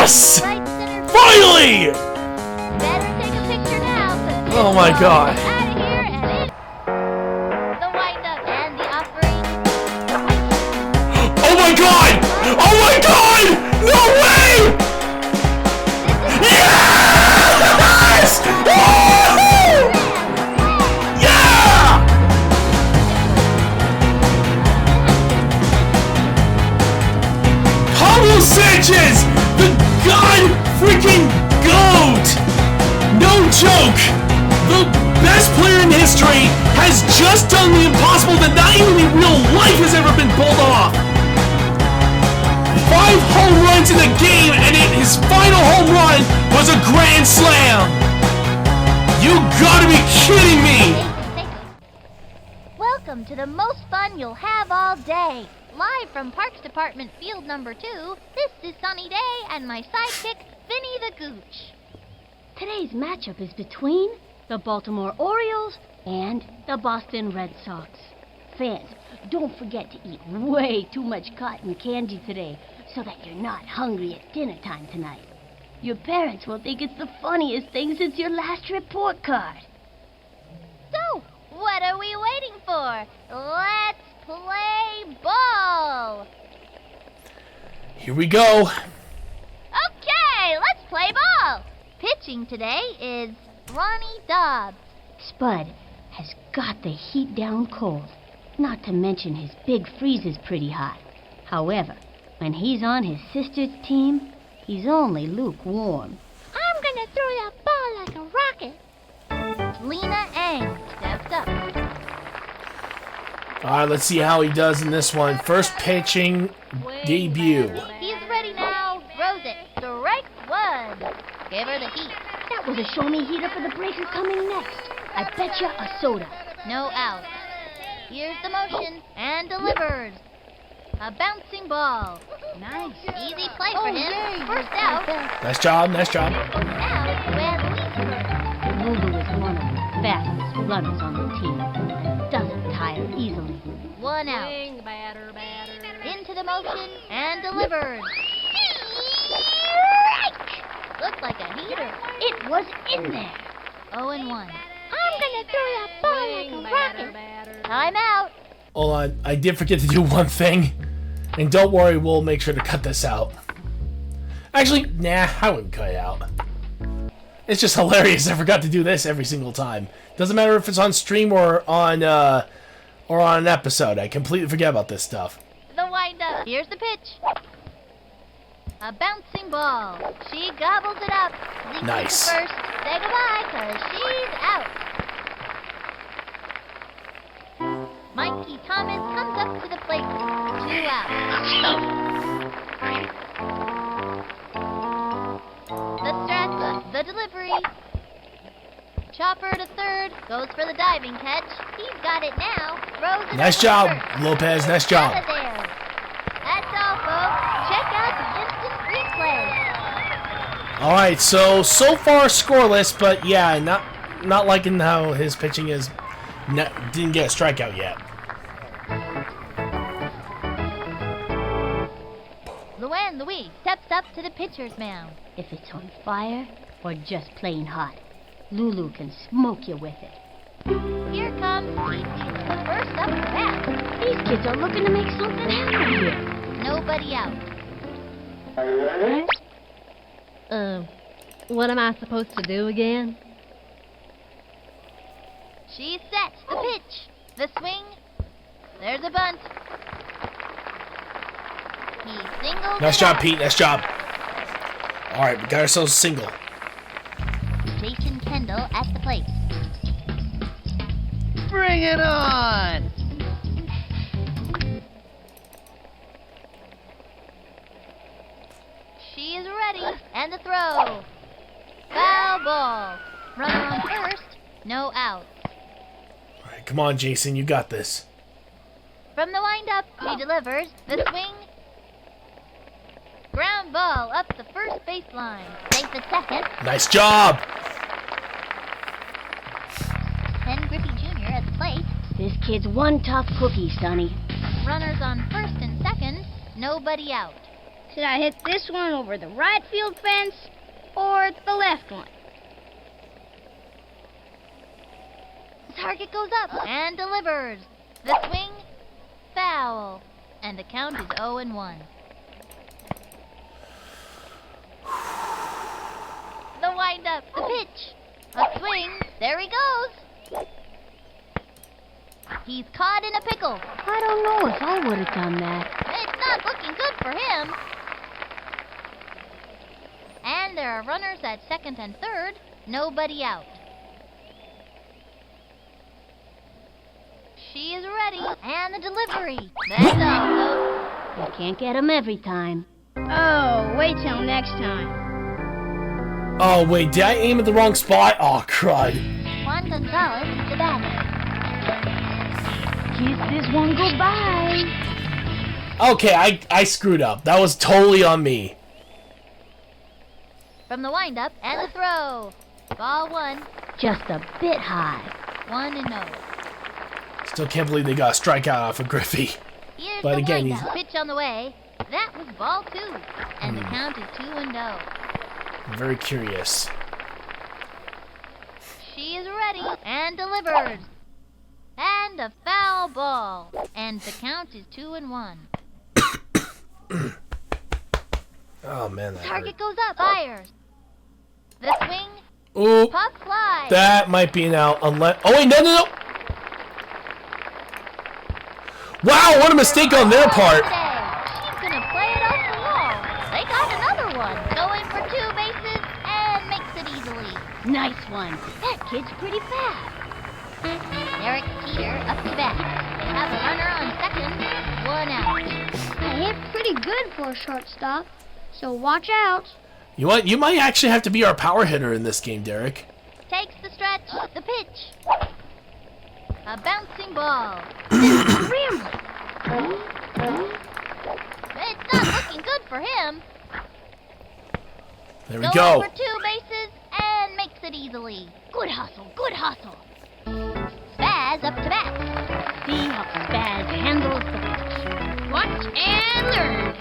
Yes! Right center. Finally! Better take a picture now. Oh my God. Out of here and in. The windup and the offering. Oh my God! Oh my God! No way! Yes! Woo! Yeah! Pablo Sanchez, the god freaking GOAT! No joke! The best player in history has just done the impossible that not even in real life has ever been pulled off! 5 home runs in the game, and his final home run was a grand slam! You gotta be kidding me! Welcome to the most fun you'll have all day. Live from Parks Department Field Number 2, this is Sunny Day and my sidekick, Vinny the Gooch. Today's matchup is between the Baltimore Orioles and the Boston Red Sox. Fans, don't forget to eat way too much cotton candy today so that you're not hungry at dinner time tonight. Your parents will think it's the funniest thing since your last report card. So, what are we waiting for? Let's play ball. Here we go. Okay, let's play ball. Pitching today is Ronnie Dobbs. Spud has got the heat down cold. Not to mention his big freeze is pretty hot. However, when he's on his sister's team, he's only lukewarm. I'm gonna throw that ball like a rocket. Lena Ang steps up. Alright, let's see how he does in this one. First pitching debut. He's ready now. Throws it. Strike one. Give her the heat. That was a show-me heater for the breaker coming next. I bet you a soda. No out. Here's the motion and delivers. A bouncing ball. Nice. Easy play for him. yay. First out. Nice job, nice job. Now with Lulu is one of the fastest runners on the team. Doesn't tire easily. one out. Into the motion and delivers. Looks like a heater. It was in there. 0-1. I'm gonna throw that ball like a rocket. Time out. Hold on, I did forget to do one thing. And don't worry, we'll make sure to cut this out. Actually, nah, I wouldn't cut it out. It's just hilarious. I forgot to do this every single time. Doesn't matter if it's on stream or on an episode. I completely forget about this stuff. The windup. Here's the pitch. A bouncing ball. She gobbles it up. Leaps Nice. to first. Say goodbye, 'cause she's out. Mikey Thomas comes up to the plate. 2 out. The stretch, the delivery. Chopper to third, goes for the diving catch. He's got it now. Throws it. Nice up to job, third. Lopez. Nice Out job. of there. That's all, folks. Check out the instant replay. All right, so far scoreless, but yeah, not liking how his pitching is. Didn't get a strikeout yet. Luann Louis steps up to the pitcher's mound. If it's on fire or just plain hot, Lulu can smoke you with it. Here comes Pete, the first up to bat. These kids are looking to make something happen here. Nobody out. What am I supposed to do again? She's set. The pitch. The swing. There's a bunt. He singles. Nice it job, out. Pete. Nice job. All right, we got ourselves a single. Jason Kendall at the plate. Bring it on! She is ready. And the throw. Foul ball. Runner on first. No out. All right, come on, Jason. You got this. From the windup, she delivers. The swing. Ground ball up the first baseline. Safe at second. Nice job. Ken Griffey Jr. at the plate. This kid's one tough cookie, Sonny. Runners on first and second. Nobody out. Should I hit this one over the right field fence or the left one? The target goes up and delivers. The swing, foul. And the count is 0-1. The windup, the pitch. A swing, there he goes. He's caught in a pickle. I don't know if I would have done that. It's not looking good for him. And there are runners at second and third. Nobody out. She is ready. And the delivery. That's up. You can't get 'em every time. Oh, wait till next time. Oh, wait, did I aim at the wrong spot? Oh, crud. Juan Gonzalez is the batter. Kiss this one goodbye. Okay, I screwed up. That was totally on me. From the windup and the throw. Ball 1. Just a bit high. 1-0. Still can't believe they got a strikeout off of Griffey. Here's But the again, windup. Pitch on the way. That was ball 2. And the count is 2-0. I'm very curious. She is ready and delivers. And a foul ball. And the count is 2-1. Oh, man, that Target hurt. goes up. Fires. The swing. Ooh, Pop fly. that might be an out unless... Oh, wait, no. Wow, what a mistake on their part. She's gonna play it off the wall. They got another one. Going for 2 bases and makes it easily. Nice one. That kid's pretty fast. Derek Teeter up to bat. They have a runner on second. 1 out. I hit pretty good for a shortstop, so watch out. You know what? You might actually have to be our power hitter in this game, Derek. Takes the stretch. The pitch. A bouncing ball. It's not looking good for him. There we Going go. for 2 bases and makes it easily. Good hustle, good hustle. Spaz up to bat. See how Spaz handles the pitch. Watch and learn.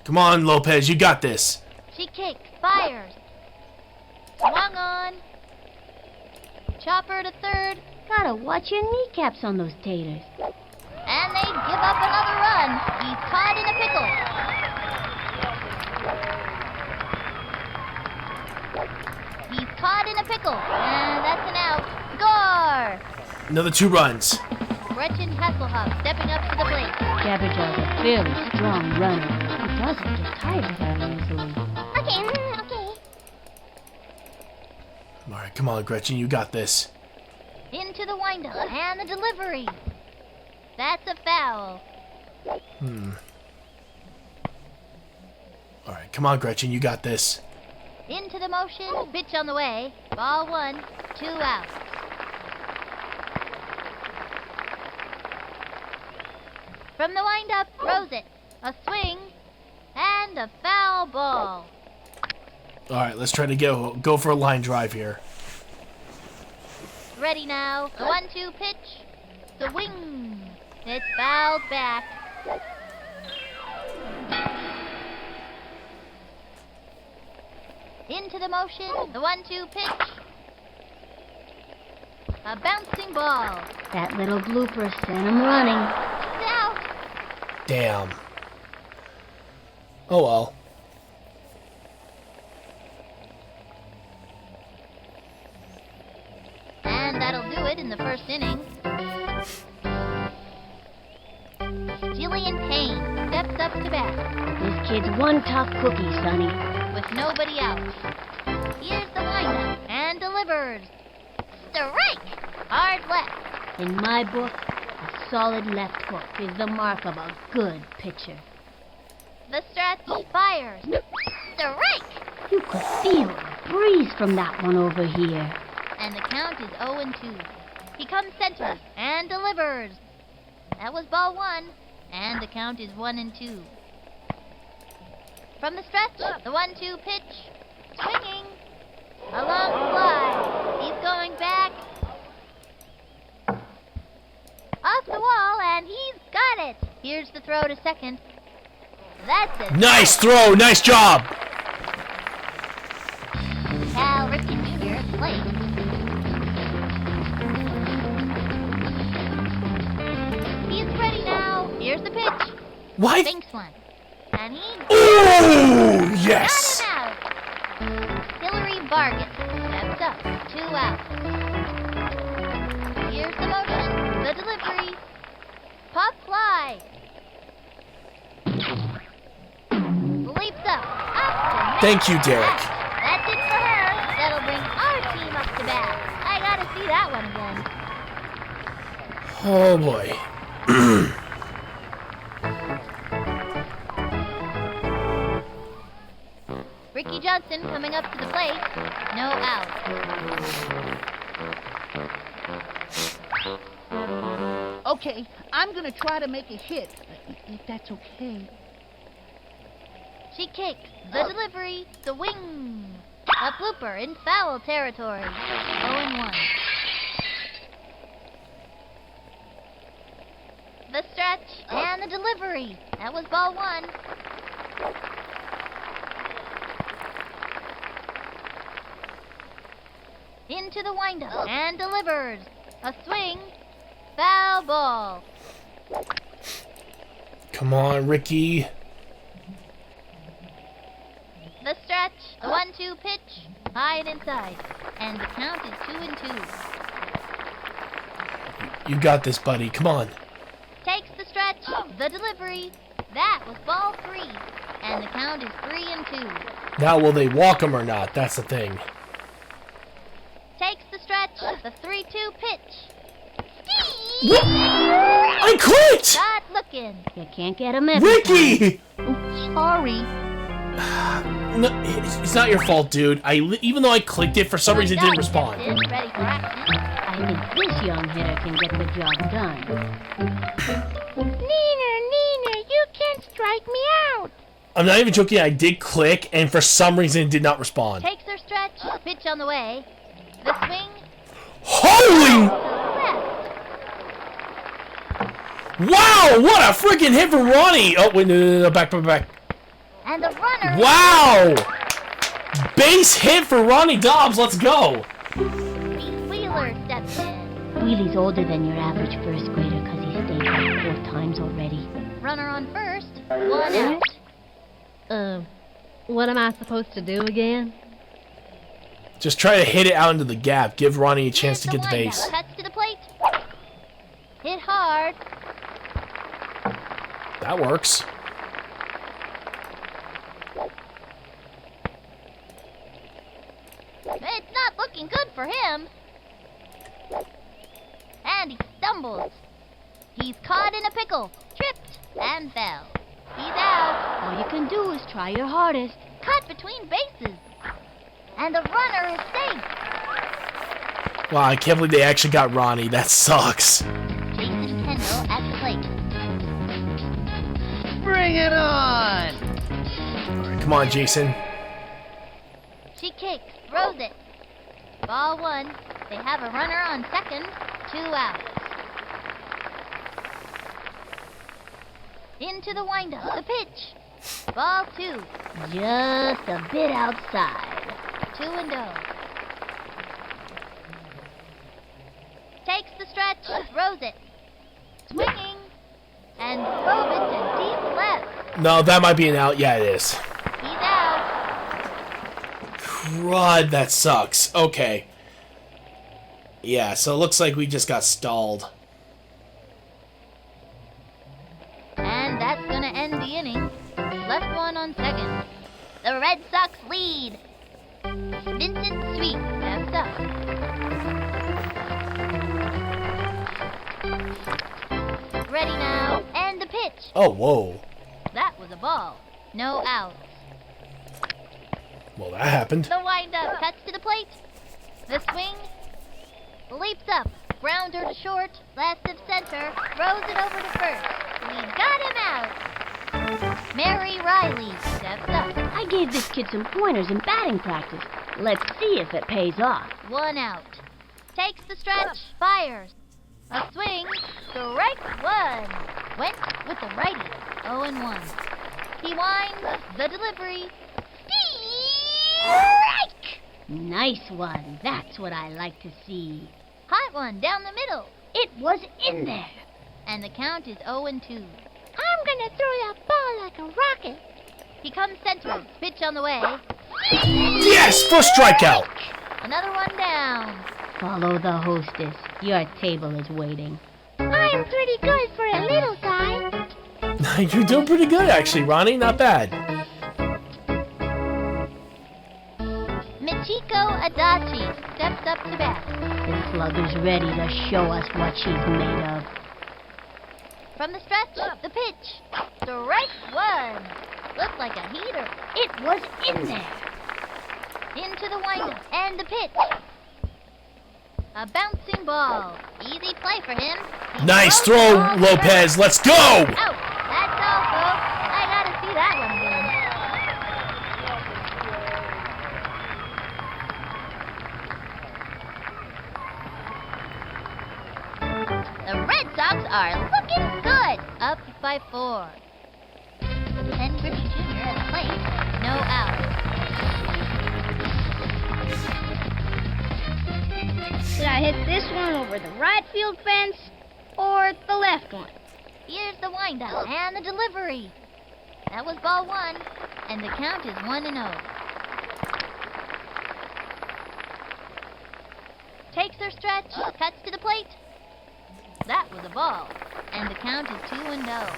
Come on, Lopez, you got this. She kicks, fires. Swung on. Chopper to third. Gotta watch your kneecaps on those taters. And they give up another run. He's caught in a pickle. He's caught in a pickle. And that's an out. Score! Another 2 runs. Gretchen Hasselhoff stepping up to the plate. Jabberjaw's a very strong runner. He doesn't get tired very easily. Okay. All right, come on, Gretchen, you got this. Into the windup and the delivery. That's a foul. All right, come on, Gretchen, you got this. Into the motion. Pitch on the way. Ball 1. 2 out. From the windup, throws it. A swing and a foul ball. All right, let's try to go for a line drive here. Ready now. The 1-2 pitch. The wing. It's fouled back. Into the motion. The 1-2 pitch. A bouncing ball. That little blooper sent him running. It's out. Damn. Oh well. And that'll do it in the first inning. Jillian Payne steps up to bat This kid's one tough cookie, Sonny. with nobody out. Here's the windup and delivers. Strike! Hard left. In my book, a solid left hook is the mark of a good pitcher. The stretch fires. Strike! You could feel the breeze from that one over here. And the count is 0-2. He comes center and delivers. That was ball 1. And the count is 1-2. From the stretch, the 1-2 pitch. Swinging. A long fly. He's going back. Off the wall, and he's got it. Here's the throw to second. That's it. Nice throw. Nice job. Cal Ripken Jr. at the plate. He's ready now. Here's the pitch. Why? Thinks one. And he Oh, yes. got him out. Hillary Vargas steps up. 2 outs. Here's the motion. The delivery. Pop fly. Leaps up. Up and Thank you, Derek. That's it for her. That'll bring our team up to bat. I gotta see that one again. Oh, boy. Ricky Johnson coming up to the plate. No out. Okay, I'm gonna try to make a hit, if that's okay. She kicks. The delivery. The wing. A blooper in foul territory. 0-1. The stretch and the delivery. That was ball 1. Into the windup and delivers. A swing. Foul ball. Come on, Ricky. The stretch. The 1-2 pitch. High and inside. And the count is 2-2. You got this, buddy. Come on. Takes the stretch. The delivery. That was ball 3. And the count is 3-2. Now, will they walk him or not? That's the thing. Takes the stretch. The 3-2 pitch. What? I quit! Not looking. You can't get him every time. Ricky! Sorry. No, it's not your fault, dude. Even though I clicked it, for some reason it didn't respond. Ready for action. I think this young hitter can get the job done. Neener, you can't strike me out. I'm not even joking. I did click, and for some reason it did not respond. Takes her stretch. Pitch on the way. The swing. Holy! Left. Wow! What a freaking hit from Ronnie! Oh, wait, no, back. And the runner. Wow! Base hit for Ronnie Dobbs. Let's go. Pete Wheeler steps in. Wheelie's older than your average first grader because he stayed like 4 times already. Runner on first. 1 out. What am I supposed to do again? Just try to hit it out into the gap. Give Ronnie a chance to Here's get the windup. base. Cuts to the plate. Hit hard. That works. It's not looking good for him. And he stumbles. He's caught in a pickle. Tripped and fell. He's out. All you can do is try your hardest. Cut between bases. And the runner is safe. Wow, I can't believe they actually got Ronnie. That sucks. Jason Kendall at the plate. Bring it on! Come on, Jason. She kicks, throws it. Ball 1. They have a runner on second. 2 outs. Into the windup. The pitch. Ball 2. Just a bit outside. 2-0. Takes the stretch, throws it. Swinging. And drove it to deep left. No, that might be an out. Yeah, it is. He's out. Crud, that sucks. Okay. Yeah, so it looks like we just got stalled. And that's going to end the inning. Left one on second. The Red Sox lead. Vincent Sweet steps up. Ready now. And the pitch. Oh, whoa. That was a ball. No outs. Well, that happened. The windup cuts to the plate. The swing. Leaps up. Grounder to short. Left of center. Throws it over to first. We got him out. Mary Riley steps up. I gave this kid some pointers in batting practice. Let's see if it pays off. 1 out. Takes the stretch. Fires. A swing. Strike 1. Went with the righty. 0-1. He winds the delivery. Strike! Nice one. That's what I like to see. Hot one down the middle. It was in there. And the count is 0-2. I'm gonna throw that ball like a rocket. He comes center. Pitch on the way. Yes, first strikeout. Another one down. Follow the hostess. Your table is waiting. I'm pretty good for a little guy. You're doing pretty good, actually, Ronnie. Not bad. Michiko Adachi steps up to bat. The slugger's ready to show us what she's made of. From the stretch, the pitch. Strike one. Looks like a heater. It was in there. Into the windup and the pitch. A bouncing ball. Easy play for him. He Nice throws throw, the ball to Lopez. first. Let's go. Out. That's all, folks. I gotta see that one again. The Red Sox are looking good. Up by 4. Ken Griffey Jr. at the plate. No out. Should I hit this one over the right field fence or the left one? Here's the windup and the delivery. That was ball 1, and the count is 1-0. Takes her stretch, cuts to the plate. That was a ball, and the count is 2-0.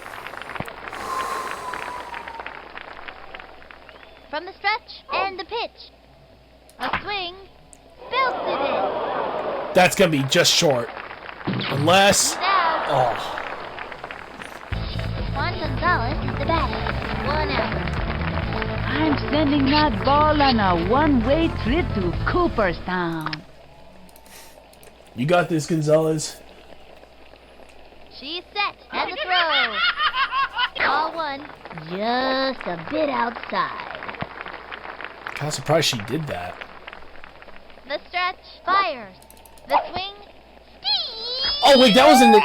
From the stretch and the pitch. A swing, belts it in. That's going to be just short. Unless... He's out. Oh. Juan Gonzalez is the batter. 1 out. I'm sending that ball on a one-way trip to Cooperstown. You got this, Gonzalez. She's set, and the throw. Ball 1. Just a bit outside. Kind of surprised she did that. The stretch, fires. The swing, Oh, wait, that was in the...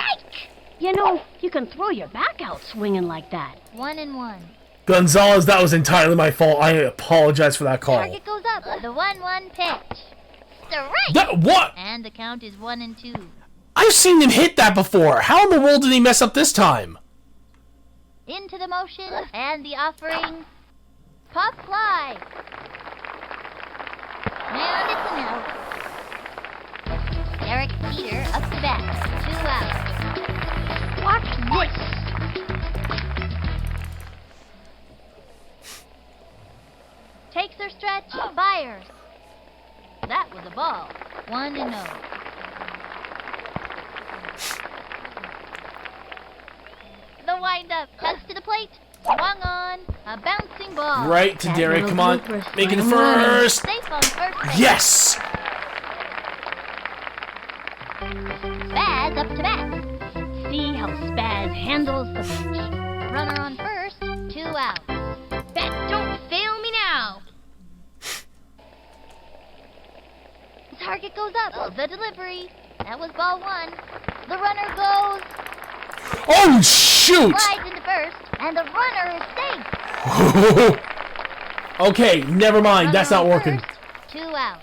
You know, you can throw your back out swinging like that. 1-1. Gonzalez, that was entirely my fault. I apologize for that call. Target goes up. The 1-1 pitch. Strike! That, what? And the count is 1-2. I've seen him hit that before. How in the world did he mess up this time? Into the motion and the offering. Pop fly. And it's an out. Eric Peter up to bat. 2 out. Watch this. Takes her stretch, fires. That was a ball. 1-0. The windup cuts to the plate. Swung on. A bouncing ball. Right to That Derek. little Come on. blooper Make it swing. first. Safe on first base. Yes! Spaz up to bat. See how Spaz handles the pitch. Runner on first. 2 outs. Bet don't fail me now. Target goes up. The delivery. That was ball 1. The runner goes. Oh, shoot! Slides into first. And the runner is safe. Okay, never mind. That's Runner not on working. first, 2 outs.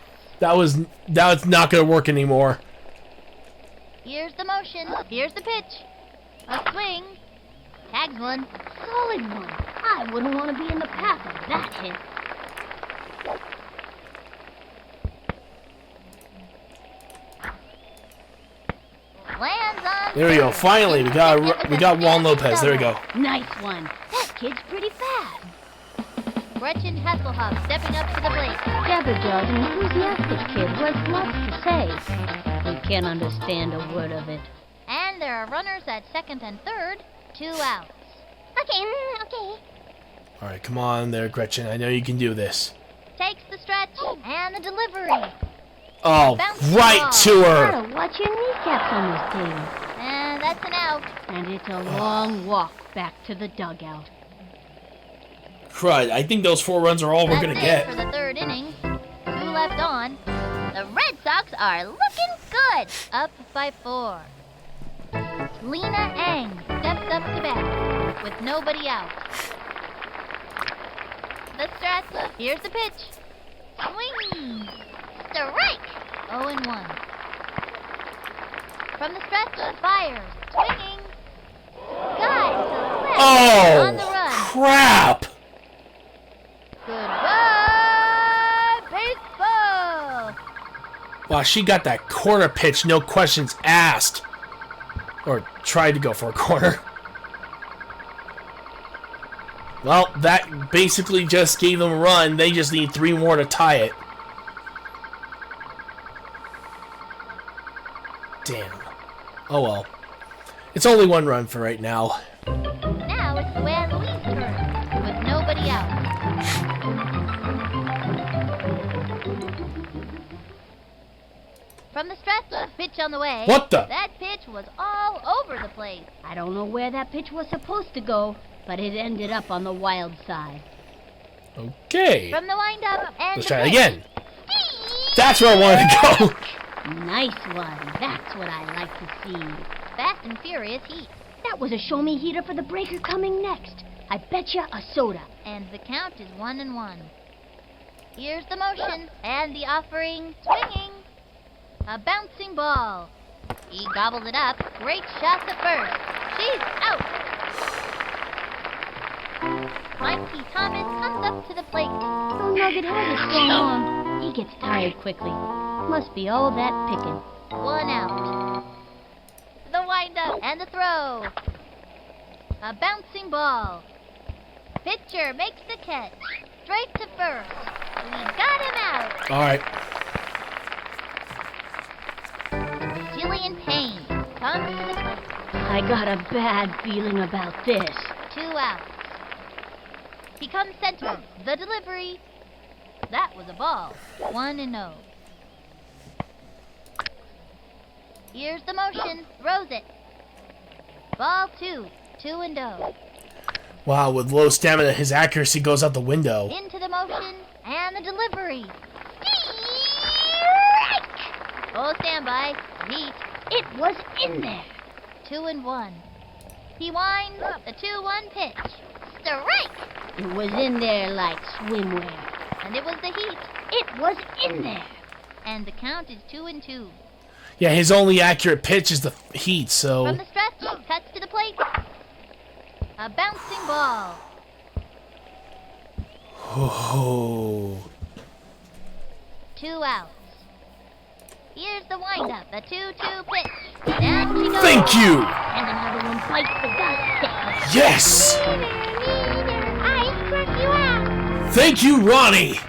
That's not gonna work anymore. Here's the motion. Here's the pitch. A swing. Tags one. Solid one. I wouldn't want to be in the path of that hit. Lands on. There we go. third. Finally, we got Juan Lopez. There we go. Nice one. That kid's pretty fast. Gretchen Hasselhoff stepping up to the plate. Jabberjaw's an enthusiastic kid who has lots to say. He can't understand a word of it. And there are runners at second and third. 2 outs. Okay. All right, come on there, Gretchen. I know you can do this. Takes the stretch and the delivery. Oh, right to her. Gotta watch your kneecaps on this game. And that's an out. And it's a long walk back to the dugout. Crud, I think those 4 runs are all we're That's gonna it get. for the third inning. 2 left on. The Red Sox are looking good. Up by 4. Lena Ang steps up to bat with nobody out. The stretch. Here's the pitch. Swing. Strike. 0-1. From the stretch. Fires. Swinging. Guide to the left. On the Oh, run. crap! Goodbye, baseball. Wow, she got that corner pitch, no questions asked. Or tried to go for a corner. Well, that basically just gave them a run. They just need 3 more to tie it. Damn. Oh well. It's only 1 run for right now. Now it's Luann Lee's turn, with nobody out. From the stretch, pitch on the way. What the? That pitch was all over the place. I don't know where that pitch was supposed to go, but it ended up on the wild side. Okay. From the windup and Let's the try it pitch. again. That's where I wanted to go. Nice one. That's what I like to see. Fast and furious heat. That was a show-me heater for the breaker coming next. I betcha a soda. And the count is 1-1. Here's the motion and the offering. Swinging. A bouncing ball. He gobbled it up. Great shot to first. She's out. Mikey Thomas comes up to the plate. Oh, Nugget, how's it so long? He gets tired quickly. Must be all that picking. 1 out. The windup and the throw. A bouncing ball. Pitcher makes the catch. Straight to first. We got him out. All right. Jillian Payne comes to the plate. I got a bad feeling about this. 2 outs. He comes center. The delivery. That was a ball. 1-0. Here's the motion. Throws it. Ball 2. 2-0. Wow, with low stamina, his accuracy goes out the window. Into the motion and the delivery. Strike! Oh, standby. Heat. It was in there. 2-1. He winds the 2-1 pitch. Strike! It was in there like swimwear. And it was the heat. It was in there. And the count is 2-2. Yeah, his only accurate pitch is the heat, From so... the stretch, cuts to the plate. A bouncing ball. Oh. 2 outs. Here's the windup, the 2-2 pitch. Down she goes. Thank you! And another one bites the dust. Yes! I struck you out. Thank you, Ronnie!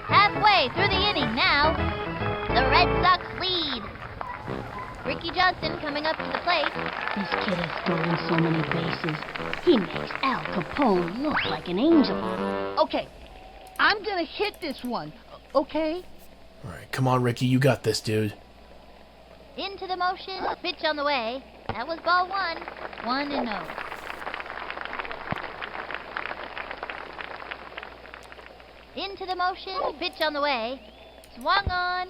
Halfway through the inning now. The Red Sox lead. Ricky Johnson coming up to the plate. This kid has stolen so many bases. He makes Al Capone look like an angel. Okay, I'm gonna hit this one, okay? All right, come on, Ricky, you got this, dude. Into the motion, pitch on the way. That was ball 1. 1-0. Into the motion, pitch on the way. Swung on,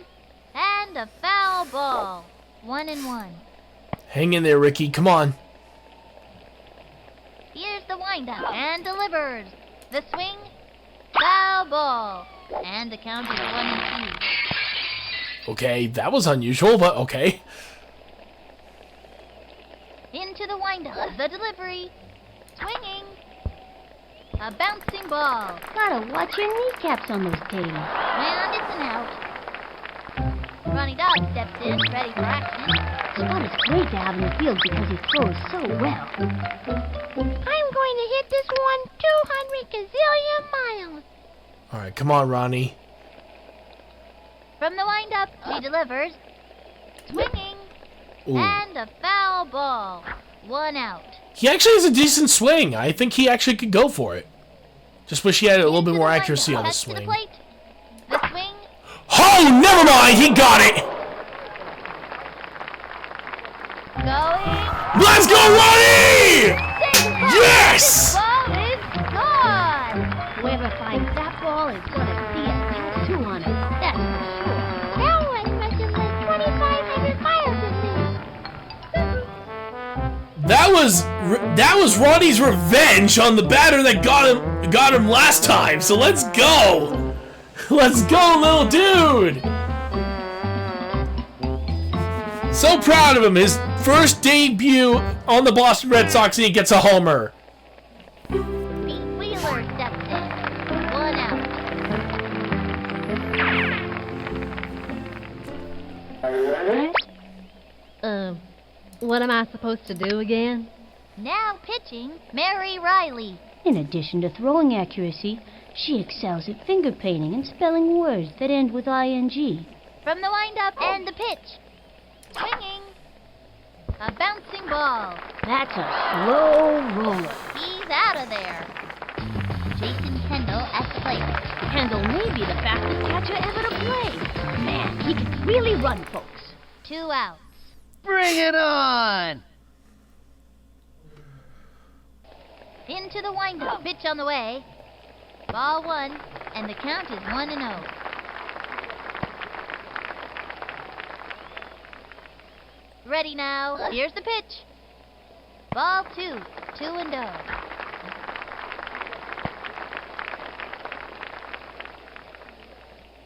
and a foul ball. 1-1. Hang in there, Ricky, come on. Here's the windup and delivers. The swing, foul ball. And the count is 1-2. Okay, that was unusual, but okay. Into the windup, the delivery. Swinging. A bouncing ball. Gotta watch your kneecaps on those tails. And it's an out. Ronnie Dog steps in, ready for action. Spot is great to have in the field because he throws so well. I'm going to hit this one 200 gazillion miles. All right, come on, Ronnie. From the windup, she delivers. Swinging. Ooh. And a foul ball. 1 out. He actually has a decent swing. I think he actually could go for it. Just wish he had a little bit more accuracy on the Cuts to the swing. plate. The swing. Oh, never mind, he got it! Going. Let's go, Ronnie! Yes! This ball is gone. Whoever finds that ball is gonna see a tattoo on it. That's for sure. That one must have lived 2,500 miles with me. That was Ronnie's revenge on the batter that got him We got him last time, so let's go! Let's go, little dude! So proud of him. His first debut on the Boston Red Sox, and he gets a homer. Pete Wheeler steps in. 1 out. What am I supposed to do again? Now pitching, Mary Riley. In addition to throwing accuracy, she excels at finger painting and spelling words that end with ing. From the windup and the pitch. Swinging. A bouncing ball. That's a slow roller. He's out of there. Jason Kendall at the plate. Kendall may be the fastest catcher ever to play. Man, he can really run, folks. 2 outs. Bring it on! Into the windup. Pitch on the way. Ball 1, and the count is 1-0. Ready now. Here's the pitch. Ball 2, 2-0.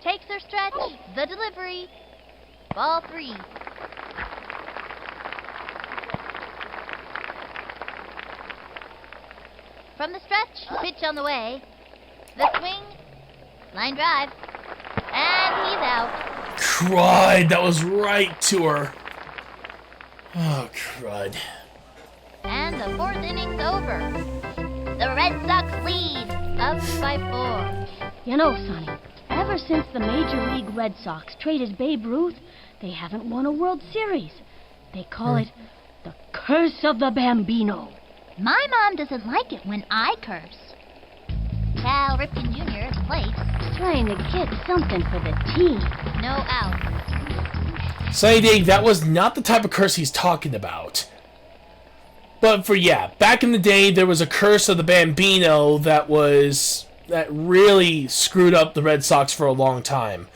Takes her stretch. The delivery. Ball 3. From the stretch, pitch on the way. The swing, line drive, and he's out. Crud, that was right to her. Oh, crud. And the 4th inning's over. The Red Sox lead, up by 4. You know, Sonny, ever since the Major League Red Sox traded Babe Ruth, they haven't won a World Series. They call it the Curse of the Bambino. My mom doesn't like it when I curse. Cal Ripken Jr. at the plate. Trying to get something for the team. No out. Sonny Dave, that was not the type of curse he's talking about. But back in the day, there was a curse of the Bambino that really screwed up the Red Sox for a long time.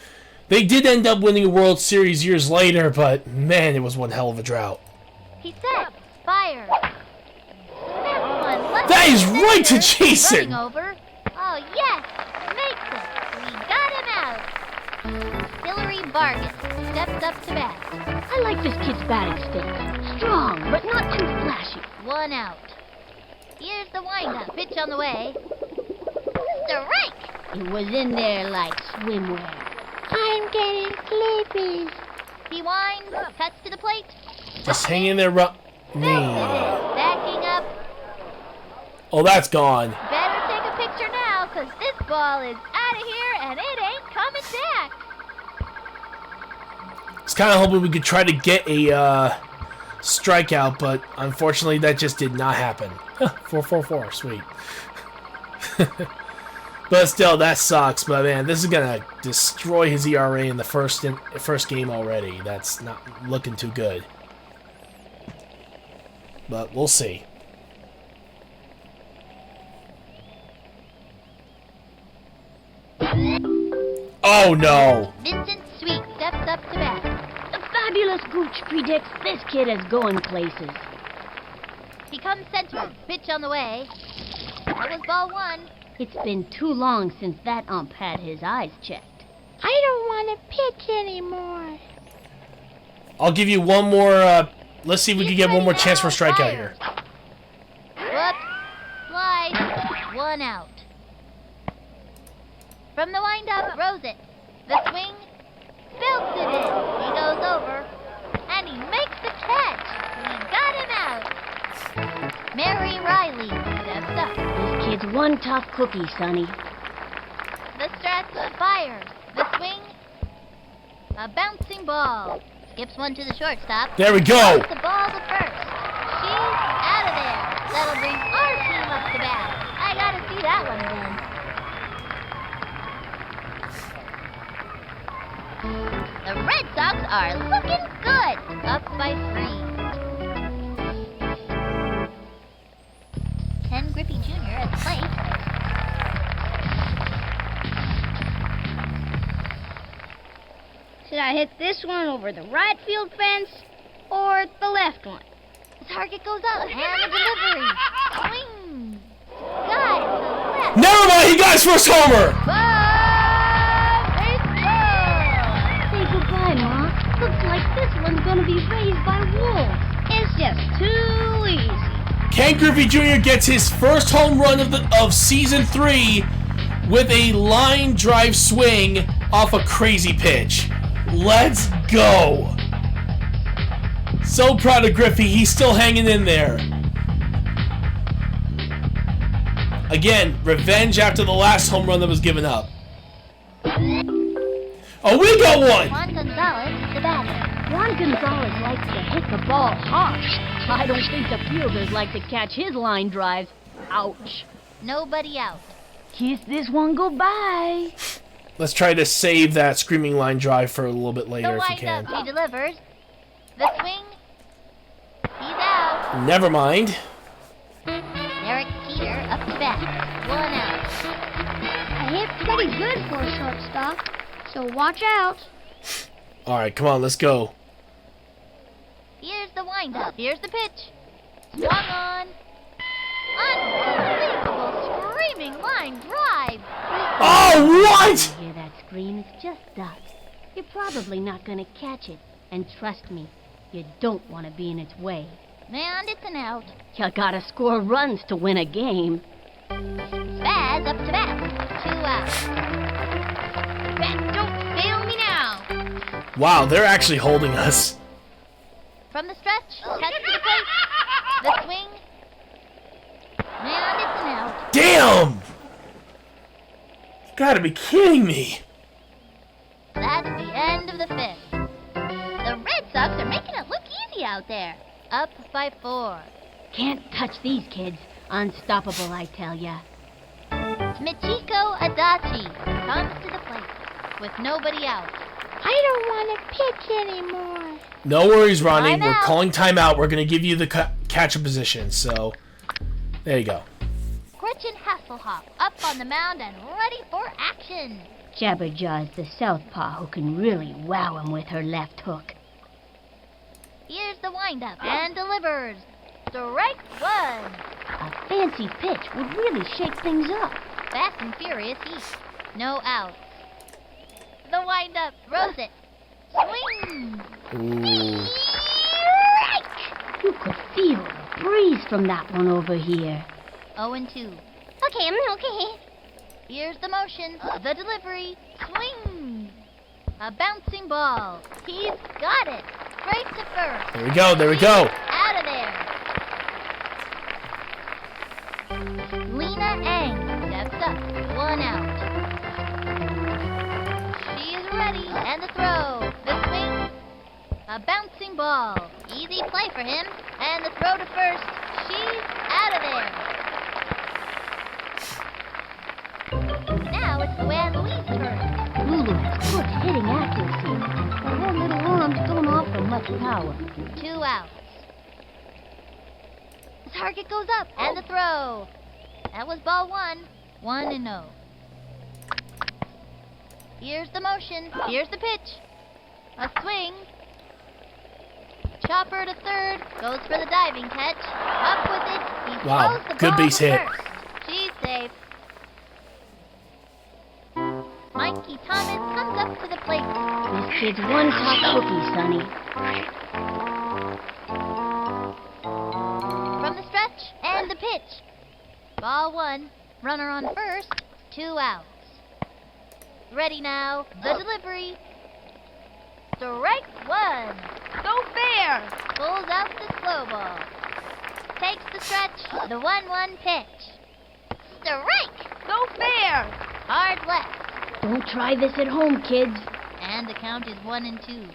They did end up winning a World Series years later, but man, it was one hell of a drought. He set, fire. That is right to Jason! Running over. Oh, yes! Makes it! We got him out! Hillary Vargas steps up to bat. I like this kid's batting stance. Strong, but not too flashy. 1 out. Here's the windup. Pitch on the way. Strike! It was in there like swimwear. I'm getting sleepy. He winds, cuts to the plate. Just hang in there, Backing up. Oh, that's gone. Better take a picture now, because this ball is out of here and it ain't coming back. I was kind of hoping we could try to get a strikeout, but unfortunately that just did not happen. 4-4-4, sweet. But still, that sucks. But man, this is gonna destroy his ERA in the first game already. That's not looking too good. But we'll see. Oh no! Vincent Sweet steps up to bat. The fabulous Gooch predicts this kid is going places. He comes center. Pitch on the way. That was ball 1. It's been too long since that ump had his eyes checked. I don't want to pitch anymore. I'll give you one more. Let's see if we can get one more chance for a strikeout here. Whoops. Slide. 1 out. From the windup, throws it. The swing, belts it in. He goes over, and he makes the catch. We got him out. Mary Riley steps up. This kid's one tough cookie, Sonny. The stretch fires. The swing, a bouncing ball. Skips one to the shortstop. There we go. Puts the ball to first. She's out of there. That'll bring our team up to bat. I gotta see that one again. The Red Sox are looking good. Up by 3. Ken Griffey Jr. at the plate. Should I hit this one over the right field fence or the left one? The target goes up. And the delivery. Swing. Got it to left. Never mind, he got his first homer! Say goodbye, Ma. Looks like this one's gonna be raised by wolves. It's just too easy. Ken Griffey Jr. gets his first home run of season 3 with a line drive swing off a crazy pitch. Let's go! So proud of Griffey, he's still hanging in there. Again, revenge after the last home run that was given up. Oh, we got one! Juan Gonzalez, the batter. Juan Gonzalez likes to hit the ball hard. I don't think the fielders like to catch his line drives. Ouch. Nobody out. Kiss this one goodbye. Let's try to save that screaming line drive for a little bit The later if we windup, can. he delivers. The swing. He's out. Never mind. Derek Peter up to bat. 1 out. I hit pretty good for a shortstop, so watch out. Alright, come on, let's go. Here's the windup. Here's the pitch. Swung on. Unbelievable screaming line drive. Oh, what? Hear that scream? It's just duck. You're probably not gonna catch it. And trust me, you don't want to be in its way. And it's an out. You gotta score runs to win a game. Spaz up to bat. 2 out. Bat, don't fail me now. Wow, they're actually holding us. From the stretch, touch to the plate. The swing. And it's an out. Damn! You gotta be kidding me. That's the end of the 5th. The Red Sox are making it look easy out there. Up by 4. Can't touch these kids. Unstoppable, I tell ya. Michiko Adachi comes to the plate with nobody out. I don't want to pitch anymore. No worries, Ronnie. We're Timeout. calling timeout. We're gonna give you the catcher position. So, there you go. Gretchen Hasselhoff up on the mound and ready for action. Jabberjaw's the southpaw who can really wow him with her left hook. Here's the windup and delivers. Strike 1. A fancy pitch would really shake things up. Fast and furious heat. No outs. The windup throws it. Swing. Ooh. Strike. You could feel the breeze from that one over here. 0-2. Okay, okay. Here's the motion. The delivery. Swing. A bouncing ball. He's got it. Straight to first. There we go. There we go. Out of there. Lena Eng steps up. 1 out. She's ready. And the throw. The swing. A bouncing ball. Easy play for him. And the throw to first. She's out of there. Now it's Luann Louise's turn. Lulu has good hitting accuracy, and her little arms don't offer much power. 2 outs. The target goes up, and the throw. That was ball 1. 1-0. Here's the motion. Here's the pitch. A swing. Chopper to third. Goes for the diving catch. Up with it. He Wow, throws the good ball base to hit. first. She's safe. Mikey Thomas comes up to the plate. This kid's one top cookie, Sonny. From the stretch and the pitch. Ball 1. Runner on first. 2 outs. Ready now. The delivery. Strike 1. No fair. Pulls out the slow ball. Takes the stretch. The 1-1 pitch. Strike. No fair. Hard left. Don't try this at home, kids. And the count is 1-2.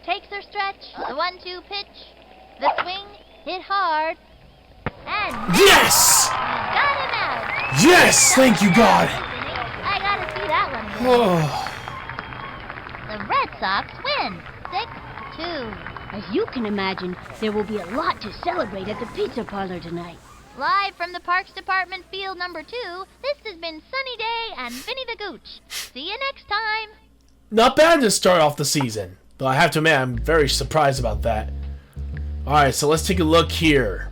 Takes her stretch. The 1-2 pitch. The swing. Hit hard. And Yes! got him out. Yes! Thank you, God. I gotta see that one again. Oh. The Red Sox win 6-2. As you can imagine, there will be a lot to celebrate at the pizza parlor tonight. Live from the Parks Department field number 2, this has been Sunny Day and Vinny the Gooch. See you next time. Not bad to start off the season. Though I have to admit, I'm very surprised about that. Alright, so let's take a look here.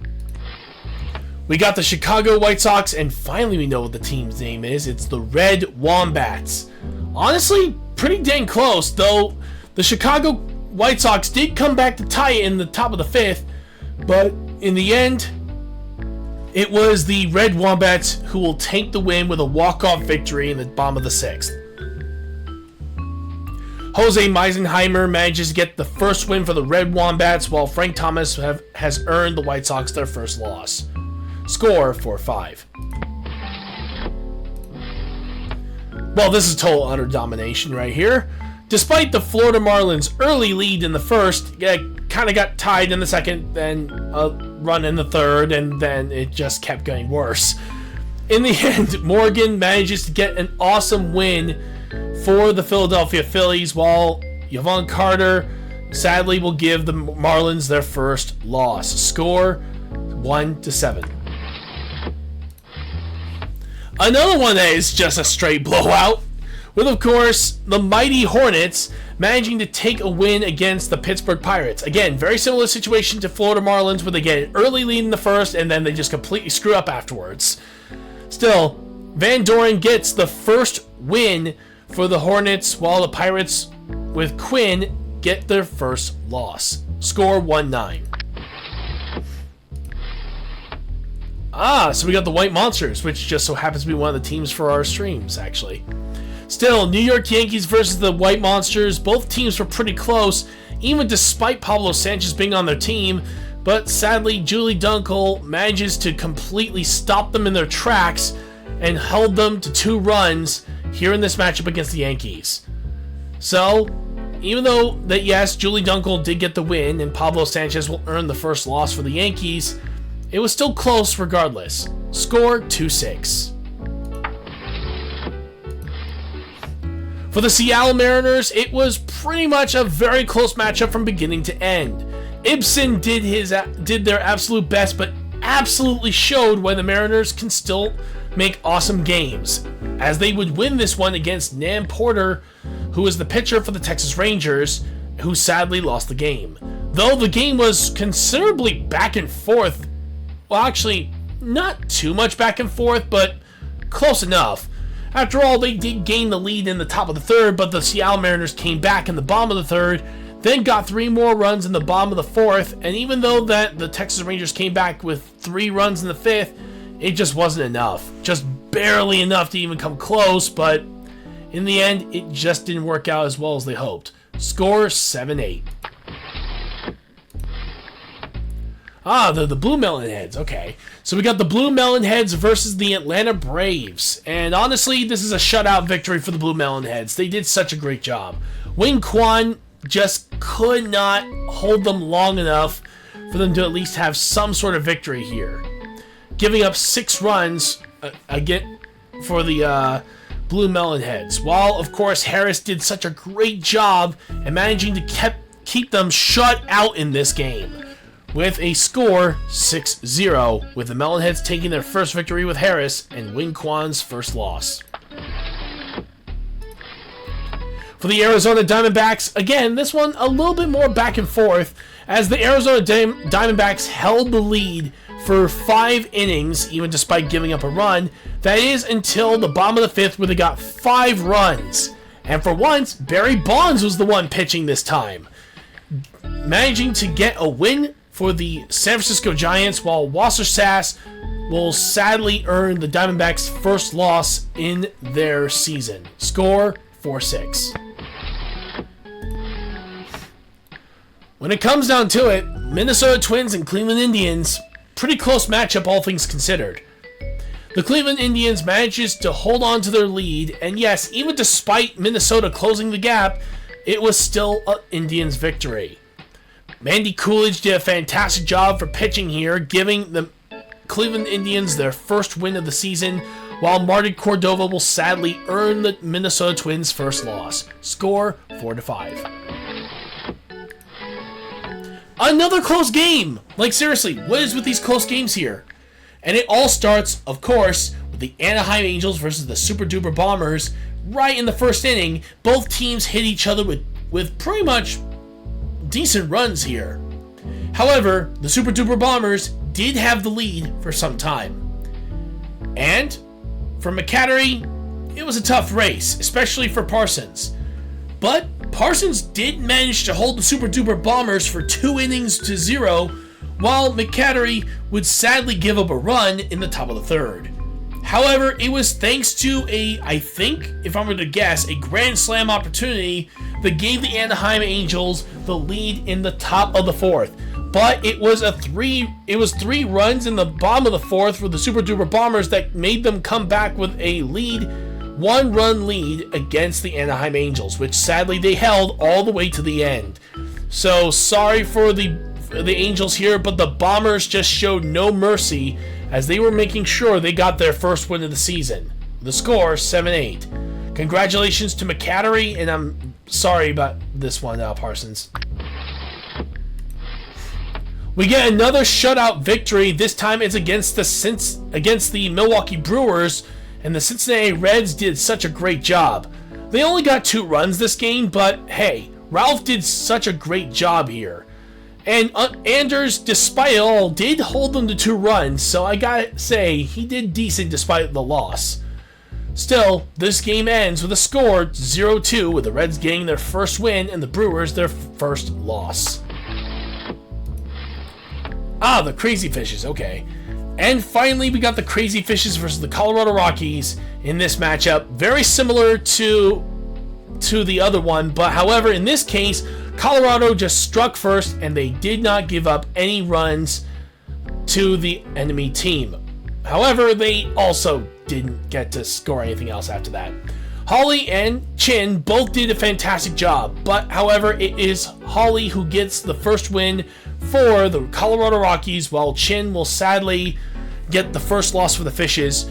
We got the Chicago White Sox, and finally we know what the team's name is. It's the Red Wombats. Honestly, pretty dang close, though the Chicago White Sox did come back to tie it in the top of the 5th, but in the end, it was the Red Wombats who will take the win with a walk-off victory in the bottom of the 6th. Jose Meisenheimer manages to get the first win for the Red Wombats, while Frank Thomas has earned the White Sox their first loss. Score 4-5. Well, this is total utter domination right here. Despite the Florida Marlins' early lead in the first, kind of got tied in the second, then a run in the third, and then it just kept getting worse. In the end, Morgan manages to get an awesome win for the Philadelphia Phillies, while Yvonne Carter sadly will give the Marlins their first loss. Score 1-7. Another one that is just a straight blowout, with of course the mighty Hornets managing to take a win against the Pittsburgh Pirates. Again, very similar situation to Florida Marlins, where they get an early lead in the first and then they just completely screw up afterwards. Still, Van Doren gets the first win for the Hornets, while the Pirates with Quinn get their first loss. Score 1-9. So we got the White Monsters, which just so happens to be one of the teams for our streams, actually. Still, New York Yankees versus the White Monsters. Both teams were pretty close, even despite Pablo Sanchez being on their team. But sadly, Julie Dunkel manages to completely stop them in their tracks and held them to 2 runs here in this matchup against the Yankees. So, even though that yes, Julie Dunkel did get the win and Pablo Sanchez will earn the first loss for the Yankees, it was still close regardless. Score 2-6. For the Seattle Mariners, it was pretty much a very close matchup from beginning to end. Ibsen did their absolute best, but absolutely showed why the Mariners can still make awesome games, as they would win this one against Nam Porter, who was the pitcher for the Texas Rangers, who sadly lost the game. Though the game was considerably back and forth, well, actually, not too much back and forth, but close enough. After all, they did gain the lead in the top of the 3rd, but the Seattle Mariners came back in the bottom of the 3rd, then got 3 more runs in the bottom of the 4th, and even though that the Texas Rangers came back with 3 runs in the 5th, it just wasn't enough. Just barely enough to even come close, but in the end, it just didn't work out as well as they hoped. Score 7-8. The Blue Melonheads. Okay. So we got the Blue Melonheads versus the Atlanta Braves. And honestly, this is a shutout victory for the Blue Melonheads. They did such a great job. Wing Kwan just could not hold them long enough for them to at least have some sort of victory here. Giving up 6 runs again for the Blue Melonheads. While, of course, Harris did such a great job in managing to keep them shut out in this game, with a score 6-0, with the Melonheads taking their first victory with Harris and Wing Kwan's first loss. For the Arizona Diamondbacks, again, this one a little bit more back and forth, as the Arizona Diamondbacks held the lead for 5 innings, even despite giving up a run. That is until the bottom of the 5th, where they got 5 runs. And for once, Barry Bonds was the one pitching this time, managing to get a win for the San Francisco Giants, while Wasser Sass will sadly earn the Diamondbacks' first loss in their season. Score 4-6. When it comes down to it, Minnesota Twins and Cleveland Indians, pretty close matchup all things considered. The Cleveland Indians manages to hold on to their lead, and yes, even despite Minnesota closing the gap, it was still an Indians victory. Mandy Coolidge did a fantastic job for pitching here, giving the Cleveland Indians their first win of the season, while Marty Cordova will sadly earn the Minnesota Twins' first loss. Score 4-5. Another close game! Like, seriously, what is with these close games here? And it all starts, of course, with the Anaheim Angels versus the Super Duper Bombers. Right in the first inning, both teams hit each other with pretty much decent runs here. However, the Super Duper Bombers did have the lead for some time. And for McCattery, it was a tough race, especially for Parsons. But Parsons did manage to hold the Super Duper Bombers for 2 innings to 0, while McCattery would sadly give up a run in the top of the 3rd. However, it was thanks to I think, if I'm going to guess, a grand slam opportunity that gave the Anaheim Angels the lead in the top of the 4th. But it was 3 runs in the bottom of the 4th for the Super Duper Bombers that made them come back with a 1-run lead against the Anaheim Angels, which sadly they held all the way to the end. So sorry for the Angels here, but the Bombers just showed no mercy as they were making sure they got their first win of the season. The score, 7-8. Congratulations to McCattery, and I'm sorry about this one, Parsons. We get another shutout victory. This time it's against the Milwaukee Brewers, and the Cincinnati Reds did such a great job. They only got 2 runs this game, but hey, Ralph did such a great job here. And Anders, despite it all, did hold them to 2 runs, so I gotta say, he did decent despite the loss. Still, this game ends with a score 0-2, with the Reds getting their first win and the Brewers their first loss. Ah, the Crazy Fishes, okay. And finally, we got the Crazy Fishes versus the Colorado Rockies in this matchup. Very similar to the other one, but however, in this case, Colorado just struck first and they did not give up any runs to the enemy team. However, they also didn't get to score anything else after that. Holly and Chin both did a fantastic job, but however, it is Holly who gets the first win for the Colorado Rockies, while Chin will sadly get the first loss for the Fishes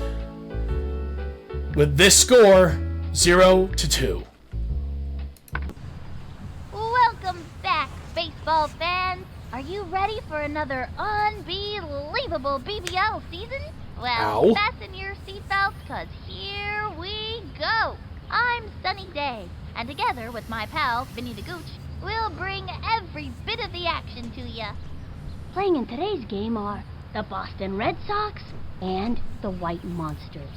with this score 0-2. Welcome back, baseball fans. Are you ready for another unbelievable BBL season? Well, Ow. fasten your seatbelts, cause here we go. I'm Sunny Day, and together with my pal, Vinny the Gooch, we'll bring every bit of the action to ya. Playing in today's game are the Boston Red Sox and the White Monsters.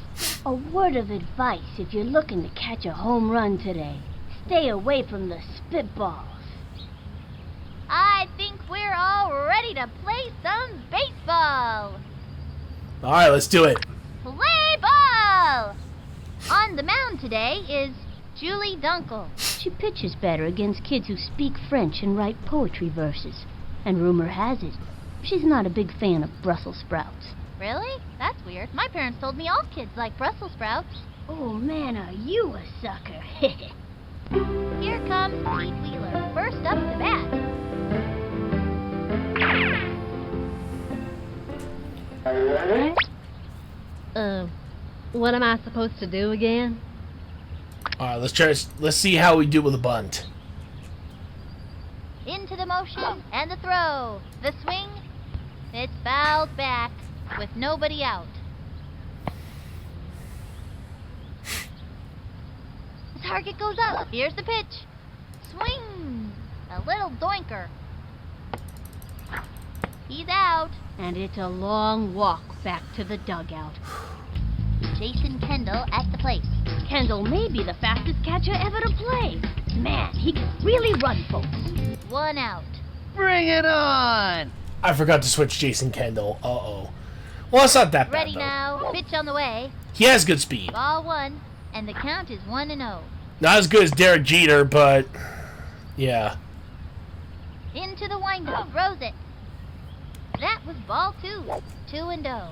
A word of advice if you're looking to catch a home run today. Stay away from the spitballs. I think we're all ready to play some baseball. Alright, let's do it. Play ball! On the mound today is Julie Dunkel. She pitches better against kids who speak French and write poetry verses. And rumor has it, she's not a big fan of Brussels sprouts. Really? That's weird. My parents told me all kids like Brussels sprouts. Oh man, are you a sucker. Here comes Pete Wheeler, first up to bat. What am I supposed to do again? Alright, let's see how we do with a bunt. Into the motion and the throw. The swing. It's fouled back with nobody out. The target goes up. Here's the pitch. Swing. A little doinker. He's out. And it's a long walk back to the dugout. Jason Kendall at the plate. Kendall may be the fastest catcher ever to play. Man, he can really run, folks. 1 out. Bring it on! I forgot to switch Jason Kendall. Uh-oh. Well, it's not that bad, Ready though. now. Pitch on the way. He has good speed. Ball 1, and the count is 1-0. Not as good as Derek Jeter, but yeah. Into the windup. Throws it. That was ball 2. 2-0.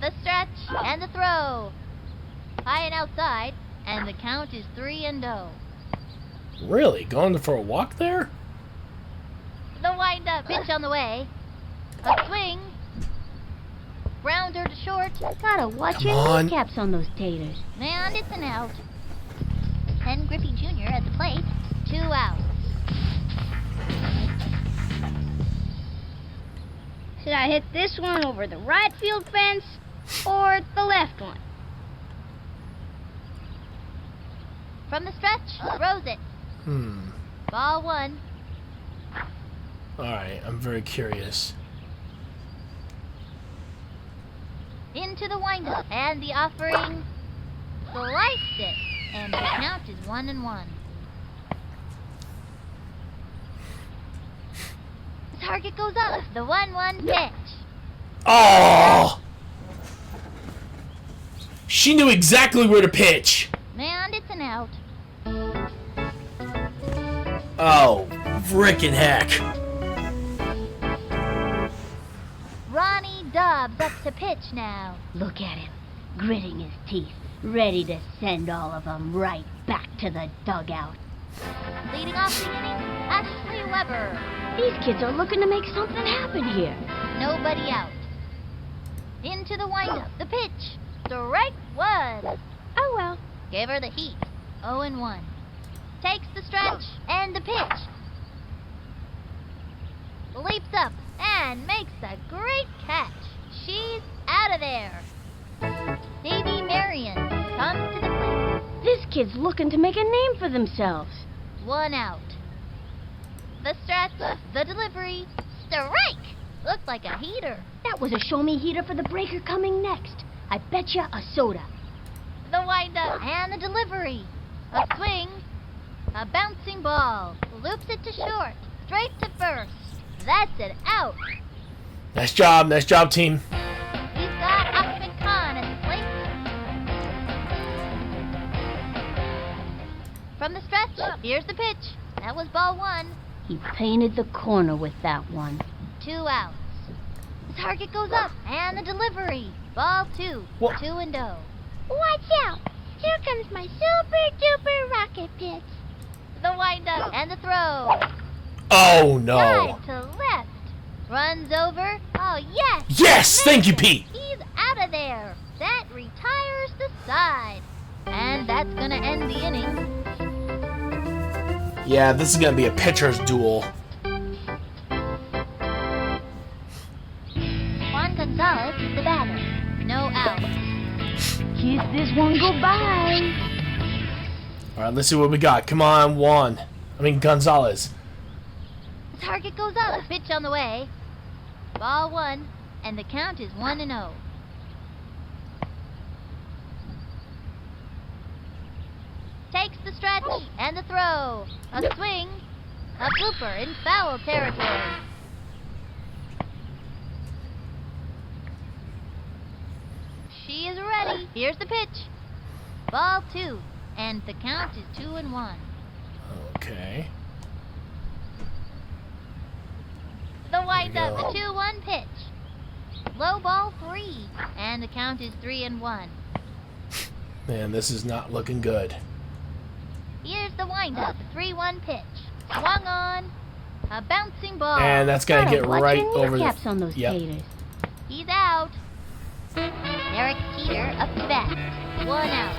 The stretch and the throw. High and outside, and the count is 3-0. Really? Going for a walk there? The windup. Pitch on the way. A swing. Grounder to short. Gotta watch Come your on. kneecaps on those taters. And it's an out. Ken Griffey Jr. at the plate. 2 outs. Should I hit this one over the right field fence or the left one? From the stretch, throws it. Ball 1. Alright, I'm very curious. Into the windup, and the offering sliced it, and the count is 1-1. The target goes up. The 1-1 pitch. Oh! She knew exactly where to pitch. And it's an out. Oh, frickin' heck. Ronnie Dobbs up to pitch now. Look at him, gritting his teeth, ready to send all of them right back to the dugout. Leading off the inning, Ashley Weber. These kids are looking to make something happen here. Nobody out. Into the windup, the pitch. Strike 1. Oh well. Gave her the heat. 0-1. Takes the stretch and the pitch. Leaps up and makes a great catch. She's out of there. Davy Marion comes to the plate. This kid's looking to make a name for themselves. 1 out. The stretch, the delivery, strike! Looked like a heater. That was a show-me heater for the breaker coming next. I betcha a soda. The windup and the delivery. A swing, a bouncing ball. Loops it to short, straight to first. That's it, out. Nice job, team. He's got Ahmed Khan at the plate. From the stretch, here's the pitch. That was ball 1. He painted the corner with that one. 2 outs. The target goes up, and the delivery. Ball 2. What? 2-0. Watch out! Here comes my super duper rocket pitch. The windup and the throw. Oh no. Side to left. Runs over. Oh, yes. Yes, thank you, Pete. He's out of there. That retires the side. And that's going to end the inning. Yeah, this is gonna be a pitcher's duel. Juan Gonzalez is the batter. No out. Kiss this one goodbye. Alright, let's see what we got. Come on, Gonzalez. The target goes up. Pitch on the way. Ball 1. And the count is 1-0. Takes the stretch and the throw. A swing. A blooper in foul territory. She is ready. Here's the pitch. Ball 2. And the count is 2-1. Okay. The windup, go. a 2-1 pitch. Low ball 3. And the count is 3-1. Man, this is not looking good. Here's the windup, a 3-1 pitch. Swung on. A bouncing ball. And that's gonna get Watch right your over the... kneecaps on those Yep. taters. He's out. Derek Teeter up to bat. 1 out.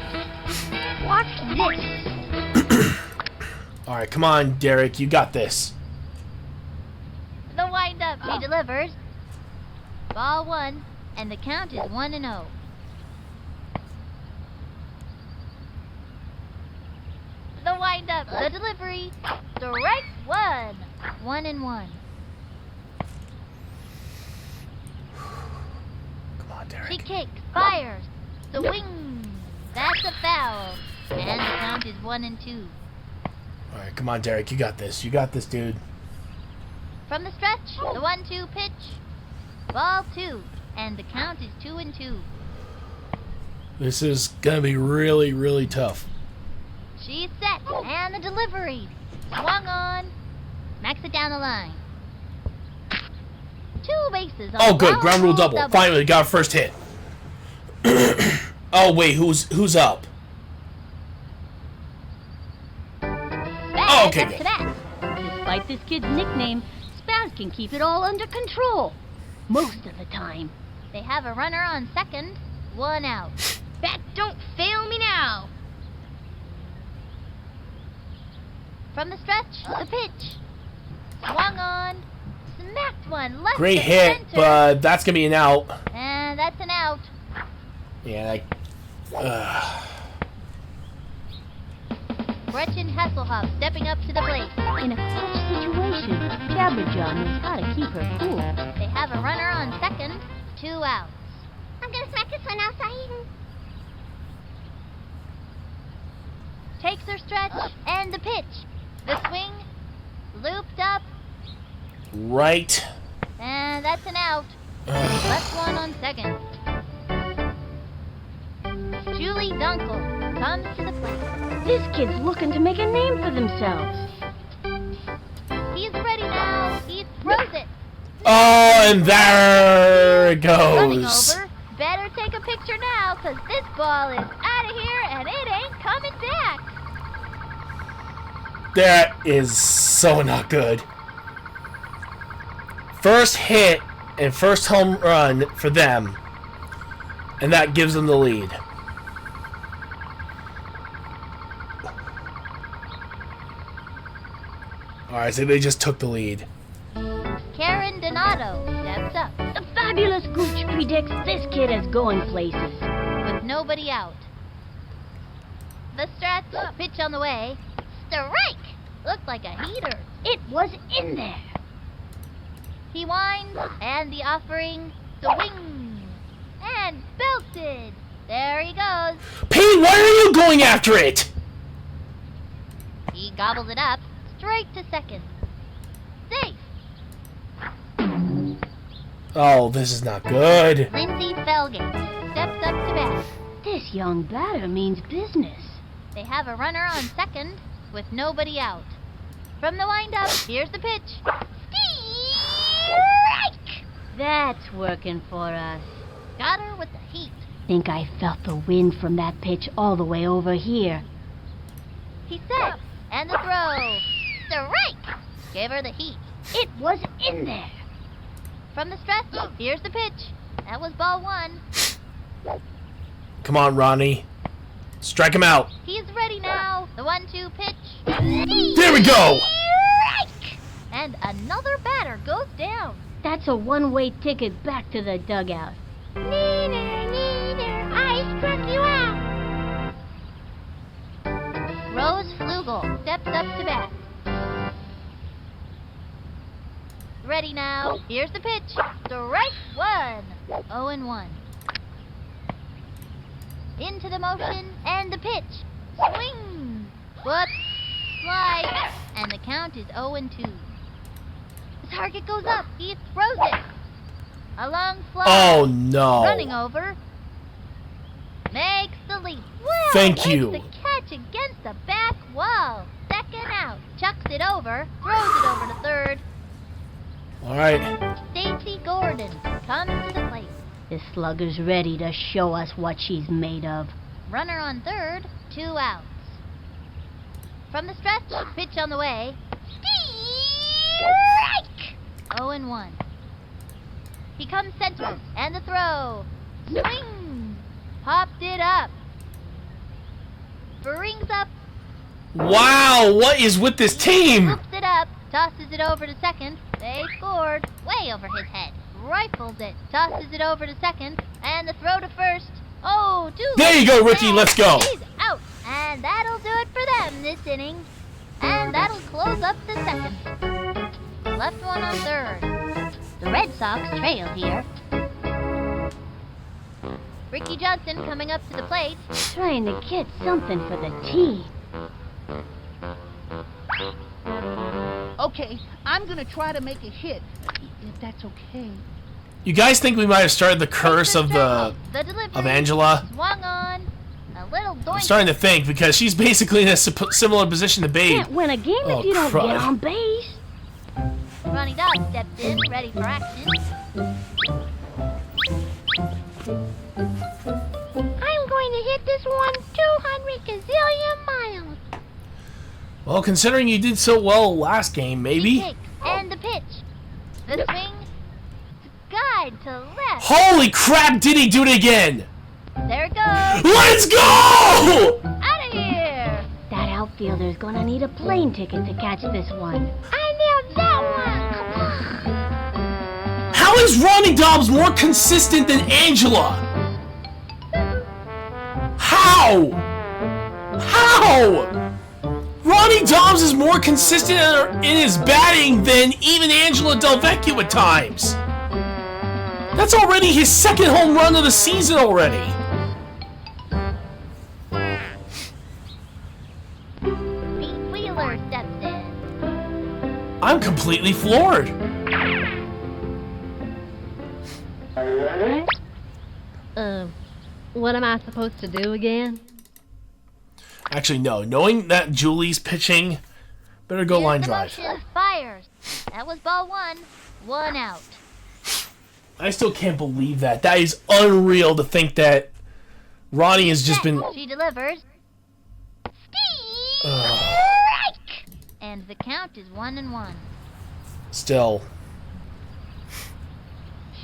Watch this. Alright, come on, Derek, you got this. The windup, he delivers. Ball 1, and the count is 1-0. The windup, the delivery. Strike 1. 1-1. Come on, Derek. She kicks, fires. Swing. That's a foul. And the count is 1-2. Alright, come on, Derek, you got this. You got this, dude. From the stretch, the 1-2 pitch. Ball 2, and the count is 2-2. This is gonna be really, really tough. She's set, and the delivery. Swung on. Knocks it down the line. 2 bases on Oh, good. a Ground rule double. Finally got our first hit. Oh, wait. Who's up? Oh, okay, good. Despite this kid's nickname, Spaz can keep it all under control. Most of the time. They have a runner on second. 1 out. Bat, don't fail me now. From the stretch, the pitch. Swung on. Smacked one left Great to hit, center. but that's gonna be an out. And that's an out. Yeah, Gretchen Hasselhoff stepping up to the plate. In a clutch situation, Jabberjaw knows how to keep her cool. They have a runner on second, 2 outs. I'm gonna smack this one outside. Takes her stretch, and the pitch. The swing, looped up, Right. and that's an out. Left one on second. Julie Dunkel comes to the plate. This kid's looking to make a name for themselves. He's ready now. He throws it. Oh, and there it Running goes. over. Better take a picture now, because this ball is out of here and it ain't coming back. That is so not good. First hit and first home run for them. And that gives them the lead. Alright, so they just took the lead. Karen Donato steps up The fabulous Gooch predicts this kid is going places. with nobody out. The stretch, pitch on the way. Strike! Looked like a heater. It was in there. He winds, and the offering, the wing, and belted. There he goes. Pete, why are you going after it? He gobbles it up, straight to second. Safe. Oh, this is not good. Lindsay Felgate steps up to bat. This young batter means business. They have a runner on second, with nobody out. From the windup, here's the pitch. Strike! That's working for us. Got her with the heat. Think I felt the wind from that pitch all the way over here. He sets, and the throw. Strike! Gave her the heat. It was in there. From the stretch, here's the pitch. That was ball 1. Come on, Ronnie. Strike him out. He's ready now. The 1-2 pitch. There we go. Strike! And another batter goes down. That's a one-way ticket back to the dugout. Neener, I struck you out. Rose Flugel steps up to bat. Ready now. Here's the pitch. Strike 1. 0-1. Into the motion and the pitch. Swing. Foot. Slide. And the count is 0-2. The target goes up. He throws it. A long fly. Oh, no. Running over. Makes the leap. Wow, Thank you. makes the catch against the back wall. Second out. Chucks it over. Throws it over to third. All right. Stacy Gordon comes to the plate. This slugger's ready to show us what she's made of. Runner on third. 2 outs. From the stretch. Pitch on the way. Strike! 0-1. He comes center. And the throw. Swing. Popped it up. Brings up. Wow, what is with this team? Loops it up. Tosses it over to second. They scored. Way over his head. Rifles it. Tosses it over to second. And the throw to first. Oh, too There you go, Ricky. Let's go. He's out. And that'll do it for them this inning. And that'll close up the second. Left one on third. The Red Sox trail here. Ricky Johnson coming up to the plate. Trying to get something for the team. Okay, I'm gonna try to make a hit, if that's okay. You guys think we might have started the curse of delivery. of Angela? Swung on. A little doink. I'm starting to think because she's basically in a similar position to Babe. Can't win a game Oh, if you don't crud. get on base. Ronnie Dodd stepped in, ready for action. I'm going to hit this one 200 gazillion miles. Well, considering you did so well last game, He maybe. takes, and the pitch. The swing. Guide to left. Holy crap! Did he do it again? There it goes. Let's go! Out of here. That outfielder's gonna need a plane ticket to catch this one. I nailed that one. Come on. How is Ronnie Dobbs more consistent than Angela? How? How? Ronnie Dobbs is more consistent in his batting than even Angelo Delvecchio at times. That's already his second home run of the season already. Pete Wheeler steps in. I'm completely floored. What am I supposed to do again? Actually, no. Knowing that Julie's pitching, better go line drive. Motion fires. That was ball one. 1 out. I still can't believe that. That is unreal to think that Ronnie has just been... She delivers. Strike! And the count is 1-1. Still.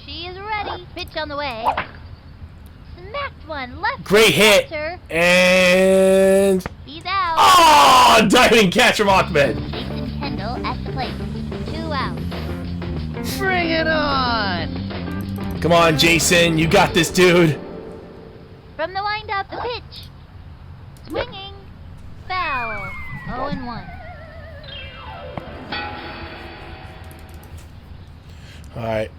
She is ready. Pitch on the way. Smacked one left. Great hit. Center. And... He's out. Oh! Diving catch from Ahmed. Jason Kendall at the plate. 2 outs. Bring it on! Come on, Jason. You got this, dude. From the windup, the pitch. Swinging. Foul. 0-1. All right.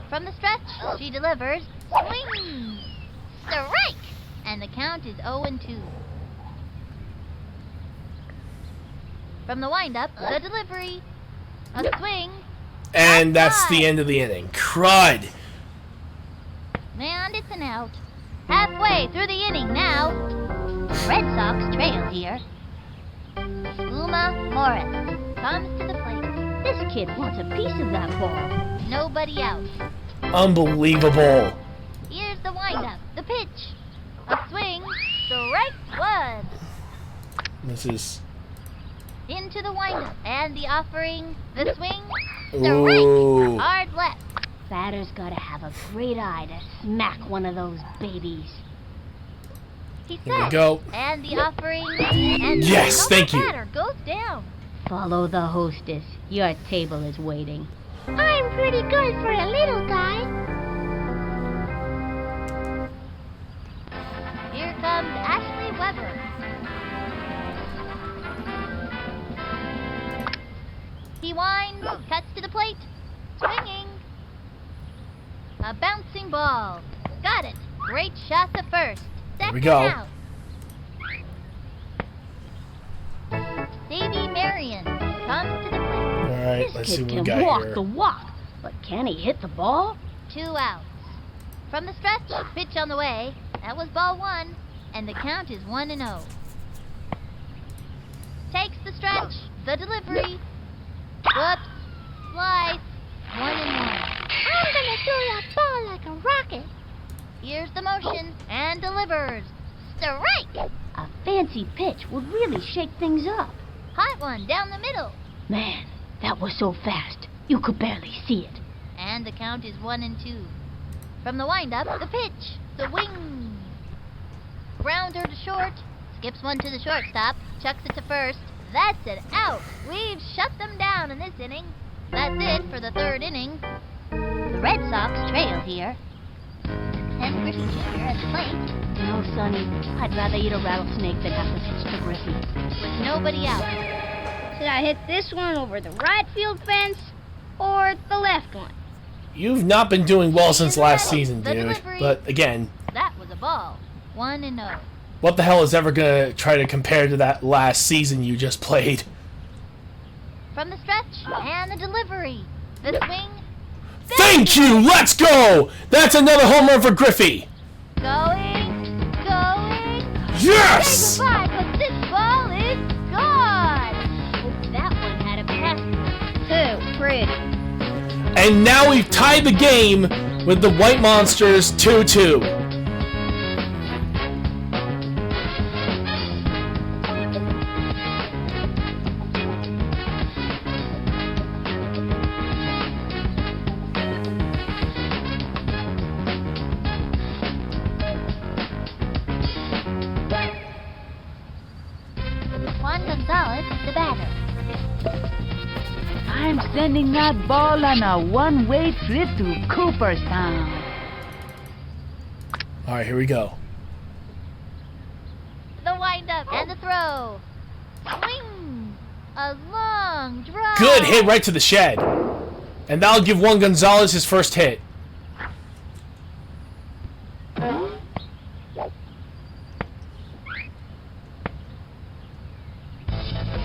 From the stretch, she delivers. Swing. Strike. And the count is 0-2. From the windup, the delivery. A swing. And that's the end of the inning. Crud. And it's an out. Halfway through the inning now. Red Sox trail here. Uma Morris comes to the plate. This kid wants a piece of that ball. Nobody out. Unbelievable. Here's the windup. The pitch. A swing. Strike one. This is... Into the windup. And the offering. The swing. Ooh. Strike. Hard left. Batter's gotta have a great eye to smack one of those babies. He Here we sets. go. And the offering. And Yes, the thank you. batter goes down. Follow the hostess. Your table is waiting. I'm pretty good for a little guy. Here comes Ashley Weber. He winds, cuts to the plate, swinging. A bouncing ball. Got it. Great shot to first. Here we Second go. out. Davey Marion comes to the plate. All right, This let's see kid what we can got walk here. the walk, but can he hit the ball? 2 outs. From the stretch, pitch on the way. That was ball one, and the count is 1-0. Takes the stretch, the delivery. Whoops, slice, 1-1. I'm gonna throw that ball like a rocket. Here's the motion, and delivers. Strike! A fancy pitch would really shake things up. Hot one down the middle. Man, that was so fast, you could barely see it. And the count is 1-2. From the windup, the pitch, the wing. Grounder to short, skips one to the shortstop, chucks it to first. That's it, out. We've shut them down in this inning. That's it for the third inning. The Red Sox trail here. Ken Griffey Jr. at the plate No, Sonny, I'd rather eat a rattlesnake than have to pitch to Griffey. with nobody out. Should I hit this one over the right field fence or the left one? You've not been doing well since last ready. season, The dude. delivery. But again, That was a ball. 1-0. what the hell is ever gonna try to compare to that last season you just played? From the stretch, and the delivery. The swing. Thank you! Let's go! That's another home run for Griffey! Going. Yes! Say goodbye, but this ball is gone. Oh, that one had a pass. Too pretty. And now we've tied the game with the White Monsters 2-2. Juan Gonzalez, the batter. I'm sending that ball on a one-way trip to Cooperstown. Alright, here we go. The windup and the throw. Swing! A long drive! Good hit right to the shed. And that'll give Juan Gonzalez his first hit.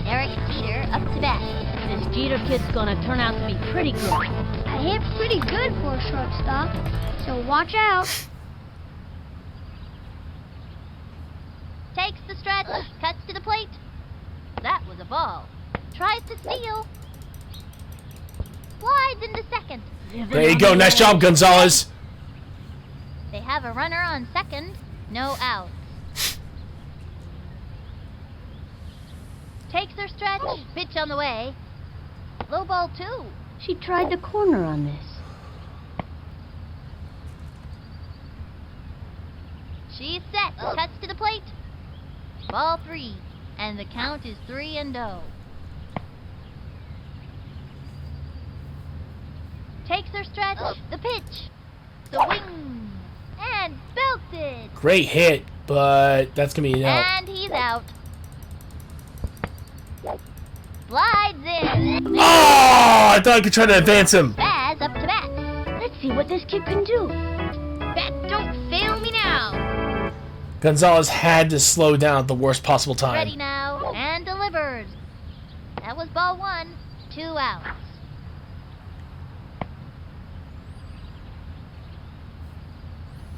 Eric Jeter up to bat. This Jeter kid's gonna turn out to be pretty good. I hit pretty good for a shortstop, so watch out. Takes the stretch, cuts to the plate. That was a ball. Tries to steal. Slides into second. There you go. Nice job, Gonzalez. They have a runner on second. No outs. Takes her stretch. Pitch on the way. Low ball 2. She tried the corner on this. She's set. Cuts to the plate. Ball 3. And the count is 3-0. Takes her stretch. The pitch. The wing. And belted. Great hit, but that's going to be an out. And he's out. Slides in. Oh, I thought I could try to advance him. Baz up to bat. Let's see what this kid can do. Bat, don't fail me now. Gonzalez had to slow down at the worst possible Ready time. now and delivers. That was ball 1. 2 outs.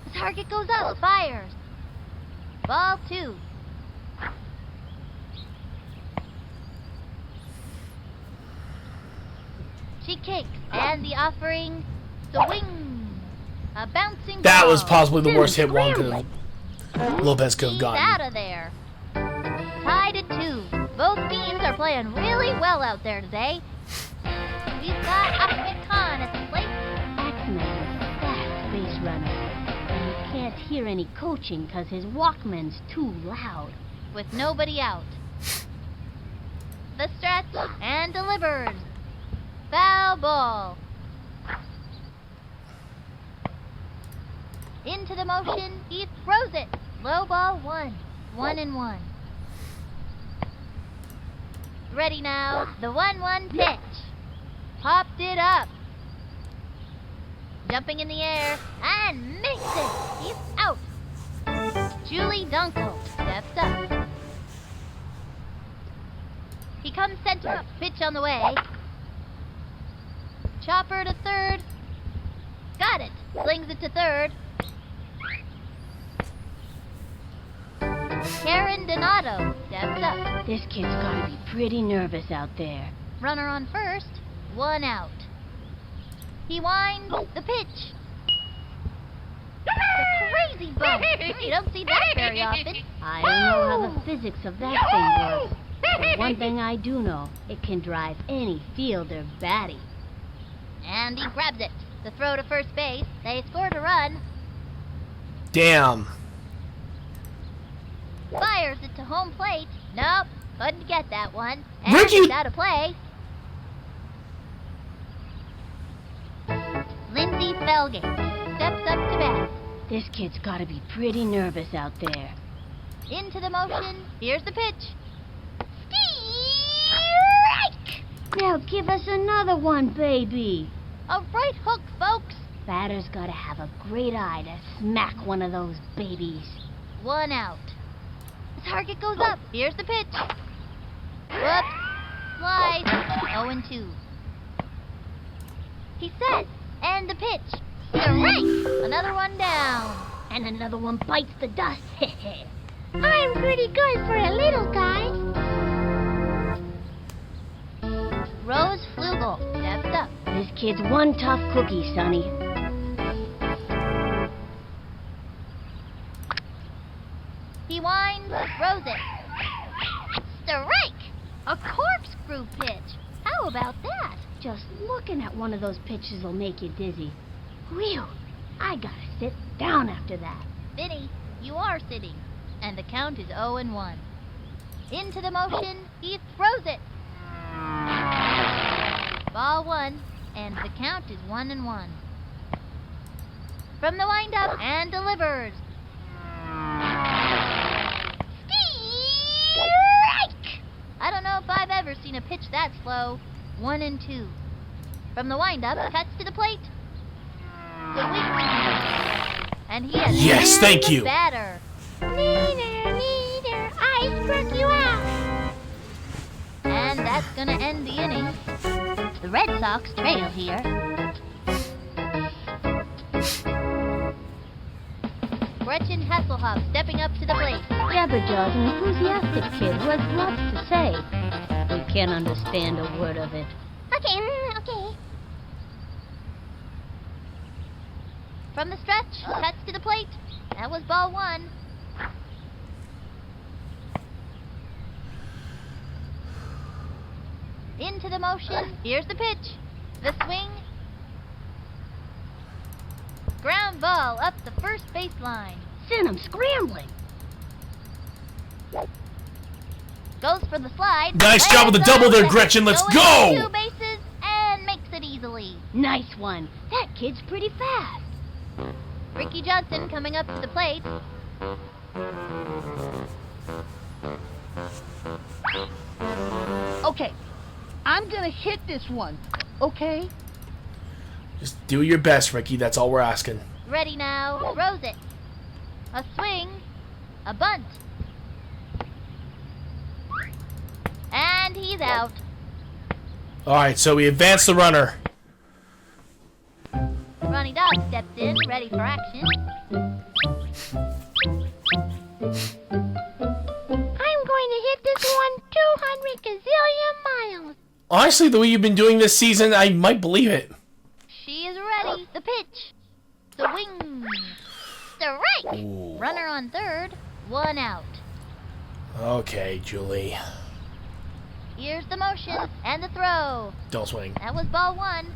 The target goes up. Fires. Ball 2. She kicks, and the offering, swing. A bouncing That ball. was possibly the worst hit Juan Lopez could have He's gotten. out of there. Tied at 2. Both teams are playing really well out there today. We've got Ahmed Khan at the plate. Axman is a fast base runner. And you can't hear any coaching because his Walkman's too loud. With nobody out. The stretch and delivers. Foul ball. Into the motion, he throws it. Low ball 1. 1-1. Ready now, the 1-1 pitch. Popped it up. Jumping in the air and makes it. He's out. Julie Dunkel steps up. He comes center. Pitch on the way. Chopper to third. Got it. Slings it to third. Karen Donato steps up. This kid's gotta be pretty nervous out there. Runner on first. 1 out. He winds the pitch. The crazy bump. You don't see that very often. I don't know how the physics of that thing works. But one thing I do know, it can drive any fielder batty. And he grabs it. The throw to first base. They scored a run. Damn. Fires it to home plate. Nope. Couldn't get that one. And Ricky- it's out of play. Lindsay Felgate steps up to bat. This kid's gotta be pretty nervous out there. Into the motion. Here's the pitch. Strike! Now give us another one, baby. A right hook, folks. Batter's gotta have a great eye to smack one of those babies. 1 out. The target goes up. Here's the pitch. Whoops. Slide. 0-2. He sets. And the pitch. Strike. Another one down. And another one bites the dust. I'm pretty good for a little guy. Rose Flugel steps up. This kid's one tough cookie, Sonny. He winds, throws it. Strike! A corkscrew pitch. How about that? Just looking at one of those pitches will make you dizzy. Whew, I gotta sit down after that. Vinny, you are sitting. And the count is 0-1. Into the motion, he throws it. Ball 1, and the count is 1-1. From the windup, and delivers. Strike! 1-2. From the windup, cuts to the plate. The wing. And he has Yes, thank the you. batter. Neater, I struck you out. And that's gonna end the inning. The Red Sox trail here. Gretchen Hasselhoff stepping up to the plate. Jabberjaw's an enthusiastic kid who has lots to say. We can't understand a word of it. Okay. From the stretch, cuts to the plate. That was ball 1. Into the motion. Here's the pitch. The swing. Ground ball up the first baseline. Send him scrambling. Goes for the slide. Nice job with the double there, Gretchen. Let's Going go! 2 bases and makes it easily. Nice one. That kid's pretty fast. Ricky Johnson coming up to the plate. Okay, I'm gonna hit this one, okay? Just do your best, Ricky. That's all we're asking. Ready now. Throws it. A swing. A bunt. And he's out. All right, so we advance the runner. Ronnie Dog steps in, ready for action. I'm going to hit this one 200 gazillion miles. Honestly, the way you've been doing this season, I might believe it. She is ready. The pitch. The wing. Strike. Ooh. Runner on third. 1 out. Okay, Julie. Here's the motion and the throw. Don't swing. That was ball 1.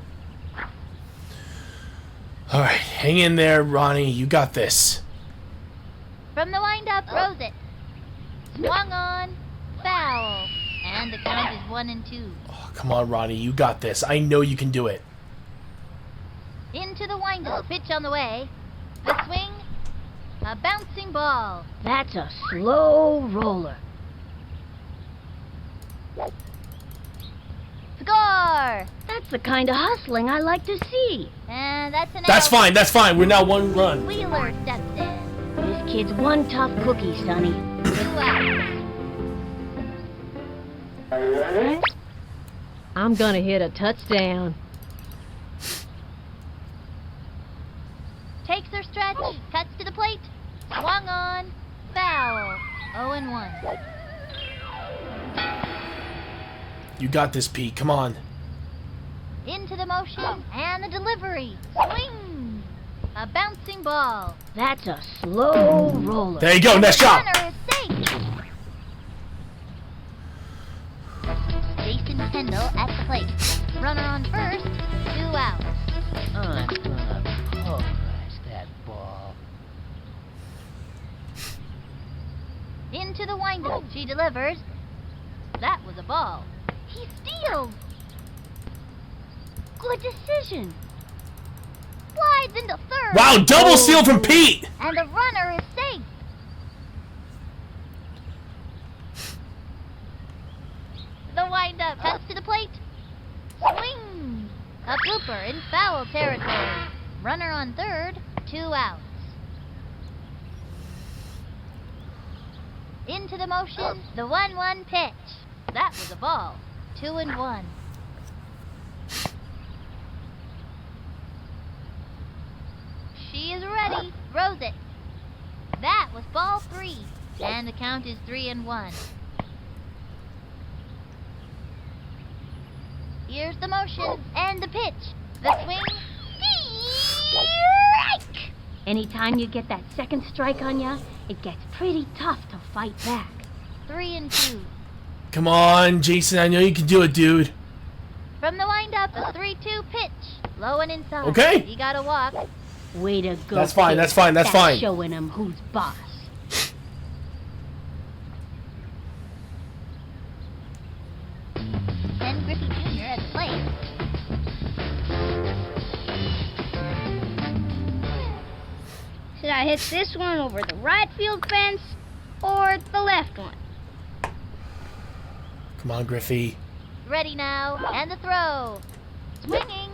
All right, hang in there, Ronnie. You got this. From the windup, throws it. Swung on. Foul. And the count is 1-2. Oh, come on, Ronnie. You got this. I know you can do it. Into the windup. Pitch on the way. The swing. A bouncing ball. That's a slow roller. Score! That's the kind of hustling I like to see. And that's an That's out. fine. That's fine. We're now 1 run. Wheeler steps in. This kid's one tough cookie, Sonny. 2 outs. I'm gonna hit a touchdown. Takes her stretch. Cuts to the plate. Swung on. Foul. 0-1. You got this, Pete. Come on. Into the motion and the delivery. Swing. A bouncing ball. That's a slow roller. There you go. Nice job. Runner is safe. Jason Kendall at the plate. Runner on first. 2 outs. I'm gonna pulverize that ball. Into the windup. She delivers. That was a ball. He steals. Good decision. Slides into third. Wow, double steal from Pete. And the runner is safe. The windup. Cuts to the plate. Swing. A blooper in foul territory. Runner on third. 2 outs. Into the motion. The 1-1 pitch. That was a ball. 2-1. She is ready. Throws it. That was ball 3. And the count is 3-1. Here's the motion and the pitch. The swing. Strike! Anytime you get that second strike on ya, it gets pretty tough to fight back. 3-2. Come on, Jason. I know you can do it, dude. From the windup, a 3-2 pitch. Low and inside. Okay. You gotta walk. Way to go. That's fine, kid. that's fine, that's fine. Showing him who's boss. Ken Griffey Jr. at the plate. Should I hit this one over the right field fence or the left one? Come on, Griffey. ready now, and the throw. Swinging.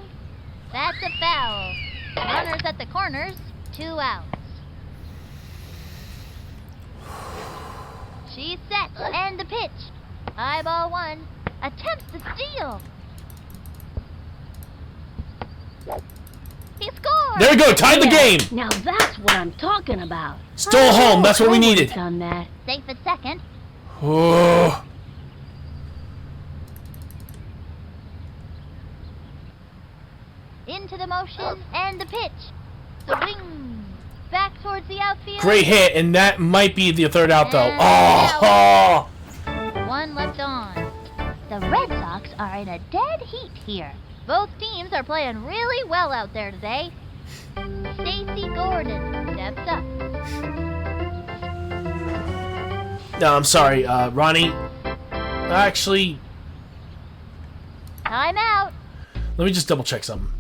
That's a foul. Runners at the corners, 2 outs. She's set, and the pitch. High ball 1. Attempts to steal. He scored! There we go, tied the game! Now that's what I'm talking about. Stole home, that's what we I would've needed. done that. Safe at second. Oh. Into the motion, and the pitch. Swing. Back towards the outfield. Great hit, and that might be the third out, though. And Oh! 1 left on. The Red Sox are in a dead heat here. Both teams are playing really well out there today. Stacy Gordon steps up. No, I'm sorry, Ronnie. Actually, Time out. let me just double check something.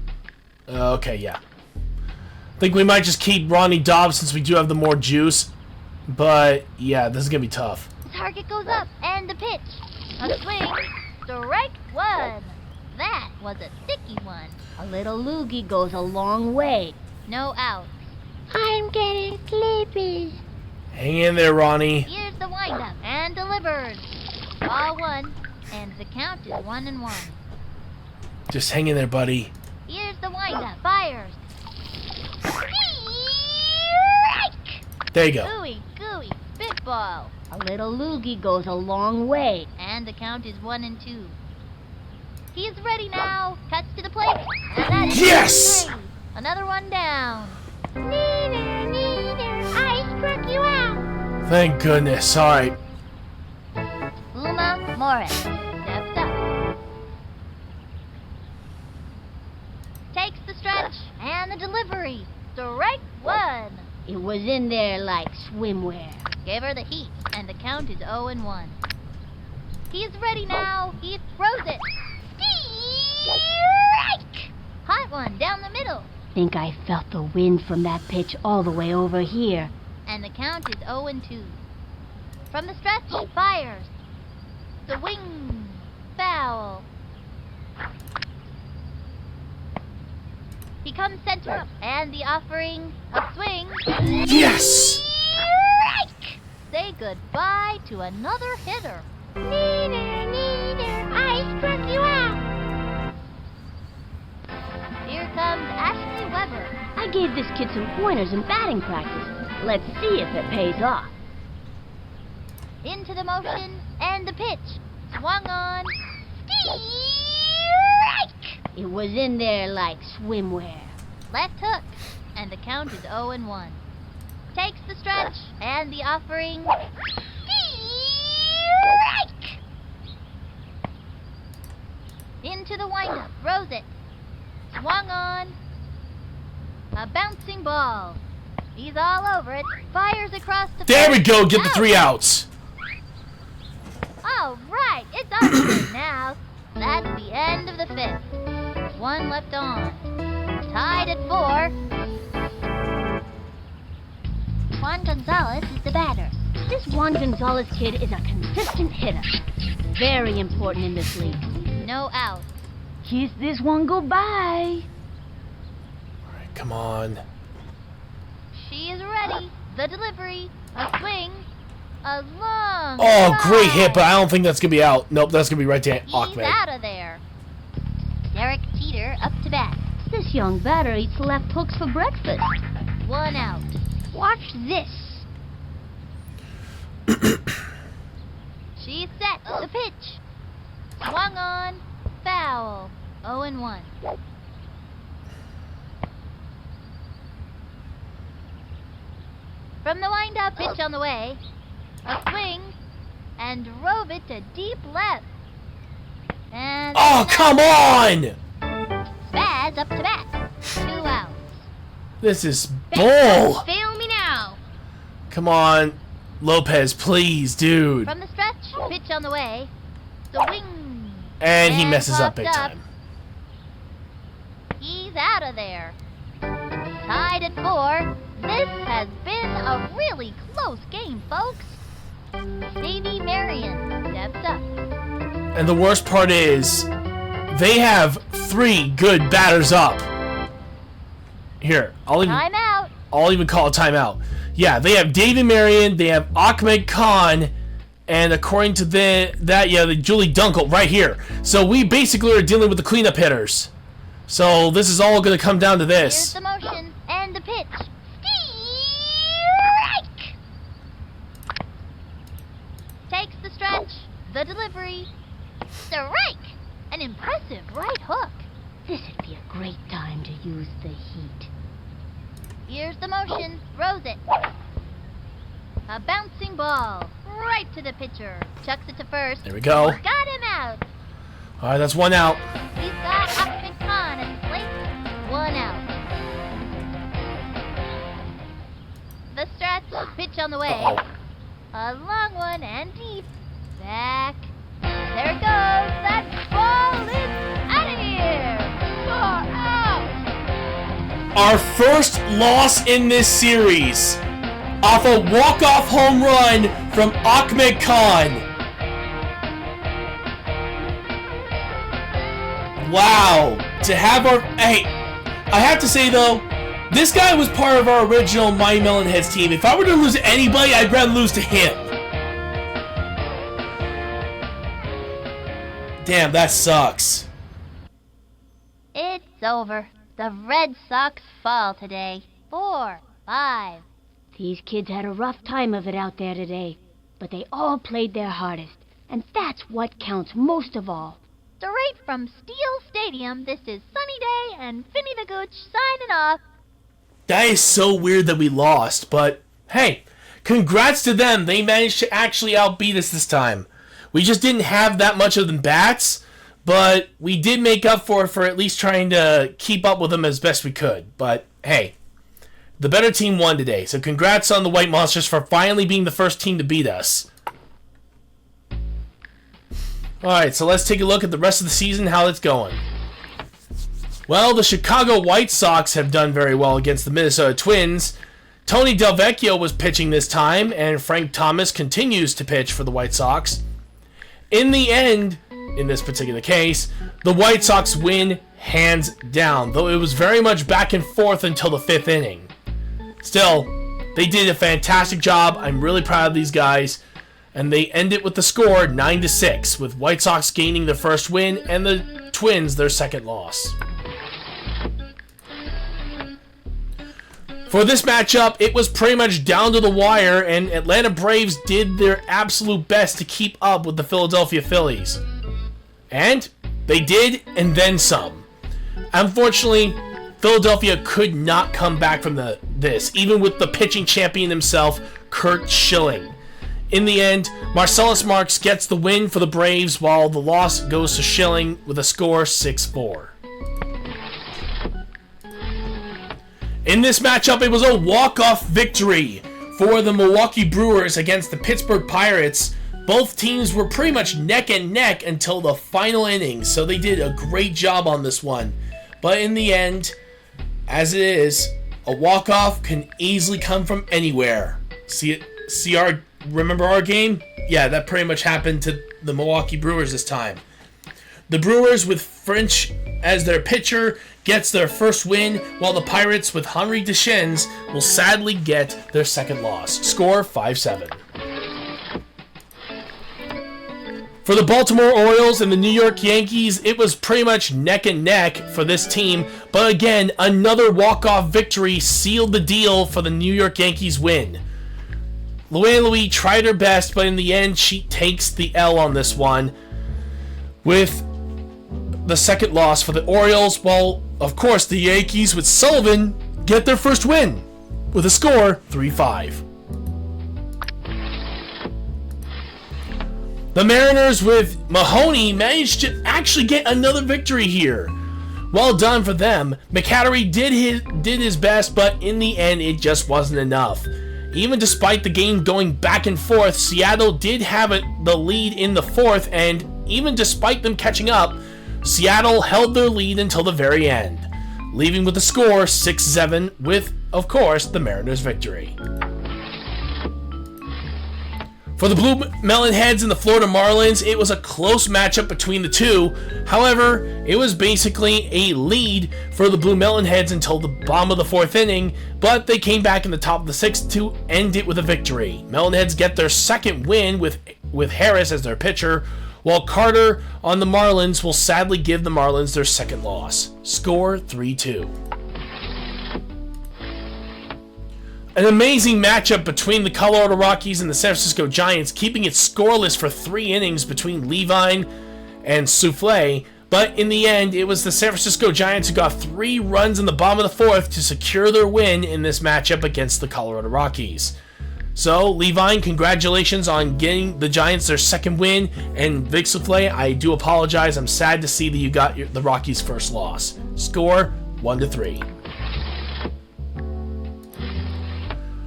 Okay, yeah. I think we might just keep Ronnie Dobbs since we do have the more juice. But, yeah, this is going to be tough. Target goes up, and the pitch. A swing. Strike 1. That was a sticky one. A little loogie goes a long way. No outs. I'm getting sleepy. Hang in there, Ronnie. Here's the windup, and delivered. Ball 1, and the count is 1-1. Just hang in there, buddy. Here's the windup. Fires. Strike! There you go. Gooey, gooey, spitball. A little loogie goes a long way. And the count is 1-2. He's ready now. Cuts to the plate. And that is Yes! 3. Another one down. Neither, I struck you out. Thank goodness. All right. Uma Morris steps up. Takes the stretch and the delivery. Strike 1. It was in there like swimwear. Gave her the heat, and the count is 0-1. He's ready now. He throws it. Strike! Hot one down the middle. Think I felt the wind from that pitch all the way over here. And the count is 0-2. From the stretch, fires. The wing. Foul. He comes center, and the offering, a swing. Yes! Strike! Say goodbye to another hitter. Neither, I struck you out. Here comes Ashley Weber. I gave this kid some pointers in batting practice. Let's see if it pays off. Into the motion, and the pitch. Swung on. Strike! It was in there like swimwear. Left hook, and the count is 0-1. Takes the stretch, and the offering. Strike! Into the windup, throws it. Swung on. A bouncing ball. He's all over it. Fires across the There we field. go. Get the Out. 3 outs. All right, it's up now. That's the end of the 5th. 1 left on. Tied at 4. Juan Gonzalez is the batter. This Juan Gonzalez kid is a consistent hitter. Very important in this league. No out. Kiss this one goodbye. All right, come on. She is ready. The delivery. A swing. A long. Oh, great drive. hit, but I don't think that's going to be out. Nope, that's going to be right to He's Ahmed. out of there. Derek Teeter up to bat. This young batter eats left hooks for breakfast. 1 out. Watch this. She's set. The pitch. Swung on. Foul. 0-1. From the windup, pitch on the way. A swing. And drove it to deep left. And Oh, come on! Spaz up to bat. 2 outs. This is bull. Fail me now. Come on, Lopez, please, dude. From the stretch, pitch on the way. The wing. And he messes up popped big up. time. He's out of there. Tied at 4. This has been a really close game, folks. Davy Marion steps up. And the worst part is, they have 3 good batters up. Here, I'll even call a timeout. Yeah, they have David Marion, they have Ahmed Khan, and according to the Julie Dunkel right here. So we basically are dealing with the cleanup hitters. So this is all going to come down to this. Here's the motion and the pitch. Strike! Takes the stretch, the delivery. Strike! An impressive right hook. This'd be a great time to use the heat. Here's the motion. Throws it. A bouncing ball. Right to the pitcher. Chucks it to first. There we go. Got him out. All right, that's 1 out. He's got Ahmed Khan at the plate. 1 out. The stretch. Pitch on the way. Uh-oh. A long one and deep. Back. There it goes. That ball is out of here. 4 out. Our first loss in this series off a walk-off home run from Ahmed Khan. Wow. To have our... Hey, I have to say, though, this guy was part of our original Mighty Melonheads team. If I were to lose to anybody, I'd rather lose to him. Damn, that sucks. It's over. The Red Sox fall today. 4-5. These kids had a rough time of it out there today, but they all played their hardest, and that's what counts most of all. Straight from Steel Stadium, this is Sunny Day and Finny the Gooch signing off. That is so weird that we lost, but hey, congrats to them. They managed to actually outbeat us this time. We just didn't have that much of them bats, but we did make up for it for at least trying to keep up with them as best we could. But hey, the better team won today, so congrats on the White Monsters for finally being the first team to beat us. Alright, so let's take a look at the rest of the season, how it's going. Well, the Chicago White Sox have done very well against the Minnesota Twins. Tony Delvecchio was pitching this time, and Frank Thomas continues to pitch for the White Sox. In the end, in this particular case, the White Sox win hands down, though it was very much back and forth until the 5th inning. Still, they did a fantastic job. I'm really proud of these guys. And they end it with the score 9-6, with White Sox gaining their first win and the Twins their second loss. For this matchup, it was pretty much down to the wire, and Atlanta Braves did their absolute best to keep up with the Philadelphia Phillies. And they did, and then some. Unfortunately, Philadelphia could not come back from this, even with the pitching champion himself, Curt Schilling. In the end, Marcellus Marks gets the win for the Braves, while the loss goes to Schilling with a score 6-4. In this matchup, it was a walk-off victory for the Milwaukee Brewers against the Pittsburgh Pirates. Both teams were pretty much neck and neck until the final inning, so they did a great job on this one. But in the end, as it is, a walk-off can easily come from anywhere. Remember our game? Yeah, that pretty much happened to the Milwaukee Brewers this time. The Brewers, with French as their pitcher, gets their first win, while the Pirates, with Henri Deschênes, will sadly get their second loss. Score 5-7. For the Baltimore Orioles and the New York Yankees, it was pretty much neck and neck for this team, but again, another walk-off victory sealed the deal for the New York Yankees win. Luann Louis tried her best, but in the end, she takes the L on this one with the second loss for the Orioles, while, of course, the Yankees with Sullivan get their first win with a score 3-5. The Mariners with Mahoney managed to actually get another victory here. Well done for them. McCattery did his best, but in the end, it just wasn't enough. Even despite the game going back and forth, Seattle did have the lead in the 4th, and even despite them catching up, Seattle held their lead until the very end, leaving with the score 6-7 with, of course, the Mariners' victory. For the Blue Melonheads and the Florida Marlins, it was a close matchup between the two. However, it was basically a lead for the Blue Melonheads until the bottom of the 4th inning, but they came back in the top of the 6th to end it with a victory. Melonheads get their second win with Harris as their pitcher, while Carter on the Marlins will sadly give the Marlins their second loss. Score 3-2. An amazing matchup between the Colorado Rockies and the San Francisco Giants, keeping it scoreless for 3 innings between Levine and Souffle, but in the end, it was the San Francisco Giants who got 3 runs in the bottom of the 4th to secure their win in this matchup against the Colorado Rockies. So, Levine, congratulations on getting the Giants their second win, and Vic Souffle, I do apologize. I'm sad to see that you got the Rockies' first loss. Score 1-3.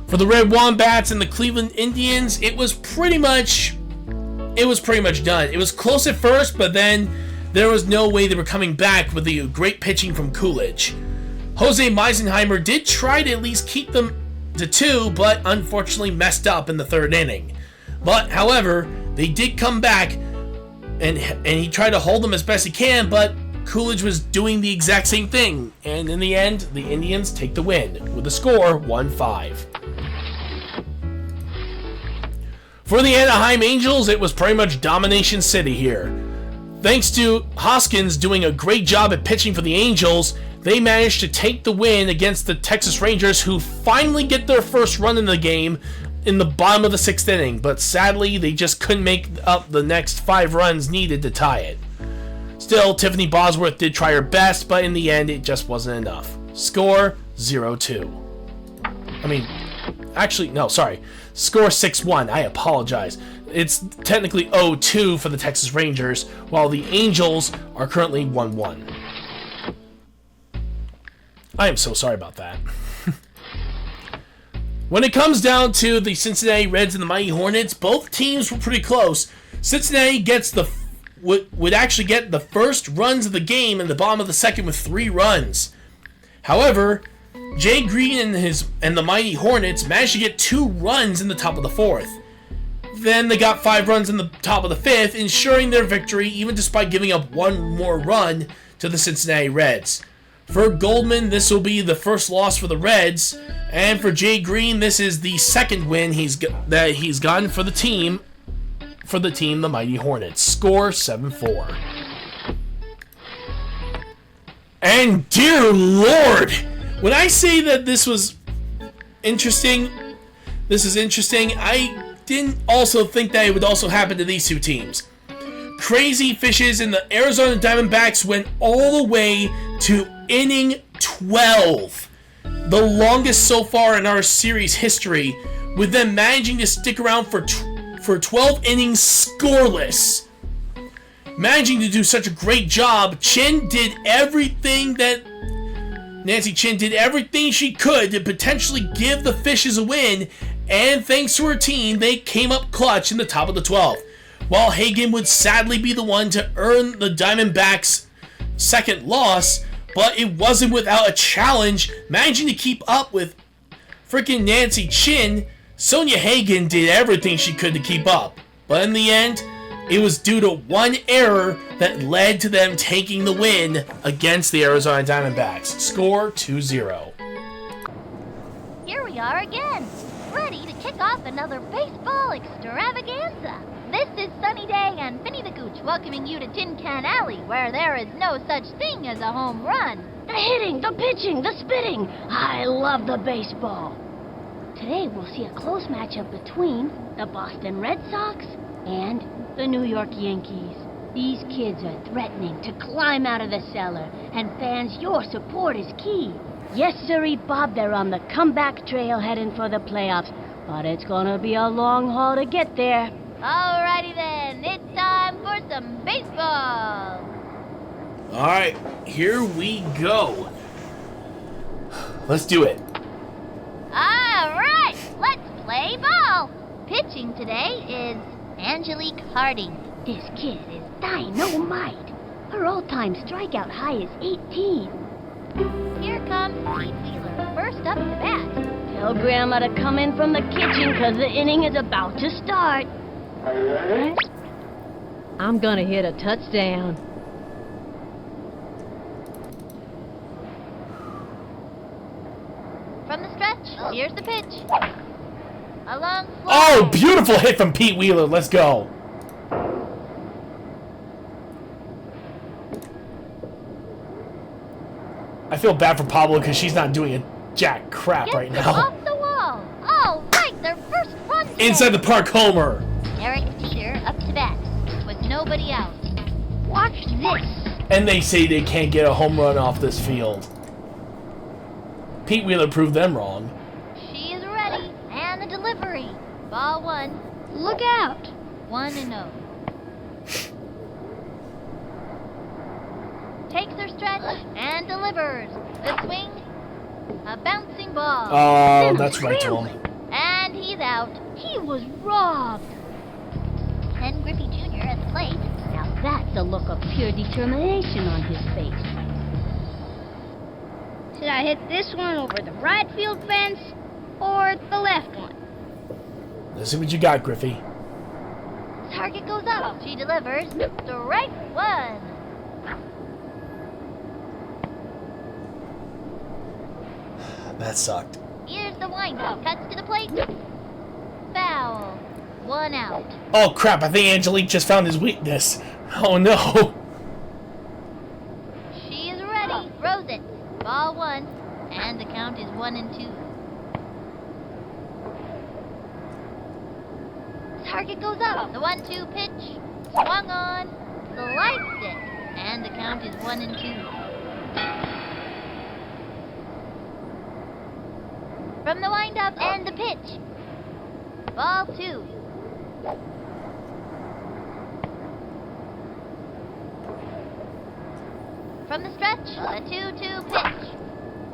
For the Red Wombats and the Cleveland Indians, it was pretty much done. It was close at first, but then there was no way they were coming back with the great pitching from Coolidge. Jose Meisenheimer did try to at least keep them to 2, but unfortunately messed up in the 3rd inning. But, however, they did come back, and he tried to hold them as best he can, but Coolidge was doing the exact same thing. And in the end, the Indians take the win with a score 1-5. For the Anaheim Angels, it was pretty much domination city here. Thanks to Hoskins doing a great job at pitching for the Angels, they managed to take the win against the Texas Rangers, who finally get their first run in the game in the bottom of the 6th inning, but sadly, they just couldn't make up the next 5 runs needed to tie it. Still, Tiffany Bosworth did try her best, but in the end, it just wasn't enough. Score 0-2. Score 6-1. I apologize. It's technically 0-2 for the Texas Rangers, while the Angels are currently 1-1. I am so sorry about that. When it comes down to the Cincinnati Reds and the Mighty Hornets, both teams were pretty close. Cincinnati would actually get the first runs of the game in the bottom of the 2nd with 3 runs. However, Jay Green and the Mighty Hornets managed to get 2 runs in the top of the 4th. Then they got 5 runs in the top of the 5th, ensuring their victory even despite giving up 1 more run to the Cincinnati Reds. For Goldman, this will be the first loss for the Reds, and for Jay Green, this is the second win that he's gotten for the team, the Mighty Hornets. Score 7-4. And dear Lord, when I say that this is interesting, I didn't also think that it would also happen to these two teams. Crazy Fishes and the Arizona Diamondbacks went all the way to inning 12, the longest so far in our series history, with them managing to stick around for 12 innings scoreless. Managing to do such a great job, Nancy Chin did everything she could to potentially give the Fishes a win, and thanks to her team, they came up clutch in the top of the 12th. While Hagen would sadly be the one to earn the Diamondbacks' second loss, but it wasn't without a challenge. Managing to keep up with freaking Nancy Chin, Sonia Hagen did everything she could to keep up. But in the end, it was due to one error that led to them taking the win against the Arizona Diamondbacks. Score 2-0. Here we are again, ready to kick off another baseball extravaganza. This is Sunny Day and Finny the Gooch welcoming you to Tin Can Alley, where there is no such thing as a home run. The hitting, the pitching, the spitting. I love the baseball. Today we'll see a close matchup between the Boston Red Sox and the New York Yankees. These kids are threatening to climb out of the cellar, and fans, your support is key. Yes, sirree, Bob, they're on the comeback trail heading for the playoffs, but it's gonna be a long haul to get there. Alrighty then, it's time for some baseball. Alright, here we go. Let's do it. Alright, let's play ball. Pitching today is Angelique Harding. This kid is dynamite. Her all-time strikeout high is 18. Here comes Pete Wheeler, first up to bat. Tell Grandma to come in from the kitchen, 'cause the inning is about to start. I'm gonna hit a touchdown. From the stretch, here's the pitch. A long fly. Oh, beautiful hit from Pete Wheeler. Let's go. I feel bad for Pablo because she's not doing a jack crap Gets right it now. off the wall. All right, their first run. today. Inside the park homer. Eric Teeter up to bat with nobody out. Watch this. And they say they can't get a home run off this field. Pete Wheeler proved them wrong. She is ready. And the delivery. Ball 1. Look out. 1-0. Takes her stretch and delivers. The swing. A bouncing ball. Oh, that's right to him. And he's out. He was robbed. Ken Griffey Jr. at the plate. Now that's a look of pure determination on his face. Should I hit this one over the right field fence or the left one? Let's see what you got, Griffey. Target goes up. She delivers. Strike 1. That sucked. Here's the windup. Cuts to the plate. Foul. 1 out. Oh crap, I think Angelique just found his weakness. Oh no. She is ready. Throws it. Ball 1. And the count is 1-2. Target goes up. The 1-2 pitch. Swung on. Sliced it. And the count is 1-2. From the windup and the pitch. Ball 2. From the stretch, a 2-2 pitch.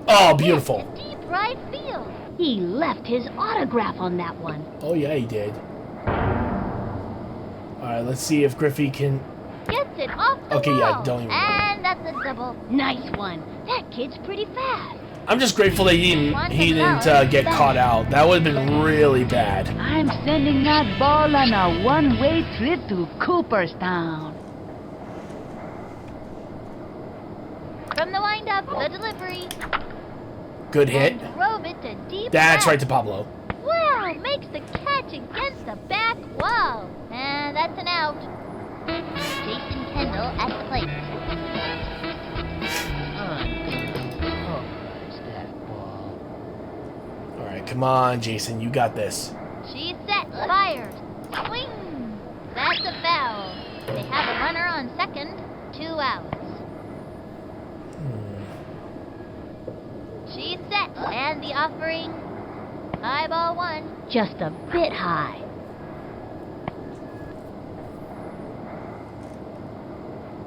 Oh, beautiful. Deep right field. He left his autograph on that one. Oh yeah, he did. Alright, let's see if Griffey can... Gets it off the Okay, wall. yeah, don't even worry. And that's a double. Nice one. That kid's pretty fast. I'm just grateful that he didn't get caught out. That would have been really bad. I'm sending that ball on a one-way trip to Cooperstown. From the windup, the delivery. Good hit. And drove it to deep That's right left. to Pablo. Wow, makes the catch against the back wall. And that's an out. Jason Kendall at the plate. Alright, come on, Jason. You got this. She's set, fires, swing. That's a foul. They have a runner on second, 2 outs. She's set, and the offering, high ball 1. Just a bit high.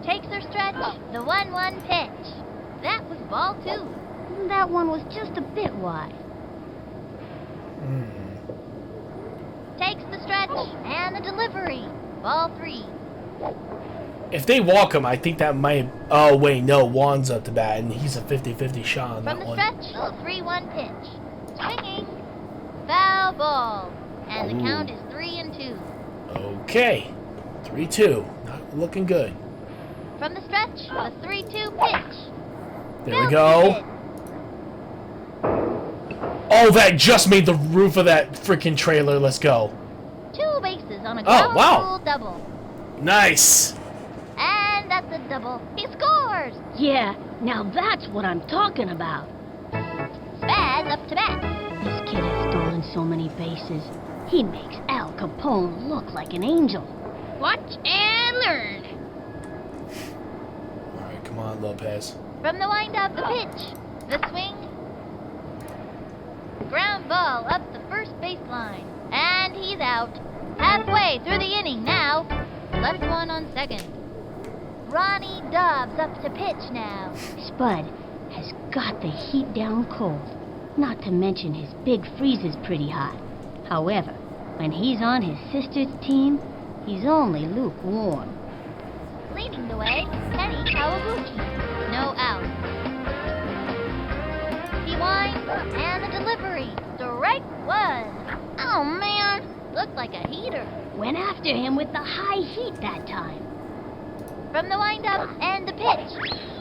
Takes her stretch, the 1-1 pitch. That was ball 2. That one was just a bit wide. Takes the stretch, and the delivery, ball 3. If they walk him, I think that might... Oh, wait, no. Juan's up to bat, and he's a 50-50 shot on From that the one. stretch, the 3-1 pitch. Swinging, foul ball. And the count is 3-2. Okay. 3-2. Not looking good. From the stretch, the 3-2 pitch. There we go. Oh, that just made the roof of that freaking trailer. Let's go. 2 bases on a Oh, ground wow. rule double. Nice. And that's a double. He scores! Yeah, now that's what I'm talking about. Spaz up to bat. This kid has stolen so many bases. He makes Al Capone look like an angel. Watch and learn. All right, come on, Lopez. From the windup, the pitch. The swing. Ground ball up the first baseline. And he's out. Halfway through the inning now. Left one on second. Ronnie Dobbs up to pitch now. Spud has got the heat down cold. Not to mention his big freeze is pretty hot. However, when he's on his sister's team, he's only lukewarm. Leading the way, Kenny Kawaguchi. No out. He winds and the delivery. Strike 1. Oh, man. Looked like a heater. Went after him with the high heat that time. From the windup and the pitch.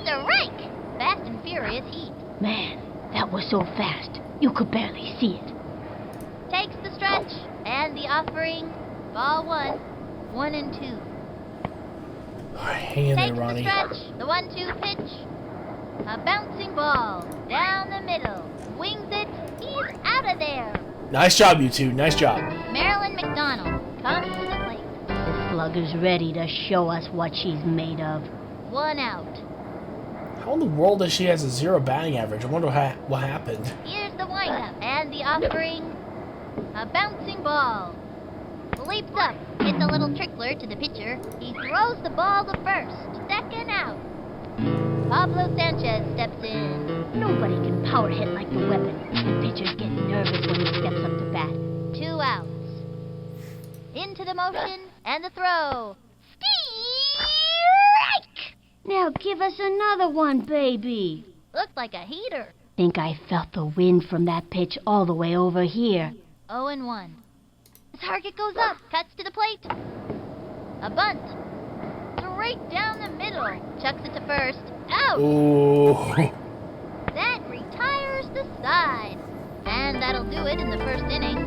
Strike! Fast and furious heat. Man, that was so fast, you could barely see it. Takes the stretch and the offering. Ball 1, 1 and 2. All right, hang in there, Takes the Ronnie. stretch, the 1-2 pitch. A bouncing ball down the middle. Wings it. He's out of there. Nice job, you two. Nice job. Marilyn McDonald comes to the plate. The slugger's ready to show us what she's made of. 1 out. How in the world does she has a 0 batting average? I wonder what happened. Here's the windup and the offering. A bouncing ball. Leaps up. Hits a little trickler to the pitcher. He throws the ball to first. Second out. Pablo Sanchez steps in. Nobody can power hit like the weapon. The pitchers get nervous when he steps up to bat. 2 outs. Into the motion and the throw. Strike! Now give us another one, baby. Looked like a heater. Think I felt the wind from that pitch all the way over here. 0-1. The target goes up. Cuts to the plate. A bunt. Straight down the middle. Chucks it to first. Out! Ooh. That retires the side. And that'll do it in the first inning.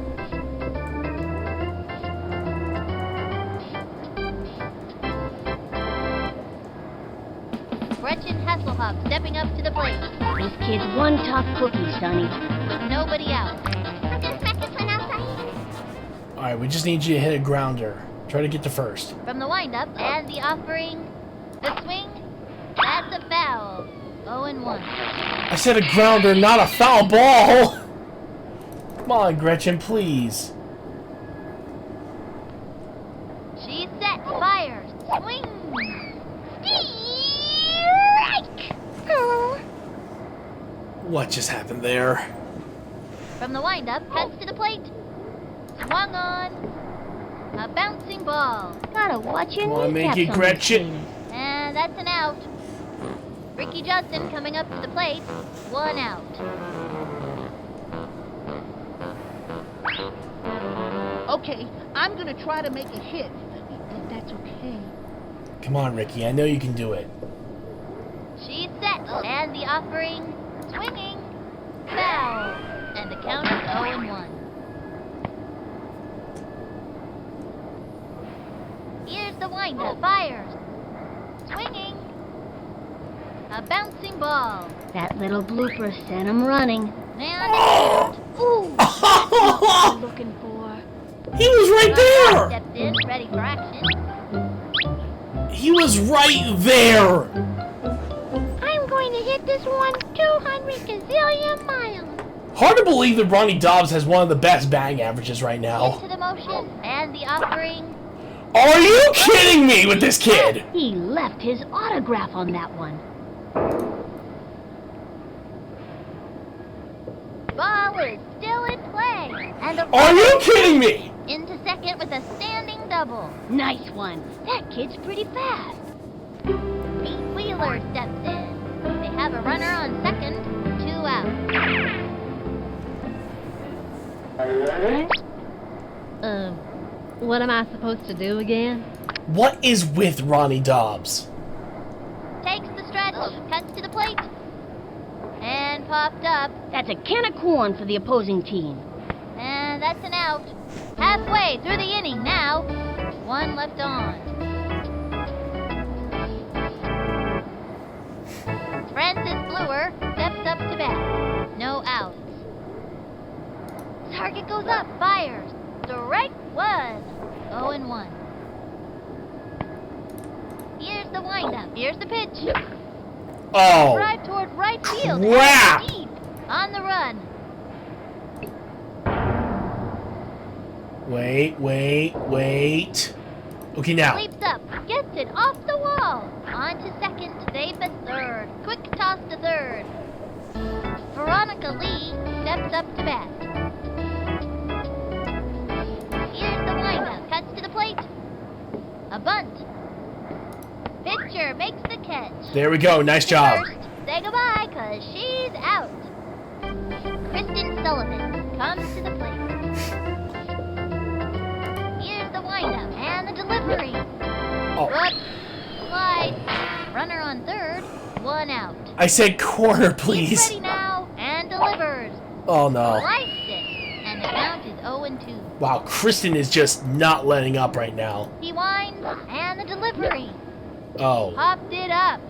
Gretchen Hasselhoff stepping up to the plate This kid's one tough cookie, Sonny. with nobody out. All right, we just need you to hit a grounder. Try to get to first. From the windup and the offering, the swing, that's a foul. 0-1. I said a grounder, not a foul ball. Come on, Gretchen, please. She's set, fires, swing, strike! What just happened there? From the windup, cuts to the plate, swung on, a bouncing ball, Gotta watch your Come on, kneecaps make it, on Gretchen. this cleaning. and that's an out. Ricky Johnson coming up to the plate, 1 out. Okay, I'm gonna try to make a hit, if that's okay. Come on, Ricky. I know you can do it. She's set, and the offering, swinging, foul, and the count is 0-1. Here's the windup, fires, swinging, a bouncing ball, That little blooper sent him running. and Ooh, that's what we're looking for. He was right there. steps in, ready for action. He was right there. I'm going to hit this one 200 gazillion miles. Hard to believe that Ronnie Dobbs has one of the best batting averages right now. Into the motion, and the offering, Are you kidding me with this kid? He left his autograph on that one. ball is still in play, and the Are you kidding me? into second with a standing double. Nice one. That kid's pretty fast. Pete Wheeler steps in. They have a runner on second, 2 out. What am I supposed to do again? What is with Ronnie Dobbs? Takes the stretch, cuts to the plate, and popped up, That's a can of corn for the opposing team. and that's an out. Halfway through the inning now. 1 left on. Francis Bluer steps up to bat. No outs. Target goes up, fires. Strike 1. 0-1. Here's the windup. Here's the pitch. Oh, Drive toward right field. crap. Deep. On the run. Wait. Okay, now. Leaps up. Gets it off the wall. On to second. Safe at third. Quick toss to third. Veronica Lee steps up to bat. Here's the windup. Cuts to the plate. A bunt. Pitcher makes the catch. There we go. Nice job. First, say goodbye, 'cause she's out. Kristen Sullivan comes to the plate. delivery. Oh, Whoops. Slide. Runner on third. 1 out. I said corner, He's please. ready now and delivers. Oh no. Sliced it. And the count is 0-2. Wow, Kristen is just not letting up right now. He winds and the delivery. Oh. Popped it up.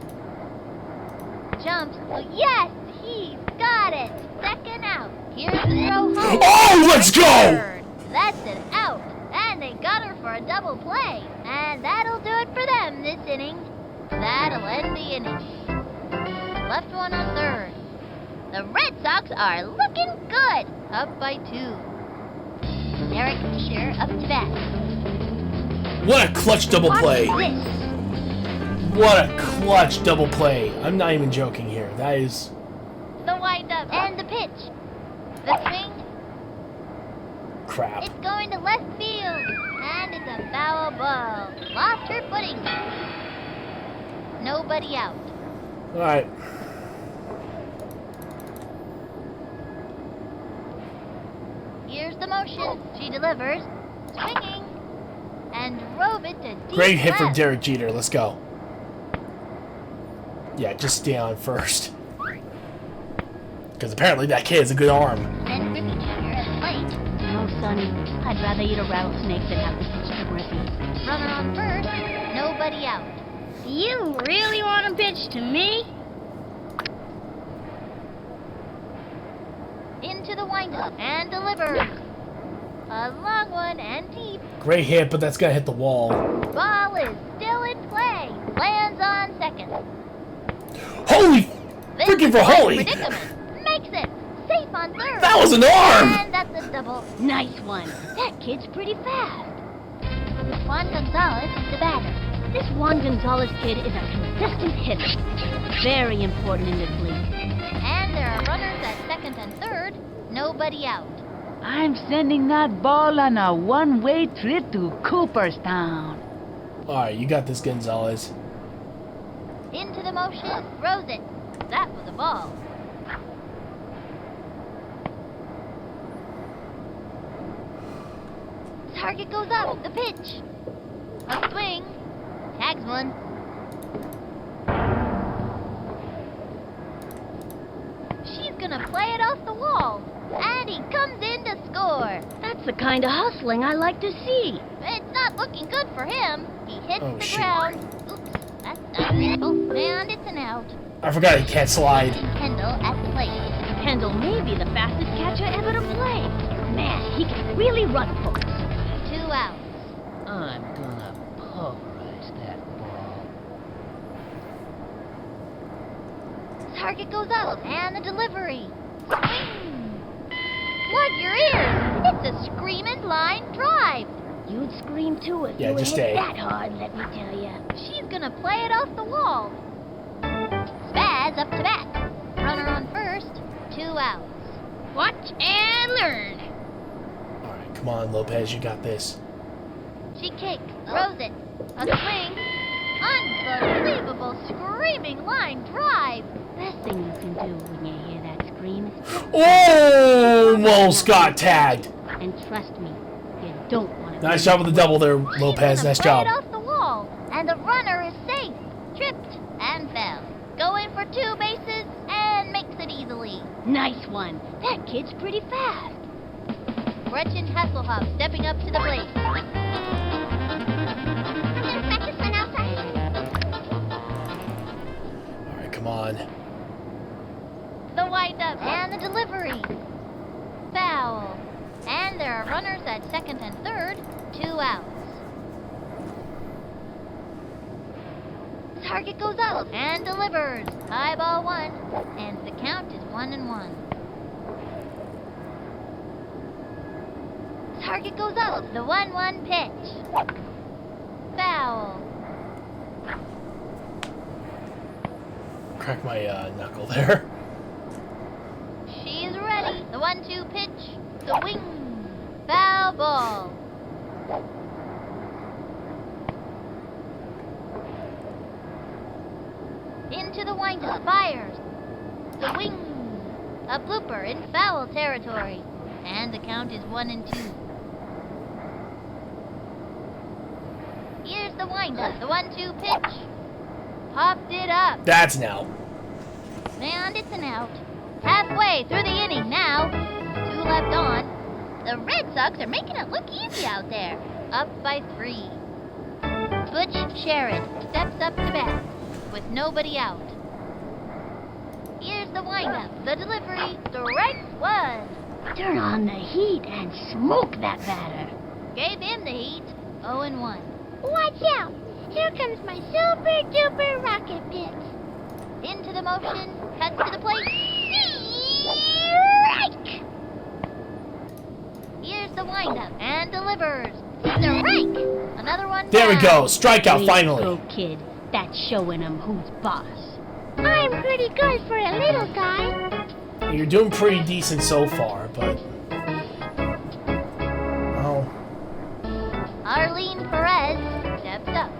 Jumps. Oh, yes, he's got it. Second out. Here's the throw home. Oh, let's go! Third. That's an out. And they got her for a double play. And that'll do it for them this inning. That'll end the inning. Left one on third. The Red Sox are looking good. Up by 2. Derek Jeter up to bat. What a clutch double play. Watch this. What a clutch double play. I'm not even joking here. That is... The wind-up and the pitch. The swing. crap. It's going to left field. And it's a foul ball. Lost her footing. Nobody out. Alright. Here's the motion. She delivers. Swinging. And drove it to deep Great hit from left. Derek Jeter. Let's go. Yeah, just stay on first. Because apparently that kid has a good arm. And Griffey Jr. at the plate. No, Sonny. I'd rather eat a rattlesnake than have to pitch to Griffey. Runner on first. Nobody out. You really want to pitch to me? Into the windup and delivers. A long one and deep. Great hit, but that's gonna hit the wall. Ball is still in play. Lands on second. Holy This freaking for is a holy! predicament. Makes it. Safe on third. That was an arm! And that's a double. Nice one. That kid's pretty fast. Juan Gonzalez is the batter. This Juan Gonzalez kid is a consistent hitter. Very important in this league. And there are runners at second and third. Nobody out. I'm sending that ball on a one-way trip to Cooperstown. Alright, you got this, Gonzalez. Into the motion. Throws it. That was a ball. Target goes up. The pitch. A swing. Tags one. She's gonna play it off the wall. And he comes in to score. That's the kind of hustling I like to see. It's not looking good for him. He hits Oh, the shoot. ground. Oops, that's unreasonable. And it's an out. I forgot he can't slide. Kendall at the plate. Kendall may be the fastest catcher ever to play. Man, he can really run folks. 2 outs. I'm gonna pulverize that ball. Target goes up, and the delivery. Swing! Plug your ears! It's a screamin' line drive. You'd scream too if Yeah, you were just hit stay. that hard, let me tell ya. She's gonna play it off the wall. Spaz up to bat. Runner on first. 2 outs. Watch and learn. Alright, come on, Lopez, you got this. She kicks, throws it. A swing. Unbelievable screaming line drive. Best thing you can do when you hear that scream is just Almost got tagged. and trust me, you don't want to. Nice job with the double there, She's Lopez. gonna Nice play job. it off the wall, and the runner is safe. Tripped and fell. Going for 2 bases and makes it easily. Nice one. That kid's pretty fast. Gretchen Hasselhoff stepping up to the plate. Alright, come on. The windup and the delivery. Foul. And there are runners at second and third. 2 outs. Target goes up and delivers. High ball 1. And the count is 1-1. Target goes up. The 1-1 pitch. Foul. Crack my knuckle there. She's ready. The 1-2 pitch. The wing. Foul ball. Into the windup. Fires. The wing. A blooper in foul territory. And the count is 1-2. the windup. The 1-2 pitch. Popped it up. That's an out. And it's an out. Halfway through the inning now. 2 left on. The Red Sox are making it look easy out there. Up by 3. Butch Sherrod steps up to bat with nobody out. Here's the windup. The delivery. Strike 1. Turn on the heat and smoke that batter. Gave him the heat. 0-1. Watch out! Here comes my super duper rocket pitch. Into the motion. Cuts to the plate. Strike! Here's the windup and delivers. Strike! Another one. There we down. go. Strikeout Way finally. to go, kid. That's showing him who's boss. I'm pretty good for a little guy. You're doing pretty decent so far, but... Oh. Arlene Perez steps up.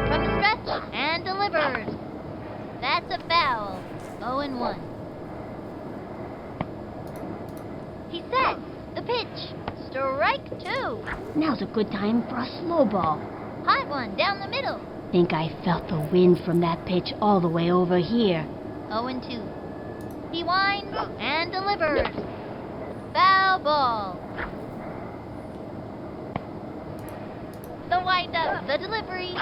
From the stretch and delivers. That's a foul. 0-1. He sets the pitch. Strike 2. Now's a good time for a slow ball. Hot one down the middle. Think I felt the wind from that pitch all the way over here. 0-2. He winds and delivers. Foul ball. The windup, the delivery.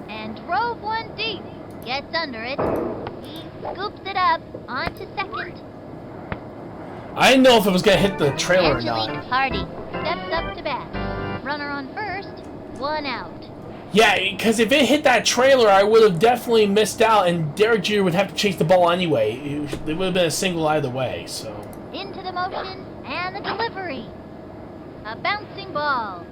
And drove one deep. Gets under it. He scoops it up onto second. I didn't know if it was going to hit the trailer or Angelique not. Hardy steps up to bat. Runner on first. 1 out. Yeah, because if it hit that trailer, I would have definitely missed out, and Derek Jeter would have to chase the ball anyway. It would have been a single either way, so... Into the motion and the delivery. A bouncing ball.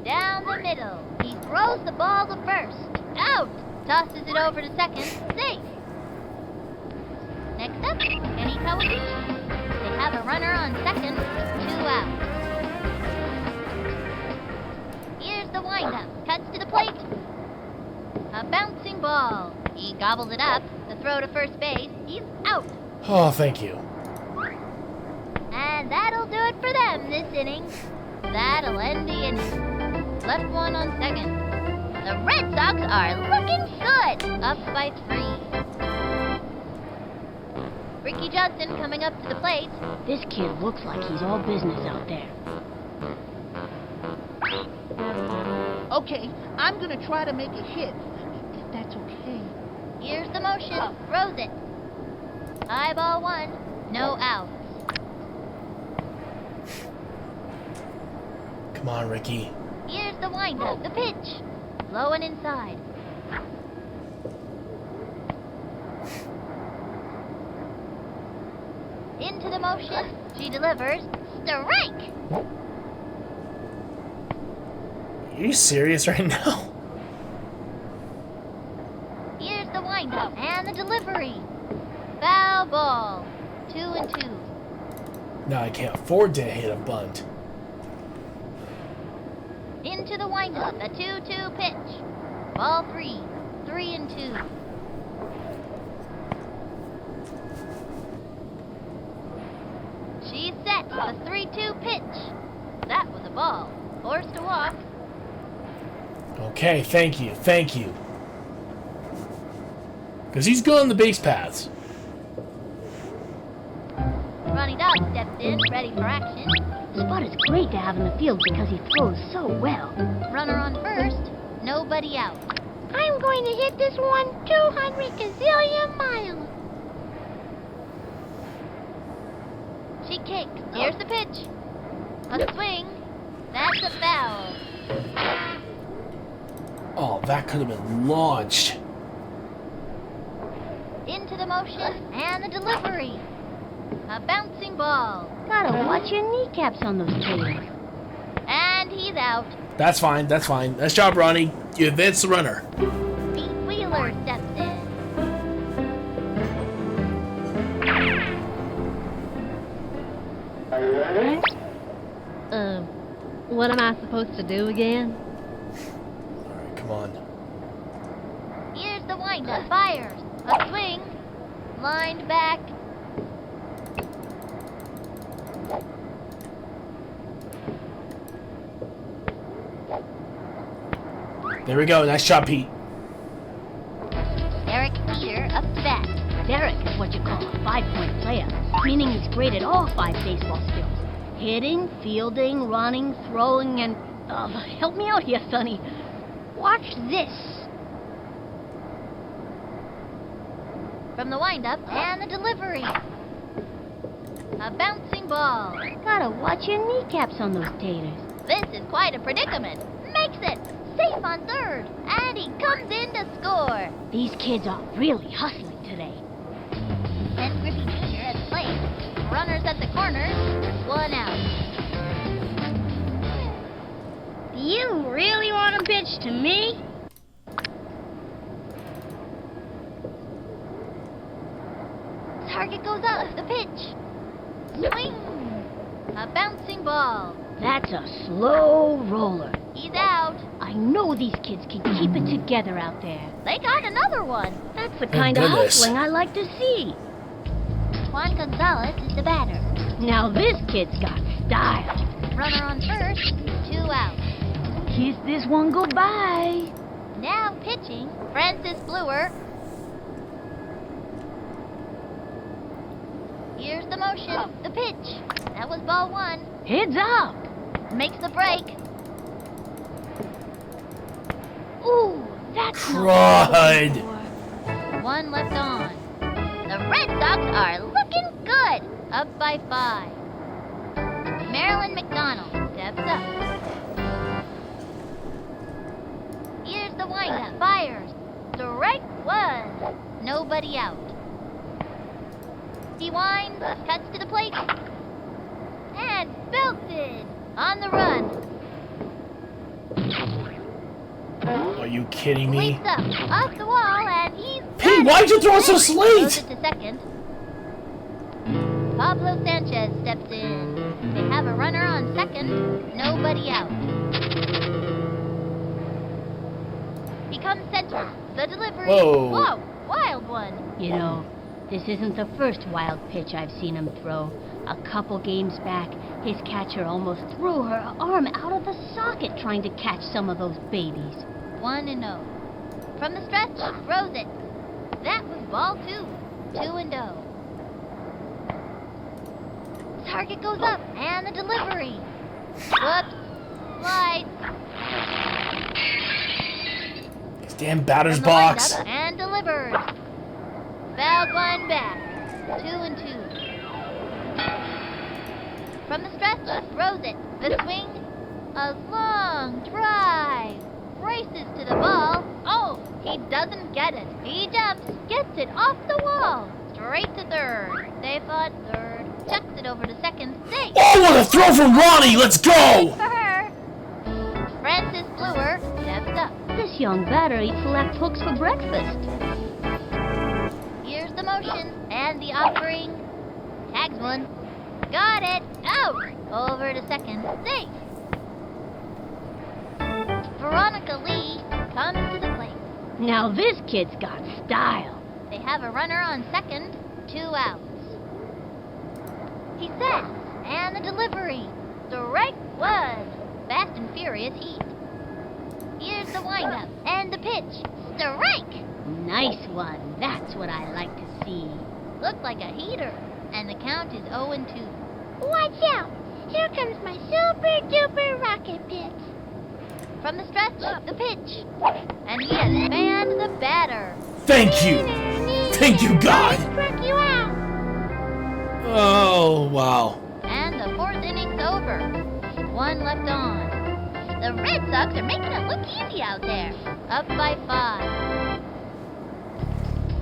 Down the middle. He throws the ball to first. Out. Tosses it over to second. Safe. Next up, Kenny Kawaguchi. They have a runner on second. 2 out. Here's the windup. Cuts to the plate. A bouncing ball. He gobbles it up. The throw to first base. He's out. Oh, thank you. And that'll do it for them this inning. That'll end the inning. Left one on second. The Red Sox are looking good. Up by 3. Ricky Johnson coming up to the plate. This kid looks like he's all business out there. Okay, I'm gonna try to make a hit, if that's okay. Here's the motion. Throws it. High ball 1. No outs. Come on, Ricky. Here's the windup. The pitch. Low and inside. Into the motion. She delivers. Strike! Are you serious right now? Here's the windup and the delivery. Foul ball. 2-2. No, I can't afford to hit a bunt. Into the windup. A 2-2 pitch. Ball 3. 3-2. She's set. The 3-2 pitch. That was a ball. Forced to walk. Okay, thank you, thank you. Because he's good on the base paths. Ronnie Dodd steps in, ready for action. Spot is great to have in the field because he throws so well. Runner on first. Nobody out. I'm going to hit this one 200 gazillion miles. She kicks. Here's the pitch. A swing. That's a foul. Oh, that could have been launched. Into the motion and the delivery. A bouncing ball. Gotta watch your kneecaps on those trailers. And he's out. That's fine, that's fine. Nice job, Ronnie. You advanced the runner. Pete Wheeler steps in. What am I supposed to do again? Alright, come on. Here's the windup. Fires. A swing. Lined back. There we go. Nice shot, Pete. Derek Peter up to bat. Derek is what you call a 5-point player, meaning he's great at all 5 baseball skills. Hitting, fielding, running, throwing, and... help me out here, Sonny. Watch this. From the windup and the delivery. A bouncing ball. Gotta watch your kneecaps on those taters. This is quite a predicament. Makes it. Safe on third. And he comes in to score. These kids are really hustling today. Ken Griffey Jr. at the plate. Runners at the corners. 1 out. You really want to pitch to me? Target goes up. The pitch. Swing. A bouncing ball. That's a slow roller. He's out. I know these kids can keep it together out there. They got another one. That's the kind of goodness. hustling I like to see. Juan Gonzalez is the batter. Now this kid's got style. Runner on first. 2 out. Kiss this one goodbye. Now pitching. Francis Bluer. Here's the motion. The pitch. That was ball 1. Heads up. Makes the break. Ooh, that's Crud. not 1 left on. The Red Sox are looking good. Up by 5. Marilyn McDonald steps up. Here's the windup. Fires. Strike 1. Nobody out. He winds, cuts to the plate, and belted on the run. Are you kidding me? Leaps up off the wall, and he's Pete, why'd you throw it so Throws late? it to second. Pablo Sanchez steps in. They have a runner on second. Nobody out. He comes center. The delivery. Whoa. Wild one. You know, this isn't the first wild pitch I've seen him throw. A couple games back, his catcher almost threw her arm out of the socket trying to catch some of those babies. 1-0. From the stretch, throws it. That was ball 2. 2-0. Target goes up, and the delivery. Whoops. Slides. This damn batter's From the box. windup and delivers. Fouled one back. 2-2. From the stretch, throws it. The swing. A long drive. Races to the ball. Oh, he doesn't get it. He jumps, gets it off the wall. Straight to third. Safe on third. Chucks it over to second. Safe. Oh, what a throw from Ronnie! Let's go! For her. Francis Bluer steps up. This young batter eats left hooks for breakfast. Here's the motion and the offering. Tags one. Got it. Out. Over to second. Safe. Veronica Lee comes to the plate. Now this kid's got style. They have a runner on second. 2 outs. He sets. And the delivery. Strike 1. Fast and furious heat. Here's the windup and the pitch. Strike. Nice one. That's what I like to see. Looked like a heater. And the count is 0-2. Watch out! Here comes my super duper rocket pitch. From the stretch, the pitch. And he has fanned the batter. Thank you. Thank you, God. Struck you out. Oh, wow. And the 4th inning's over. 1 left on. The Red Sox are making it look easy out there. Up by 5.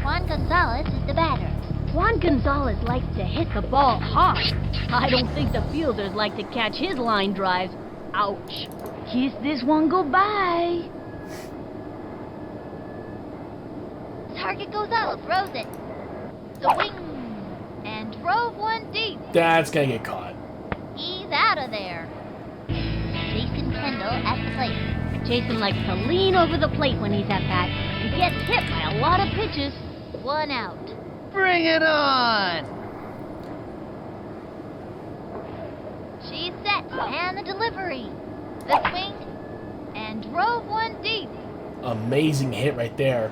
Juan Gonzalez is the batter. Juan Gonzalez likes to hit the ball hard. I don't think the fielders like to catch his line drives. Ouch. Kiss this one goodbye. Target goes out, throws it. Swing. And drove one deep. That's gonna get caught. He's out of there. Jason Kendall at the plate. Jason likes to lean over the plate when he's at bat and gets hit by a lot of pitches. 1 out. Bring it on! She's set, and the delivery. The swing, and drove one deep. Amazing hit right there.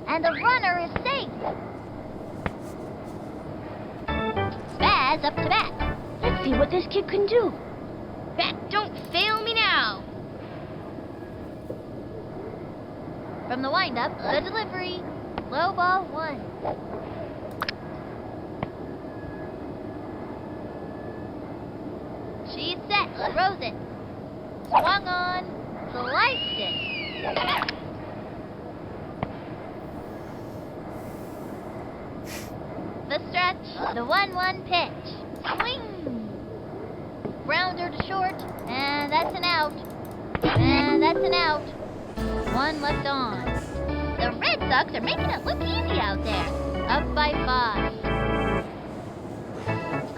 And the runner is safe. Spaz up to bat. Let's see what this kid can do. Bat, don't fail me now. From the windup, the delivery. Low ball 1. She's set. Throws it. Swung on. Sliced it. The stretch. The 1-1 pitch. Swing. Grounder to short. And that's an out. And that's an out. 1 left on. The Red Sox are making it look easy out there. Up by 5.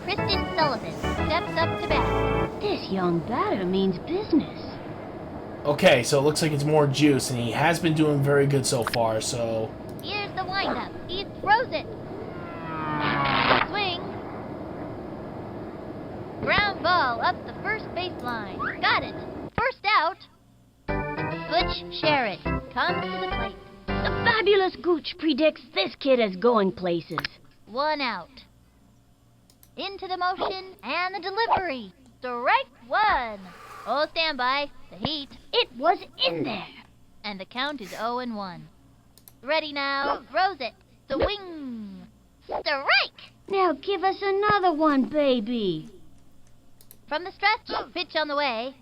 Kristen Sullivan steps up to bat. This young batter means business. Okay, so it looks like it's more juice, and he has been doing very good so far, so... Here's the windup. He throws it. Swing. Ground ball up the first baseline. Got it. First out. Butch Sherritt comes to the plate. The fabulous Gooch predicts this kid is going places. 1 out. Into the motion and the delivery. Strike 1. Oh, stand by. The heat. It was in there. And the count is 0-1. Ready now. Throws it. Swing. Strike. Now give us another one, baby. From the stretch. Pitch on the way.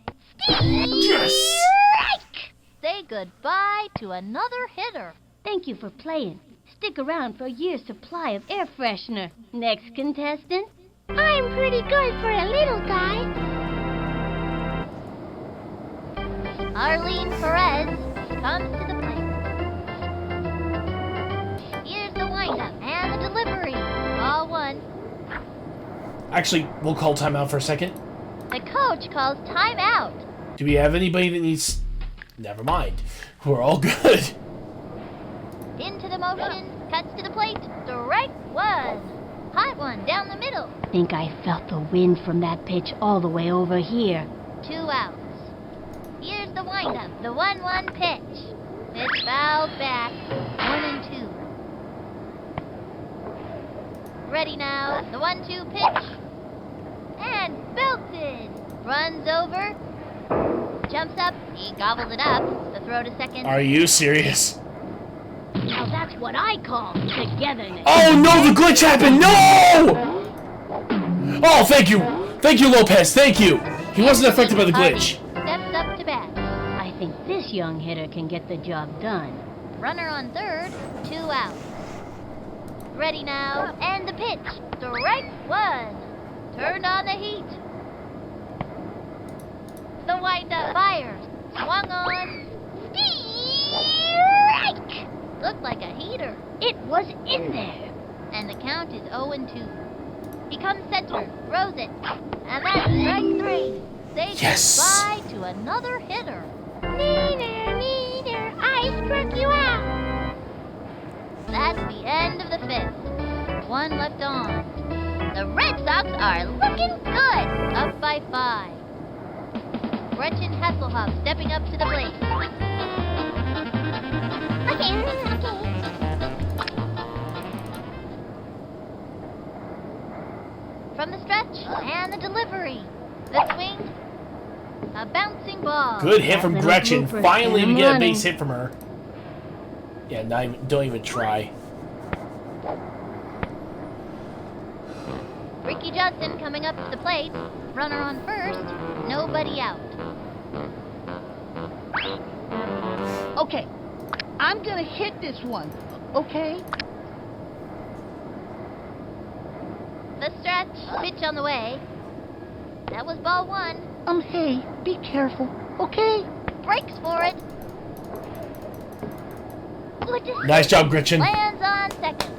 Yes! Strike. Say goodbye to another hitter. Thank you for playing. Stick around for a year's supply of air freshener. Next contestant. I'm pretty good for a little guy. Arlene Perez comes to the plate. Here's the windup and the delivery. Ball 1. Actually, we'll call timeout for a second. The coach calls timeout. Do we have anybody that needs... Never mind. We're all good. Into the motion. Cuts to the plate. Strike 1. Hot one down the middle. Think I felt the wind from that pitch all the way over here. 2 outs. Here's the windup. The 1-1 pitch. It's fouled back. 1-2. Ready now. The 1-2 pitch. And belted. Runs over. Jumps up. He gobbles it up. The throw to second. Are you serious? Now that's what I call togetherness. Oh no, the glitch happened! No! Oh, thank you! Thank you, Lopez, thank you! He wasn't affected by the glitch. Steps up to bat. I think this young hitter can get the job done. Runner on third. 2 outs. Ready now. And the pitch. Strike 1. Turned on the heat. The windup fires. Swung on. Strike! Looked like a heater. It was in there. And the count is 0-2. He comes center. Throws it. And that's strike 3. Say Yes. goodbye to another hitter. Neener, I struck you out. That's the end of the 5th. 1 left on. The Red Sox are looking good. Up by 5. Gretchen Hasselhoff stepping up to the plate. Okay. From the stretch and the delivery. The swing. A bouncing ball. Good hit from Little Gretchen. blooper, Finally, we him get a running. base hit from her. Yeah, don't even try. Ricky Johnson coming up to the plate. Runner on first. Nobody out. Okay, I'm gonna hit this one, okay? The stretch. Pitch on the way. That was ball 1. Hey, be careful, okay? Breaks for it. Nice job, Gretchen. Lands on second.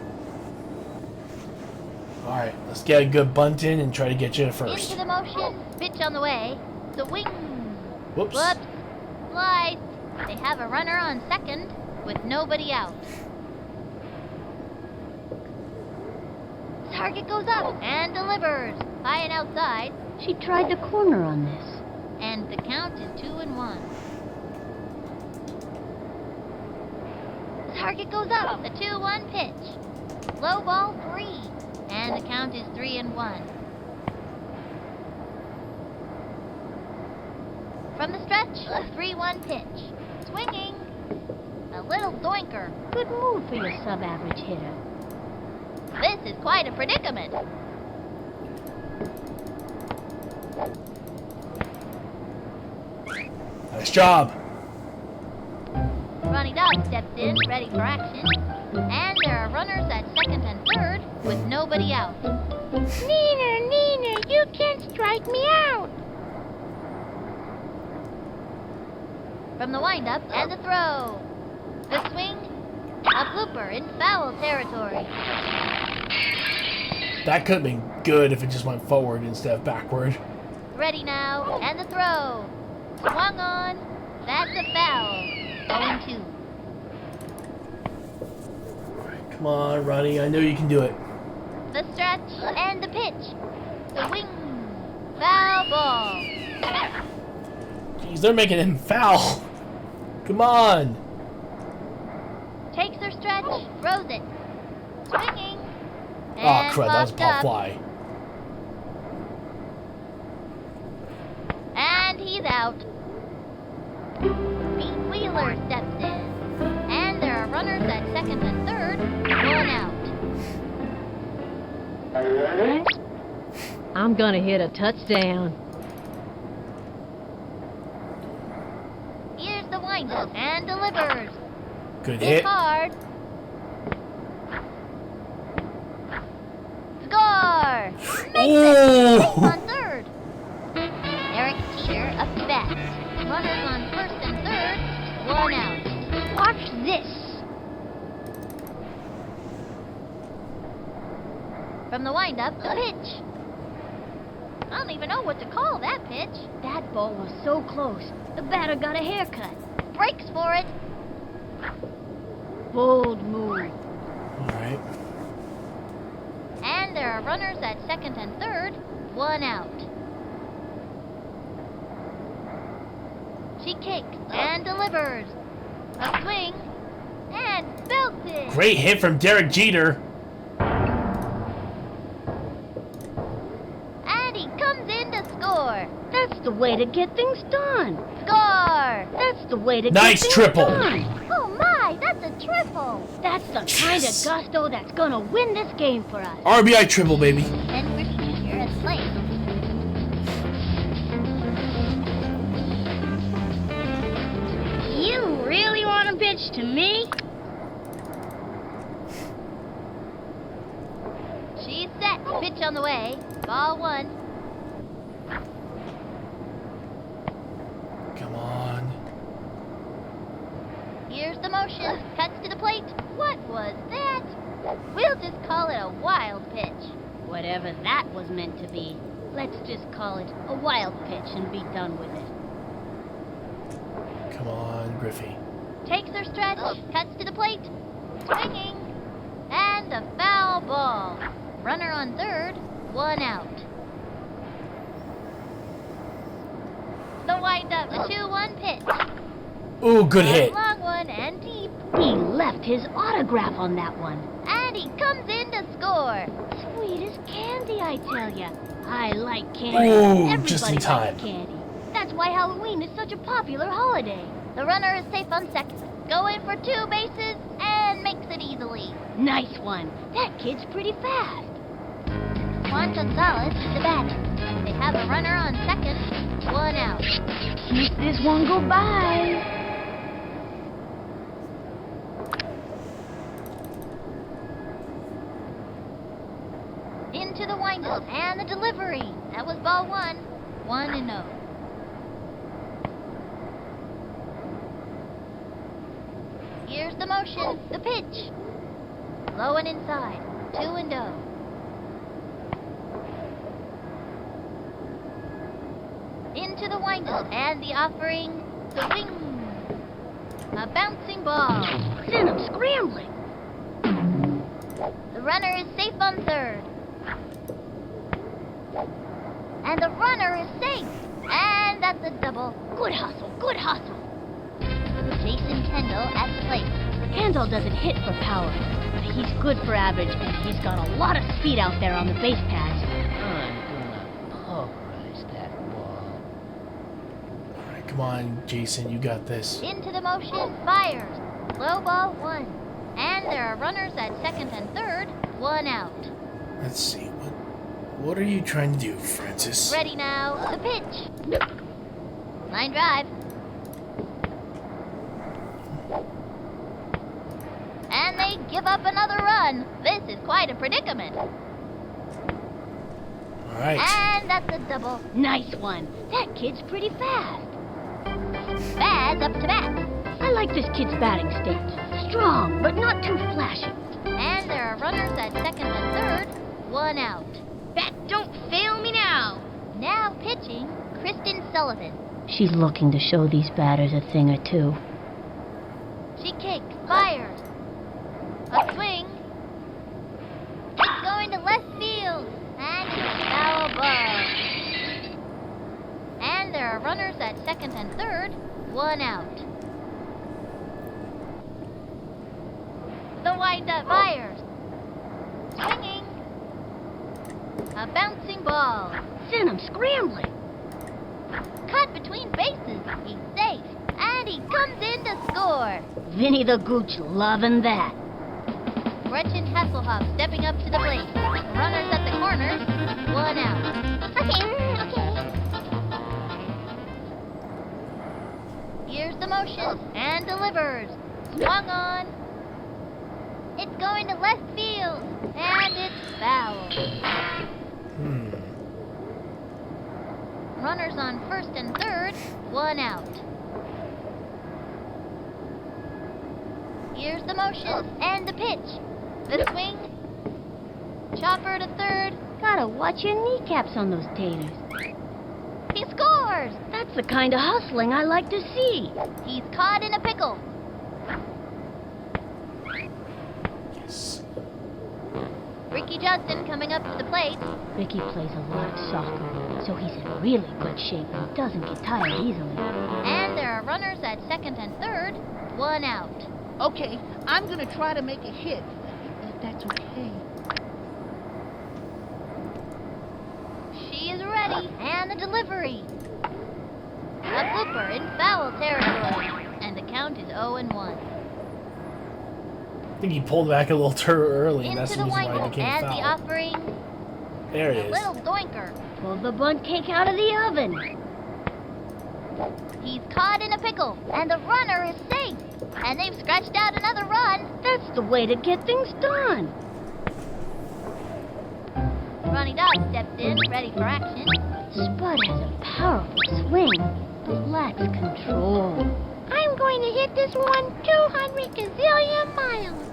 Alright, let's get a good bunt in and try to get you first. Into the motion. Pitch on the way. Swing. Whoops. Whoops. Slice. They have a runner on second with nobody out. Target goes up and delivers. High and outside. She tried the corner on this. And the count is 2-1. target goes up. The 2-1 pitch. Low ball 3. And the count is 3-1. From the stretch, a 3-1 pitch. Swinging. A little doinker. Good move for your sub-average hitter. This is quite a predicament. Nice job. Ronnie Dog steps in, ready for action. And there are runners at second and third with nobody out. Neener, you can't strike me out. From the windup and the throw. The swing, a blooper in foul territory. That could have been good if it just went forward instead of backward. Ready now, and the throw. Swung on. That's a foul. 0-2. Come on, Ronnie. I know you can do it. The stretch and the pitch. The wing. Foul ball. Jeez, they're making him foul. Come on. Takes her stretch, throws it. Swinging. Oh, And crud. That was a popped pop up. fly. And he's out. Pete Wheeler steps in. And there are runners at second and third. One out. I'm gonna hit a touchdown. Here's the windup and delivers. Good Hit hit. hard. Score! Makes it! Ooh. Safe on third. Eric Teeter up to bat. Runners on first and third. One out. Watch this. From the windup, the pitch. I don't even know what to call that pitch. That ball was so close. The batter got a haircut. Breaks for it. Bold move. All right. And there are runners at second and third. One out. She kicks and delivers. A swing. And belted. Great hit from Derek Jeter. And he comes in to score. That's the way to get things done. Score! That's the way to Nice get things triple. done. Oh my, that's a triple. That's the kind of gusto that's gonna win this game for us. RBI triple, baby. And Griffey Jr. has played. You really want to pitch to me? She's set. Pitch on the way. Ball 1. Come on. Here's the motion. Cuts to the plate. What was that? We'll just call it a wild pitch. Whatever that was meant to be, let's just call it a wild pitch and be done with it. Come on, Griffey. Takes her stretch. Cuts to the plate. Swinging. And a foul ball. Runner on third. One out. The windup. The 2-1 pitch. Ooh, good hit. Long one and deep. He left his autograph on that one. And he comes in to score. Sweet as candy, I tell ya. I like candy. Ooh, Everybody just in time. likes candy. That's why Halloween is such a popular holiday. The runner is safe on second. Going for 2 bases and makes it easily. Nice one. That kid's pretty fast. Juan Gonzalez is the batter. They have a runner on second. One out. Keep this one go by. Into the windup and the delivery. That was ball 1. 1-0. Here's the motion. The pitch. Low and inside. 2-0. Into the windup and the offering. The wing. A bouncing ball. Send him scrambling. The runner is safe on third. And the runner is safe. And that's a double. Good hustle, good hustle. Jason Kendall at the plate. Hansel doesn't hit for power, but he's good for average, and he's got a lot of speed out there on the base paths. I'm gonna pulverize that ball. Alright, come on, Jason, you got this. Into the motion, fires. Low ball 1. And there are runners at second and third, 1 out. Let's see, what are you trying to do, Francis? Ready now, the pitch. Line drive. And they give up another run. This is quite a predicament. Alright. And that's a double. Nice one. That kid's pretty fast. Baz up to bat. I like this kid's batting stance. Strong, but not too flashy. And there are runners at second and third, 1 out. Bat, don't fail me now. Now pitching, Kristen Sullivan. She's looking to show these batters a thing or two. She kicks, fires. A swing. It's going to left field. And it's foul ball. And there are runners at second and third, 1 out. The windup fires. Swinging. A bouncing ball. Send him scrambling. Cut between bases. He's safe. And he comes in to score. Vinny the Gooch loving that. Gretchen Hasselhoff stepping up to the plate. Runners at the corners, 1 out. Okay. Here's the motion and delivers. Swung on. It's going to left field. And it's foul. Runners on first and third, 1 out. Here's the motion and the pitch. The swing. Chopper to third. Gotta watch your kneecaps on those taters. He scores! That's the kind of hustling I like to see. He's caught in a pickle. Yes. Ricky Justin coming up to the plate. Ricky plays a lot of soccer, so he's in really good shape and doesn't get tired easily. And there are runners at second and third, 1 out. Okay, I'm gonna try to make a hit, if that's okay. She is ready. And the delivery. A blooper in foul territory. And the count is 0-1. I think he pulled back a little too early, and that's Into the the reason why it windup became and the foul. offering. There it A is. little doinker. Pull the bunt cake out of the oven. He's caught in a pickle. And the runner is safe. And they've scratched out another run. That's the way to get things done. Ronnie Dodd steps in, ready for action. Spud has a powerful swing, but lacks control. I'm going to hit this one 200 gazillion miles.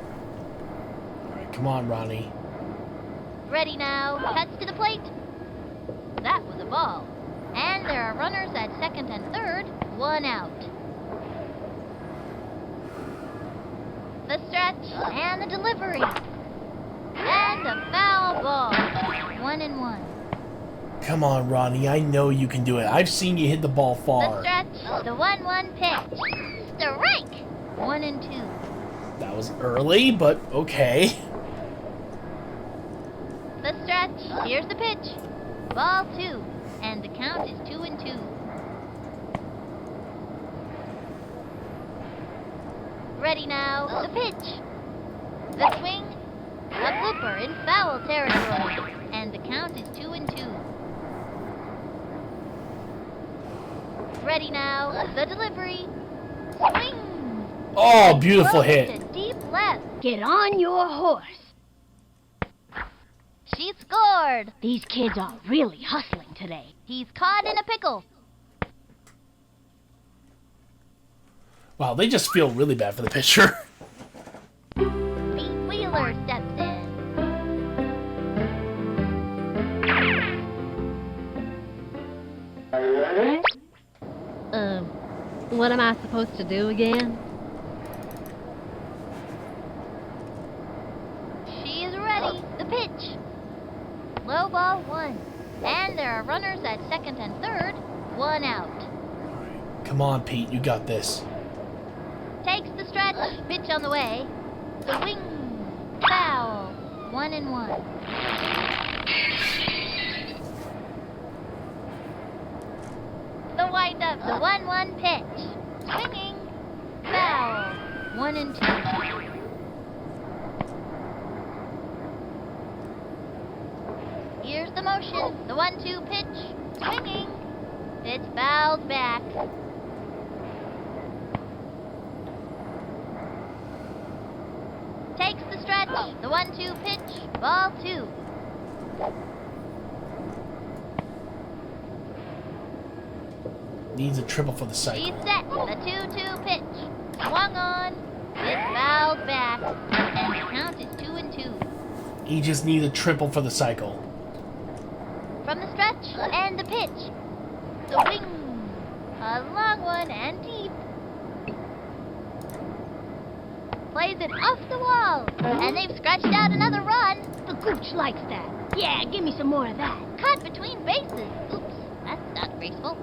Alright, come on, Ronnie. Ready now. Cuts to the plate. That was a ball. And there are runners at second and third, 1 out. The stretch and the delivery. And a foul ball. 1-1. Come on, Ronnie. I know you can do it. I've seen you hit the ball The far. stretch, the 1-1 pitch. Strike. 1-2. That was early, but okay. The stretch. Here's the pitch. Ball 2. And the count is 2-2. Ready now. The pitch. The swing. A blooper in foul territory. And the count is 2-2. Ready now. The delivery. Swing. Oh, beautiful Throws hit. to deep left. Get on your horse. She scored. These kids are really hustling today. He's caught in a pickle. Wow, they just feel really bad for the pitcher. Pete Wheeler steps in. What am I supposed to do again? She is ready. The pitch. Low ball 1. And there are runners at second and third, 1 out. Come on, Pete. You got this. Takes the stretch. stretch, pitch on the way. Swing, foul, 1-1. The wind-up, the 1-1 pitch. Swinging, foul, 1-2. Here's the motion, the 1-2 pitch. Swinging, it's fouled back. Takes the stretch, the 1-2 pitch, ball 2. Needs a triple for the He's cycle. set, the 2-2 pitch. Swung on, it's fouled back, and the count is 2-2. He just needs a triple for the cycle. From the stretch, and the pitch. Swing, a long one and deep. Plays it off the wall, and they've scratched out another run. The gooch likes that. Yeah, give me some more of that. Cut between bases. Oops, that's not graceful.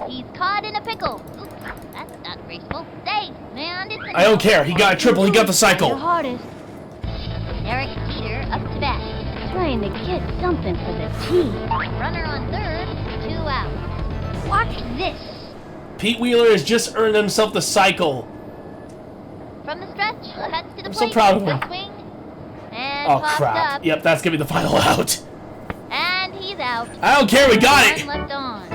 He's caught in a pickle. Oops, that's not graceful. Safe, man. It's I don't care. He got a triple. He got the Your cycle. hardest. Eric Teeter up to bat. Trying to get something for the team. Runner on third, 2 outs. Watch this. Pete Wheeler has just earned himself the cycle. From the stretch, cuts to the I'm plate. so proud of him. The swing, and Oh, popped crap. up, Yep, that's going to be the final out. and he's out. I don't care. We got One it. left on.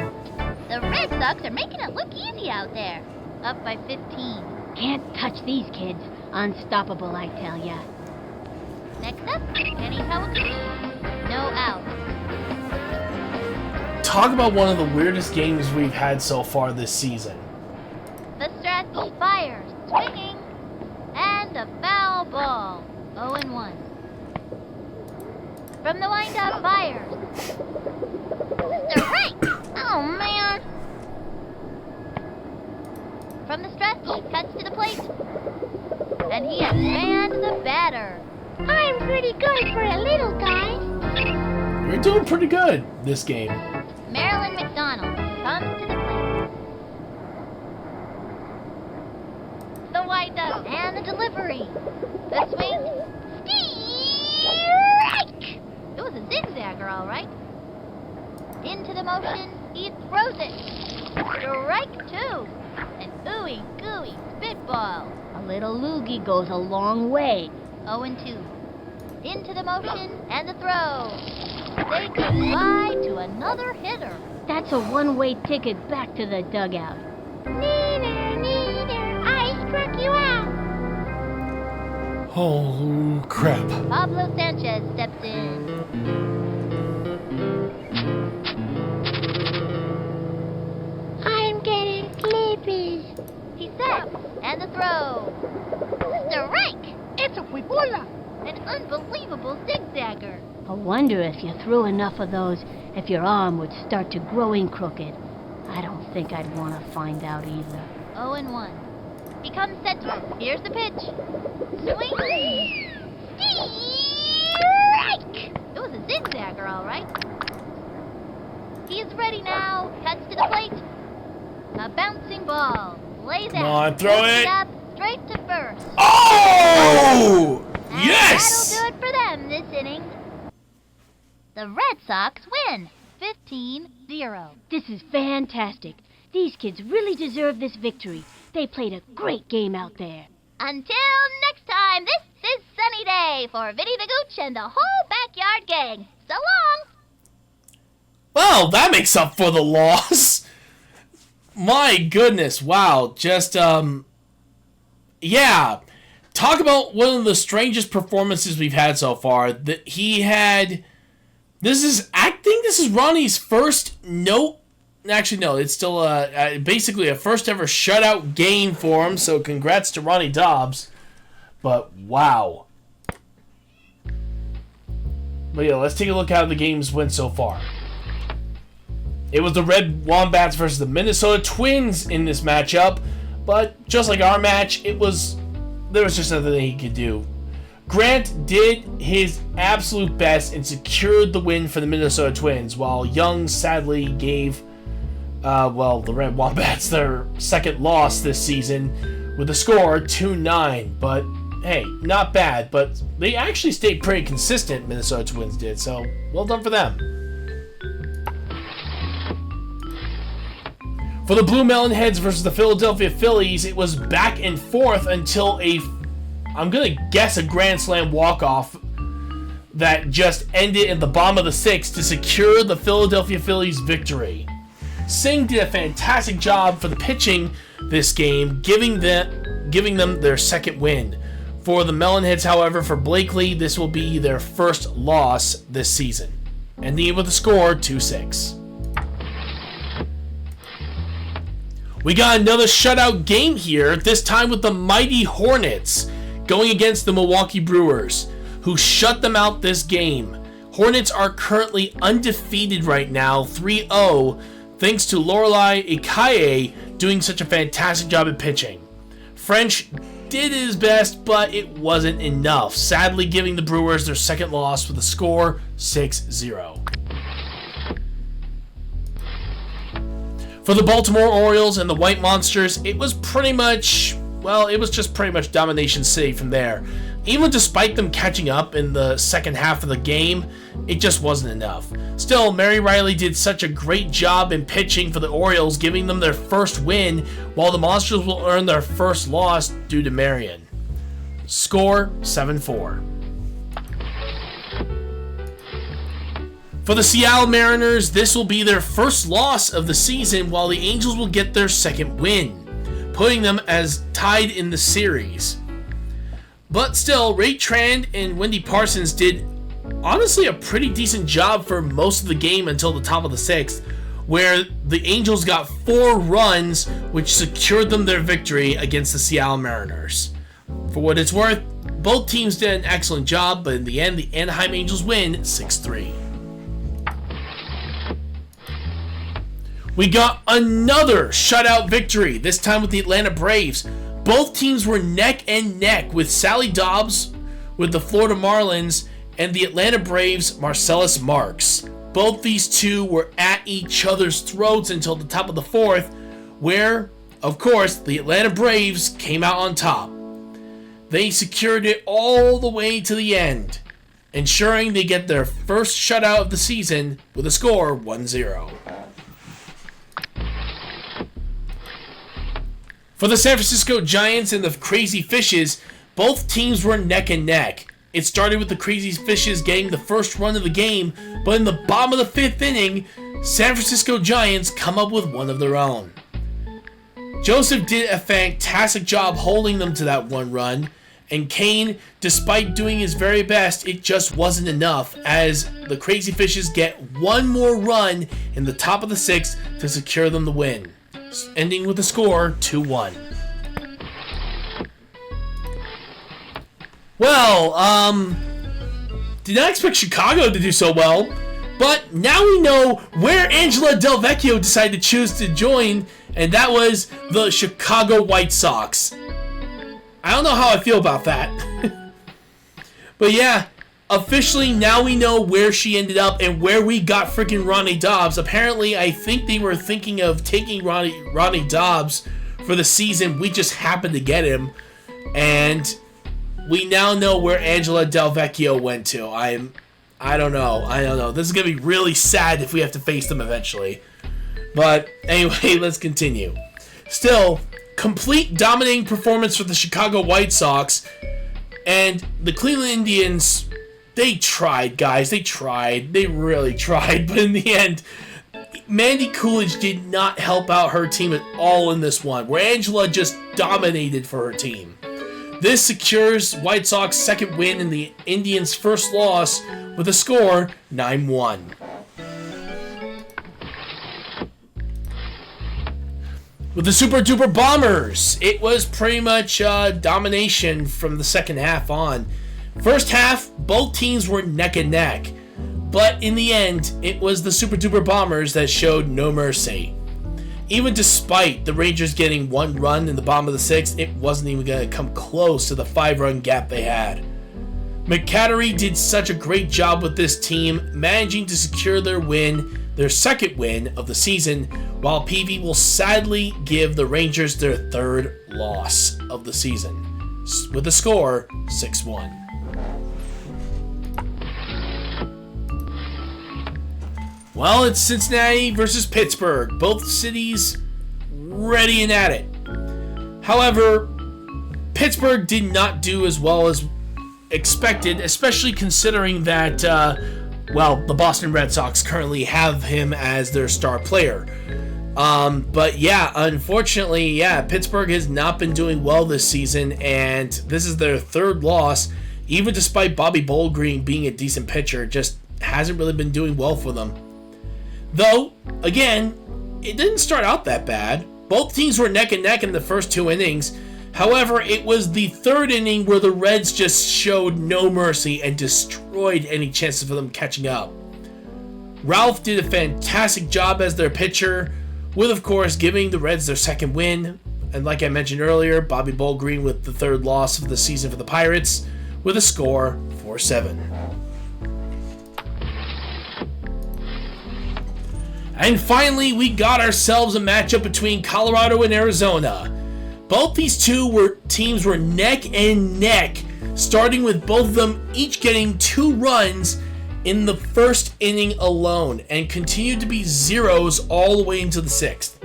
The Red Sox are making it look easy out there. Up by 15. Can't touch these kids. Unstoppable, I tell ya. Next up, Kenny Kawakami. No out. Talk about one of the weirdest games we've had so far this season. The stretch fires, swinging, and a foul ball. 0-1. From the windup, fires. Mr. Right! Oh, man! From the stretch, cuts to the plate. And he has fanned the batter. I'm pretty good for a little guy. We're doing pretty good this game. Marilyn McDonald comes to the plate. The windup and the delivery. The swing. Strike! It was a zigzagger, all right. Into the motion, he throws it. Strike 2. An ooey gooey spitball. A little loogie goes a long way. 0-2. Into the motion and the throw. Say goodbye to another hitter. That's a one-way ticket back to the dugout. Neener, neener, I struck you out. Oh, crap. Pablo Sanchez steps in. I'm getting sleepy. He sets and the throw. Strike! It's a huipola. An unbelievable zigzagger. I wonder if you threw enough of those, if your arm would start to grow in crooked. I don't think I'd want to find out either. 0-1. He comes center. Here's the pitch. Swing. Strike! It was a zigzagger, all right. He's ready now. Cuts to the plate. A bouncing ball. Lays Come out. on, throw Lifts it. up, straight to first. Oh! And Yes! that'll do it for them this inning. The Red Sox win 15-0. This is fantastic. These kids really deserve this victory. They played a great game out there. Until next time, this is Sunny Day for Vinny the Gooch and the whole Backyard Gang. So long! Well, that makes up for the loss. My goodness, wow. Just, yeah. Talk about one of the strangest performances we've had so far. That he had... I think this is Ronnie's first actually, no, it's still basically a first ever shutout game for him, so congrats to Ronnie Dobbs. But, wow. But yeah, let's take a look at how the games went so far. It was the Red Wombats versus the Minnesota Twins in this matchup, but just like our match, there was just nothing he could do. Grant did his absolute best and secured the win for the Minnesota Twins, while Young sadly gave the Red Wombats, their second loss this season with a score 2-9. But hey, not bad. But they actually stayed pretty consistent, Minnesota Twins did. So well done for them. For the Blue Melonheads versus the Philadelphia Phillies, it was back and forth until I'm going to guess a Grand Slam walk-off that just ended at the bottom of the sixth to secure the Philadelphia Phillies victory. Singh did a fantastic job for the pitching this game, giving them their second win. For the Melonheads, however, for Blakely, this will be their first loss this season, ending with a score 2-6. We got another shutout game here, this time with the mighty Hornets going against the Milwaukee Brewers, who shut them out this game. Hornets are currently undefeated right now, 3-0, thanks to Lorelai Ikaye doing such a fantastic job at pitching. French did his best, but it wasn't enough, sadly giving the Brewers their second loss with a score 6-0. For the Baltimore Orioles and the White Monsters, it was just pretty much domination city from there. Even despite them catching up in the second half of the game, it just wasn't enough. Still, Mary Riley did such a great job in pitching for the Orioles, giving them their first win, while the Monsters will earn their first loss due to Marion. Score 7-4. For the Seattle Mariners, this will be their first loss of the season, while the Angels will get their second win, putting them as tied in the series. But still, Ray Tran and Wendy Parsons did honestly a pretty decent job for most of the game until the top of the sixth, where the Angels got 4 runs, which secured them their victory against the Seattle Mariners. For what it's worth, both teams did an excellent job, but in the end, the Anaheim Angels win 6-3. We got another shutout victory, this time with the Atlanta Braves. Both teams were neck and neck, with Sally Dobbs with the Florida Marlins and the Atlanta Braves' Marcellus Marks. Both these two were at each other's throats until the top of the fourth, where, of course, the Atlanta Braves came out on top. They secured it all the way to the end, ensuring they get their first shutout of the season with a score 1-0. For the San Francisco Giants and the Crazy Fishes, both teams were neck and neck. It started with the Crazy Fishes getting the first run of the game, but in the bottom of the fifth inning, San Francisco Giants come up with one of their own. Joseph did a fantastic job holding them to that one run, and Kane, despite doing his very best, it just wasn't enough, as the Crazy Fishes get one more run in the top of the sixth to secure them the win, ending with a score 2-1. Well, did not expect Chicago to do so well, but now we know where Angela Del Vecchio decided to choose to join, and that was the Chicago White Sox. I don't know how I feel about that. But yeah, officially now we know where she ended up and where we got freaking Ronnie Dobbs. Apparently, I think they were thinking of taking Ronnie Dobbs for the season. We just happened to get him. And we now know where Angela Del Vecchio went to. I don't know. This is going to be really sad if we have to face them eventually. But anyway, let's continue. Still, complete dominating performance for the Chicago White Sox. And the Cleveland Indians, they tried, guys. They tried. They really tried. But in the end, Mandy Coolidge did not help out her team at all in this one, where Angela just dominated for her team. This secures White Sox' second win and the Indians' first loss with a score 9-1. With the Super Duper Bombers, it was pretty much domination from the second half on. First half, both teams were neck and neck, but in the end, it was the Super Duper Bombers that showed no mercy. Even despite the Rangers getting one run in the bottom of the sixth, it wasn't even going to come close to the 5-run gap they had. McCattery did such a great job with this team, managing to secure their win their second win of the season, while PV will sadly give the Rangers their third loss of the season, with a score 6-1. Well, it's Cincinnati versus Pittsburgh. Both cities ready and at it. However, Pittsburgh did not do as well as expected, especially considering that, the Boston Red Sox currently have him as their star player. But yeah, unfortunately, Pittsburgh has not been doing well this season, and this is their third loss, even despite Bobby Bowlgreen being a decent pitcher, just hasn't really been doing well for them. Though, again, it didn't start out that bad. Both teams were neck and neck in the first 2 innings. However, it was the third inning where the Reds just showed no mercy and destroyed any chances for them catching up. Ralph did a fantastic job as their pitcher, with, of course, giving the Reds their second win. And like I mentioned earlier, Bobby Bowlgreen with the third loss of the season for the Pirates, with a score 4-7. And finally, we got ourselves a matchup between Colorado and Arizona. Both these teams were neck and neck, starting with both of them each getting 2 runs in the first inning alone, and continued to be zeros all the way into the 6th.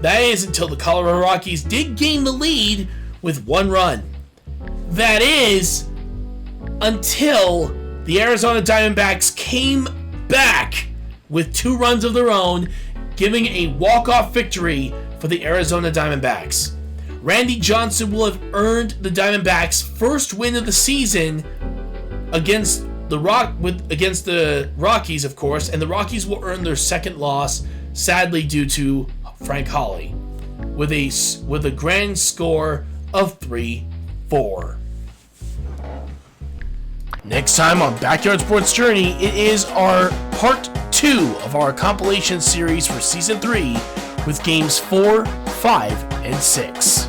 That is until the Colorado Rockies did gain the lead with 1 run. That is until the Arizona Diamondbacks came back with 2 runs of their own, giving a walk-off victory for the Arizona Diamondbacks. Randy Johnson will have earned the Diamondbacks' first win of the season against the Rockies, of course, and the Rockies will earn their second loss, sadly due to Frank Holly, with a grand score of 3-4. Next time on Backyard Sports Journey, it is our part 2 of our compilation series for Season 3 with Games 4, 5, and 6.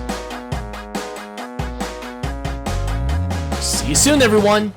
See you soon, everyone!